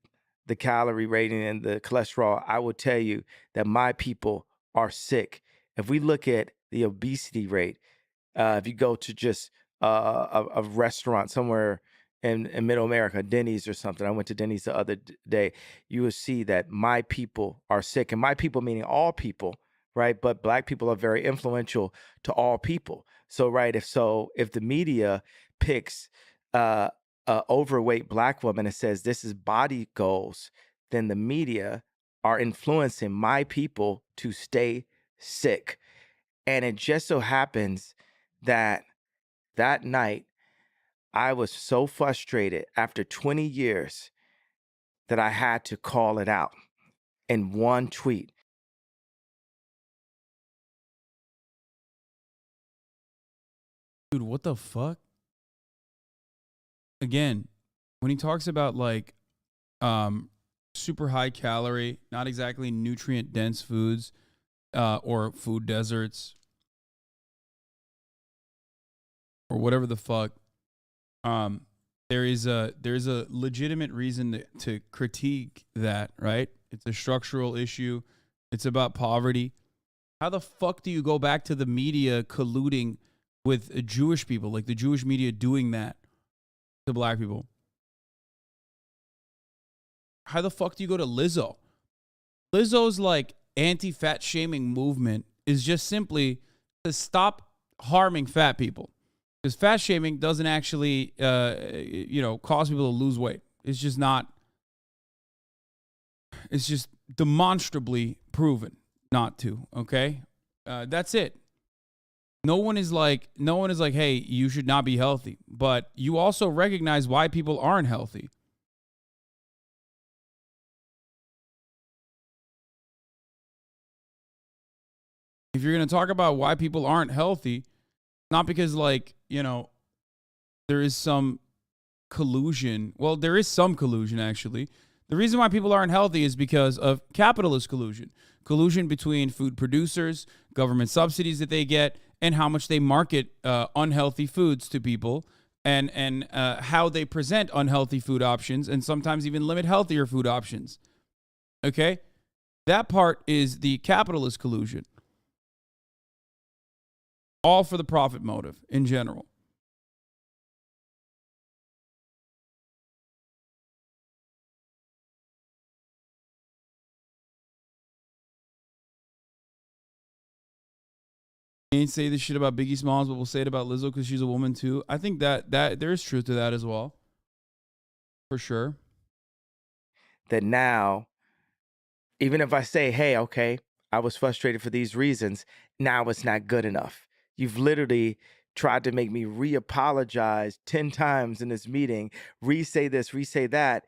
the calorie rating and the cholesterol, I will tell you that my people are sick. If we look at the obesity rate, if you go to just a restaurant somewhere in Middle America, Denny's or something, I went to Denny's the other day, you will see that my people are sick. And my people meaning all people, right? But Black people are very influential to all people. So, right, if the media picks a overweight Black woman and says this is body goals, then the media are influencing my people to stay sick. And it just so happens that night I was so frustrated after 20 years that I had to call it out in one tweet. Dude, what the fuck? Again, when he talks about like super high calorie, not exactly nutrient dense foods, or food deserts, or whatever the fuck, there's a legitimate reason to critique that, right? It's a structural issue. It's about poverty. How the fuck do you go back to the media colluding with Jewish people, like the Jewish media doing that to Black people? How the fuck do you go to Lizzo? Lizzo's like anti-fat shaming movement is just simply to stop harming fat people. Because fat shaming doesn't actually, cause people to lose weight. It's just not. It's just demonstrably proven not to. Okay, that's it. No one is like, hey, you should not be healthy. But you also recognize why people aren't healthy. If you're going to talk about why people aren't healthy, not because there is some collusion. Well, there is some collusion, actually. The reason why people aren't healthy is because of capitalist collusion. Collusion between food producers, government subsidies that they get, and how much they market unhealthy foods to people, and how they present unhealthy food options, and sometimes even limit healthier food options. Okay? That part is the capitalist collusion. All for the profit motive in general. Ain't say this shit about Biggie Smalls, but we'll say it about Lizzo because she's a woman too. I think that there is truth to that as well. For sure. That now, even if I say, hey, okay, I was frustrated for these reasons, now it's not good enough. You've literally tried to make me re-apologize 10 times in this meeting, re-say this, re-say that,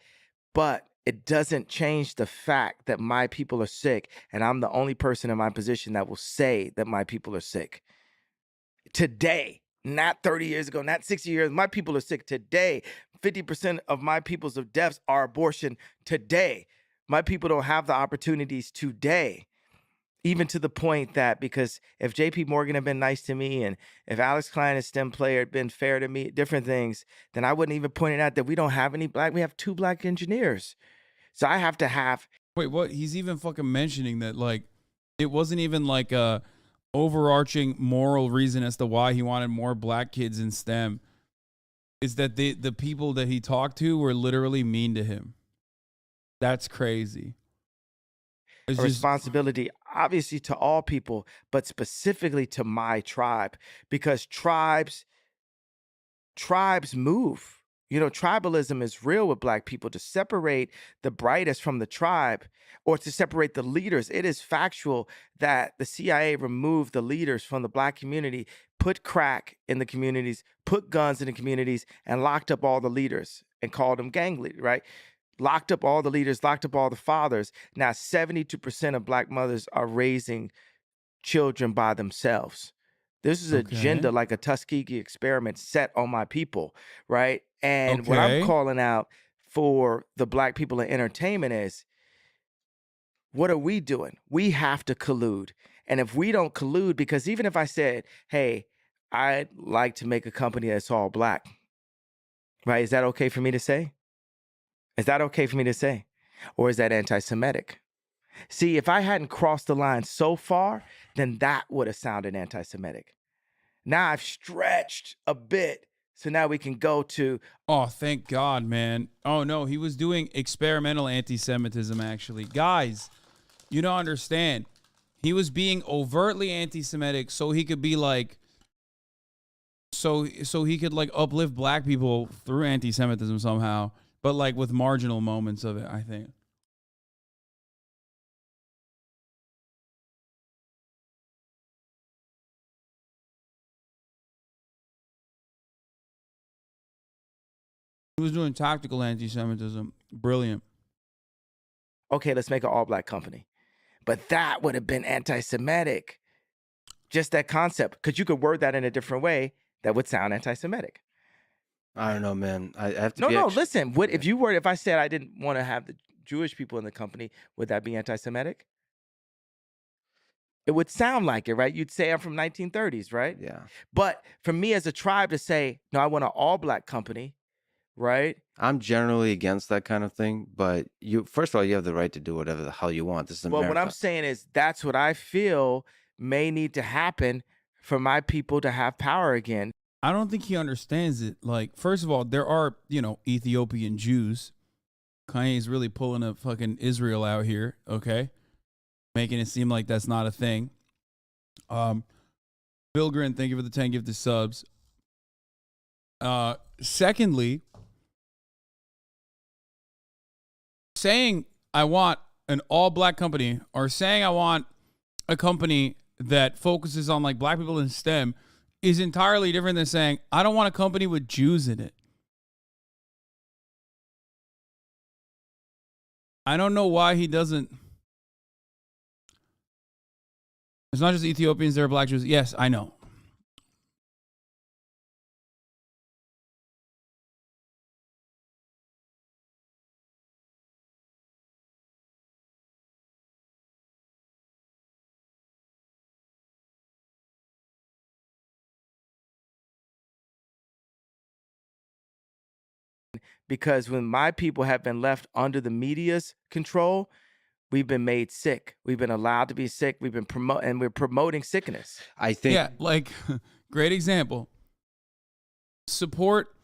but it doesn't change the fact that my people are sick, and I'm the only person in my position that will say that my people are sick. Today, not 30 years ago, not 60 years, my people are sick today. 50% of my people's of deaths are abortion today. My people don't have the opportunities today. Even to the point that, because if JP Morgan had been nice to me, and if Alex Klein, a STEM player, had been fair to me, different things, then I wouldn't even point it out that we don't have any black, we have 2 black engineers. So I have to have. Wait, what? He's even fucking mentioning that, like, it wasn't even like a overarching moral reason as to why he wanted more black kids in STEM. Is that the people that he talked to were literally mean to him. That's crazy. It's A responsibility, obviously, to all people, but specifically to my tribe, because tribes move. You know, tribalism is real with black people. To separate the brightest from the tribe, or to separate the leaders, it is factual that the CIA removed the leaders from the black community, put crack in the communities, put guns in the communities, and locked up all the leaders and called them gang leaders, right? Locked up all the leaders, locked up all the fathers. Now, 72% of black mothers are raising children by themselves. This is an agenda like a Tuskegee experiment set on my people, right? And what I'm calling out for the black people in entertainment is, what are we doing? We have to collude. And if we don't collude, because even if I said, hey, I'd like to make a company that's all black, right? Is that okay for me to say? Is that okay for me to say? Or is that anti-Semitic? See, if I hadn't crossed the line so far, then that would have sounded anti-Semitic. Now I've stretched a bit, so now we can go to... Oh, thank God, man. Oh, no, he was doing experimental anti-Semitism, actually. Guys, you don't understand. He was being overtly anti-Semitic so he could be like... So he could, like, uplift black people through anti-Semitism somehow. But, like, with marginal moments of it, I think. He was doing tactical anti-Semitism. Brilliant. Okay, let's make an all-black company. But that would have been anti-Semitic. Just that concept. Because you could word that in a different way that would sound anti-Semitic. I don't know, man. I have to. Listen. What if I said I didn't want to have the Jewish people in the company? Would that be anti-Semitic? It would sound like it, right? You'd say I'm from 1930s, right? Yeah. But for me as a tribe to say, no, I want an all-black company, right? I'm generally against that kind of thing, but first of all, you have the right to do whatever the hell you want. This is America. Well, what I'm saying is that's what I feel may need to happen for my people to have power again. I don't think he understands it. Like, first of all, there are, Ethiopian Jews. Kanye's really pulling a fucking Israel out here, okay? Making it seem like that's not a thing. Bilgren, thank you for the 10 gifted subs. Secondly, saying I want an all-black company, or saying I want a company that focuses on, like, black people in STEM is entirely different than saying, I don't want a company with Jews in it. I don't know why he doesn't. It's not just Ethiopians, there are black Jews. Yes, I know. Because when my people have been left under the media's control, we've been made sick. We've been allowed to be sick. We've been we're promoting sickness. I think. Yeah, like, great example. Support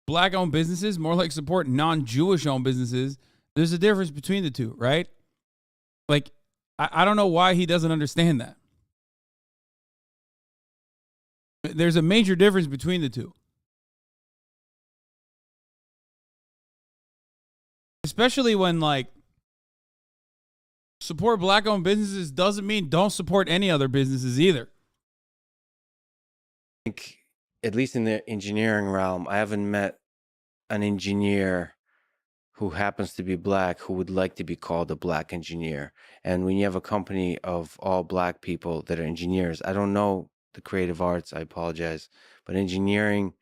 black-owned businesses, more like support non-Jewish-owned businesses. There's a difference between the two, right? Like, I don't know why he doesn't understand that. There's a major difference between the two. Especially when, like, support black-owned businesses doesn't mean don't support any other businesses either. I think at least in the engineering realm, I haven't met an engineer who happens to be black who would like to be called a black engineer. And when you have a company of all black people that are engineers, I don't know the creative arts, I apologize, but engineering,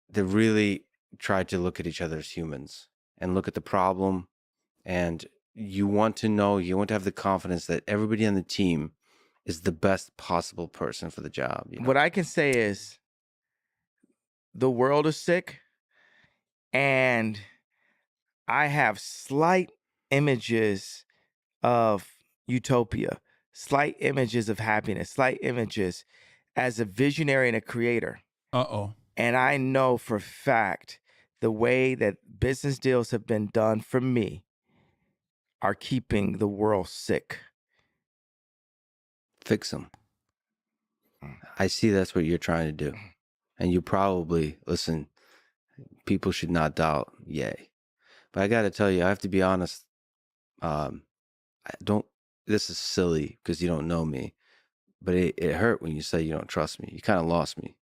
they really try to look at each other as humans and look at the problem. And you want to know, you want to have the confidence that everybody on the team is the best possible person for the job. You know? What I can say is the world is sick, and I have slight images of utopia, slight images of happiness, slight images as a visionary and a creator. Uh-oh. And I know for a fact the way that business deals have been done for me are keeping the world sick. Fix them. I see that's what you're trying to do. And you probably, listen, people should not doubt Ye. But I got to tell you, I have to be honest. This is silly because you don't know me, but it hurt when you said you don't trust me. You kind of lost me.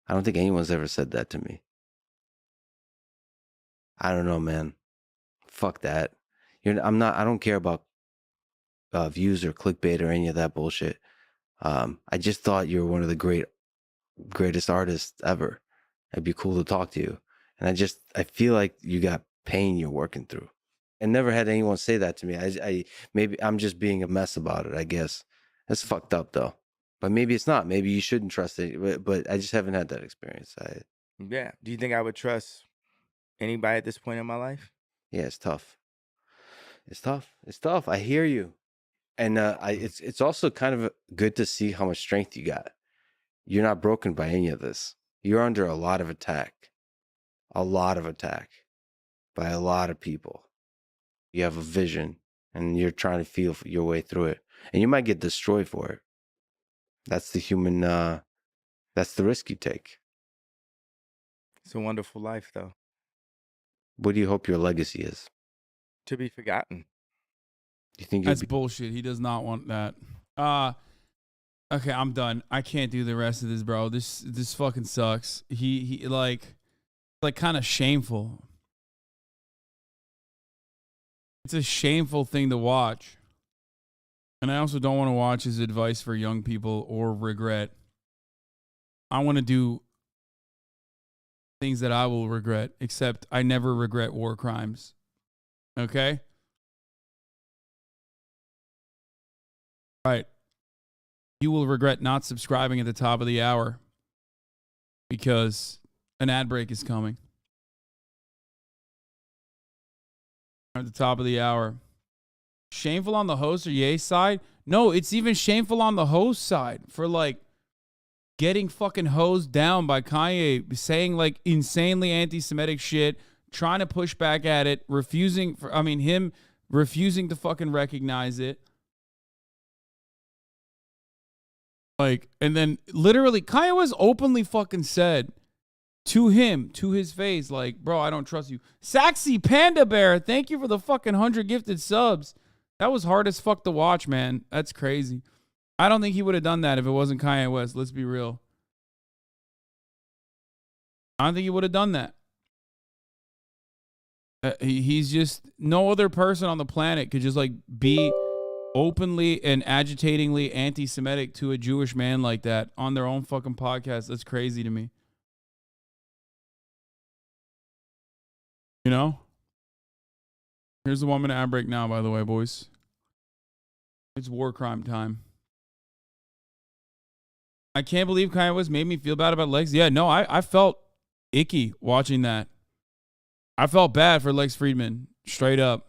I don't think anyone's ever said that to me. I don't know, man. Fuck that. I don't care about views or clickbait or any of that bullshit. I just thought you were one of the greatest artists ever. It'd be cool to talk to you. And I feel like you got pain you're working through. I never had anyone say that to me. Maybe I'm just being a mess about it, I guess. That's fucked up though. But maybe it's not. Maybe you shouldn't trust it. But I just haven't had that experience. Yeah. Do you think I would trust anybody at this point in my life? Yeah, it's tough. It's tough. I hear you. And it's also kind of good to see how much strength you got. You're not broken by any of this. You're under a lot of attack by a lot of people. You have a vision and you're trying to feel your way through it. And you might get destroyed for it. That's the human, that's the risk you take. It's a wonderful life, though. What do you hope your legacy is? To be forgotten. Do you think that's bullshit? He does not want that. Okay, I'm done. I can't do the rest of this, bro. This fucking sucks. He like kind of shameful. It's a shameful thing to watch. And I also don't want to watch his advice for young people or regret. I want to do things that I will regret, except I never regret war crimes. Okay? Right. You will regret not subscribing at the top of the hour because an ad break is coming. At the top of the hour. Shameful on the host or Ye's side? No, it's even shameful on the host side for like getting fucking hosed down by Kanye, saying like insanely anti-Semitic shit, trying to push back at it, him refusing to fucking recognize it. Like, and then literally Kanye West openly fucking said to him, to his face, like, bro, I don't trust you. Saxy Panda Bear, thank you for the fucking 100 gifted subs. That was hard as fuck to watch, man. That's crazy. I don't think he would have done that if it wasn't Kanye West. Let's be real. I don't think he would have done that. He's just, no other person on the planet could just like be openly and agitatingly anti-Semitic to a Jewish man like that on their own fucking podcast. That's crazy to me. You know? Here's the 1 minute ad break now, by the way, boys. It's war crime time. I can't believe Kanye West made me feel bad about Lex. Yeah, no, I felt icky watching that. I felt bad for Lex Friedman, straight up.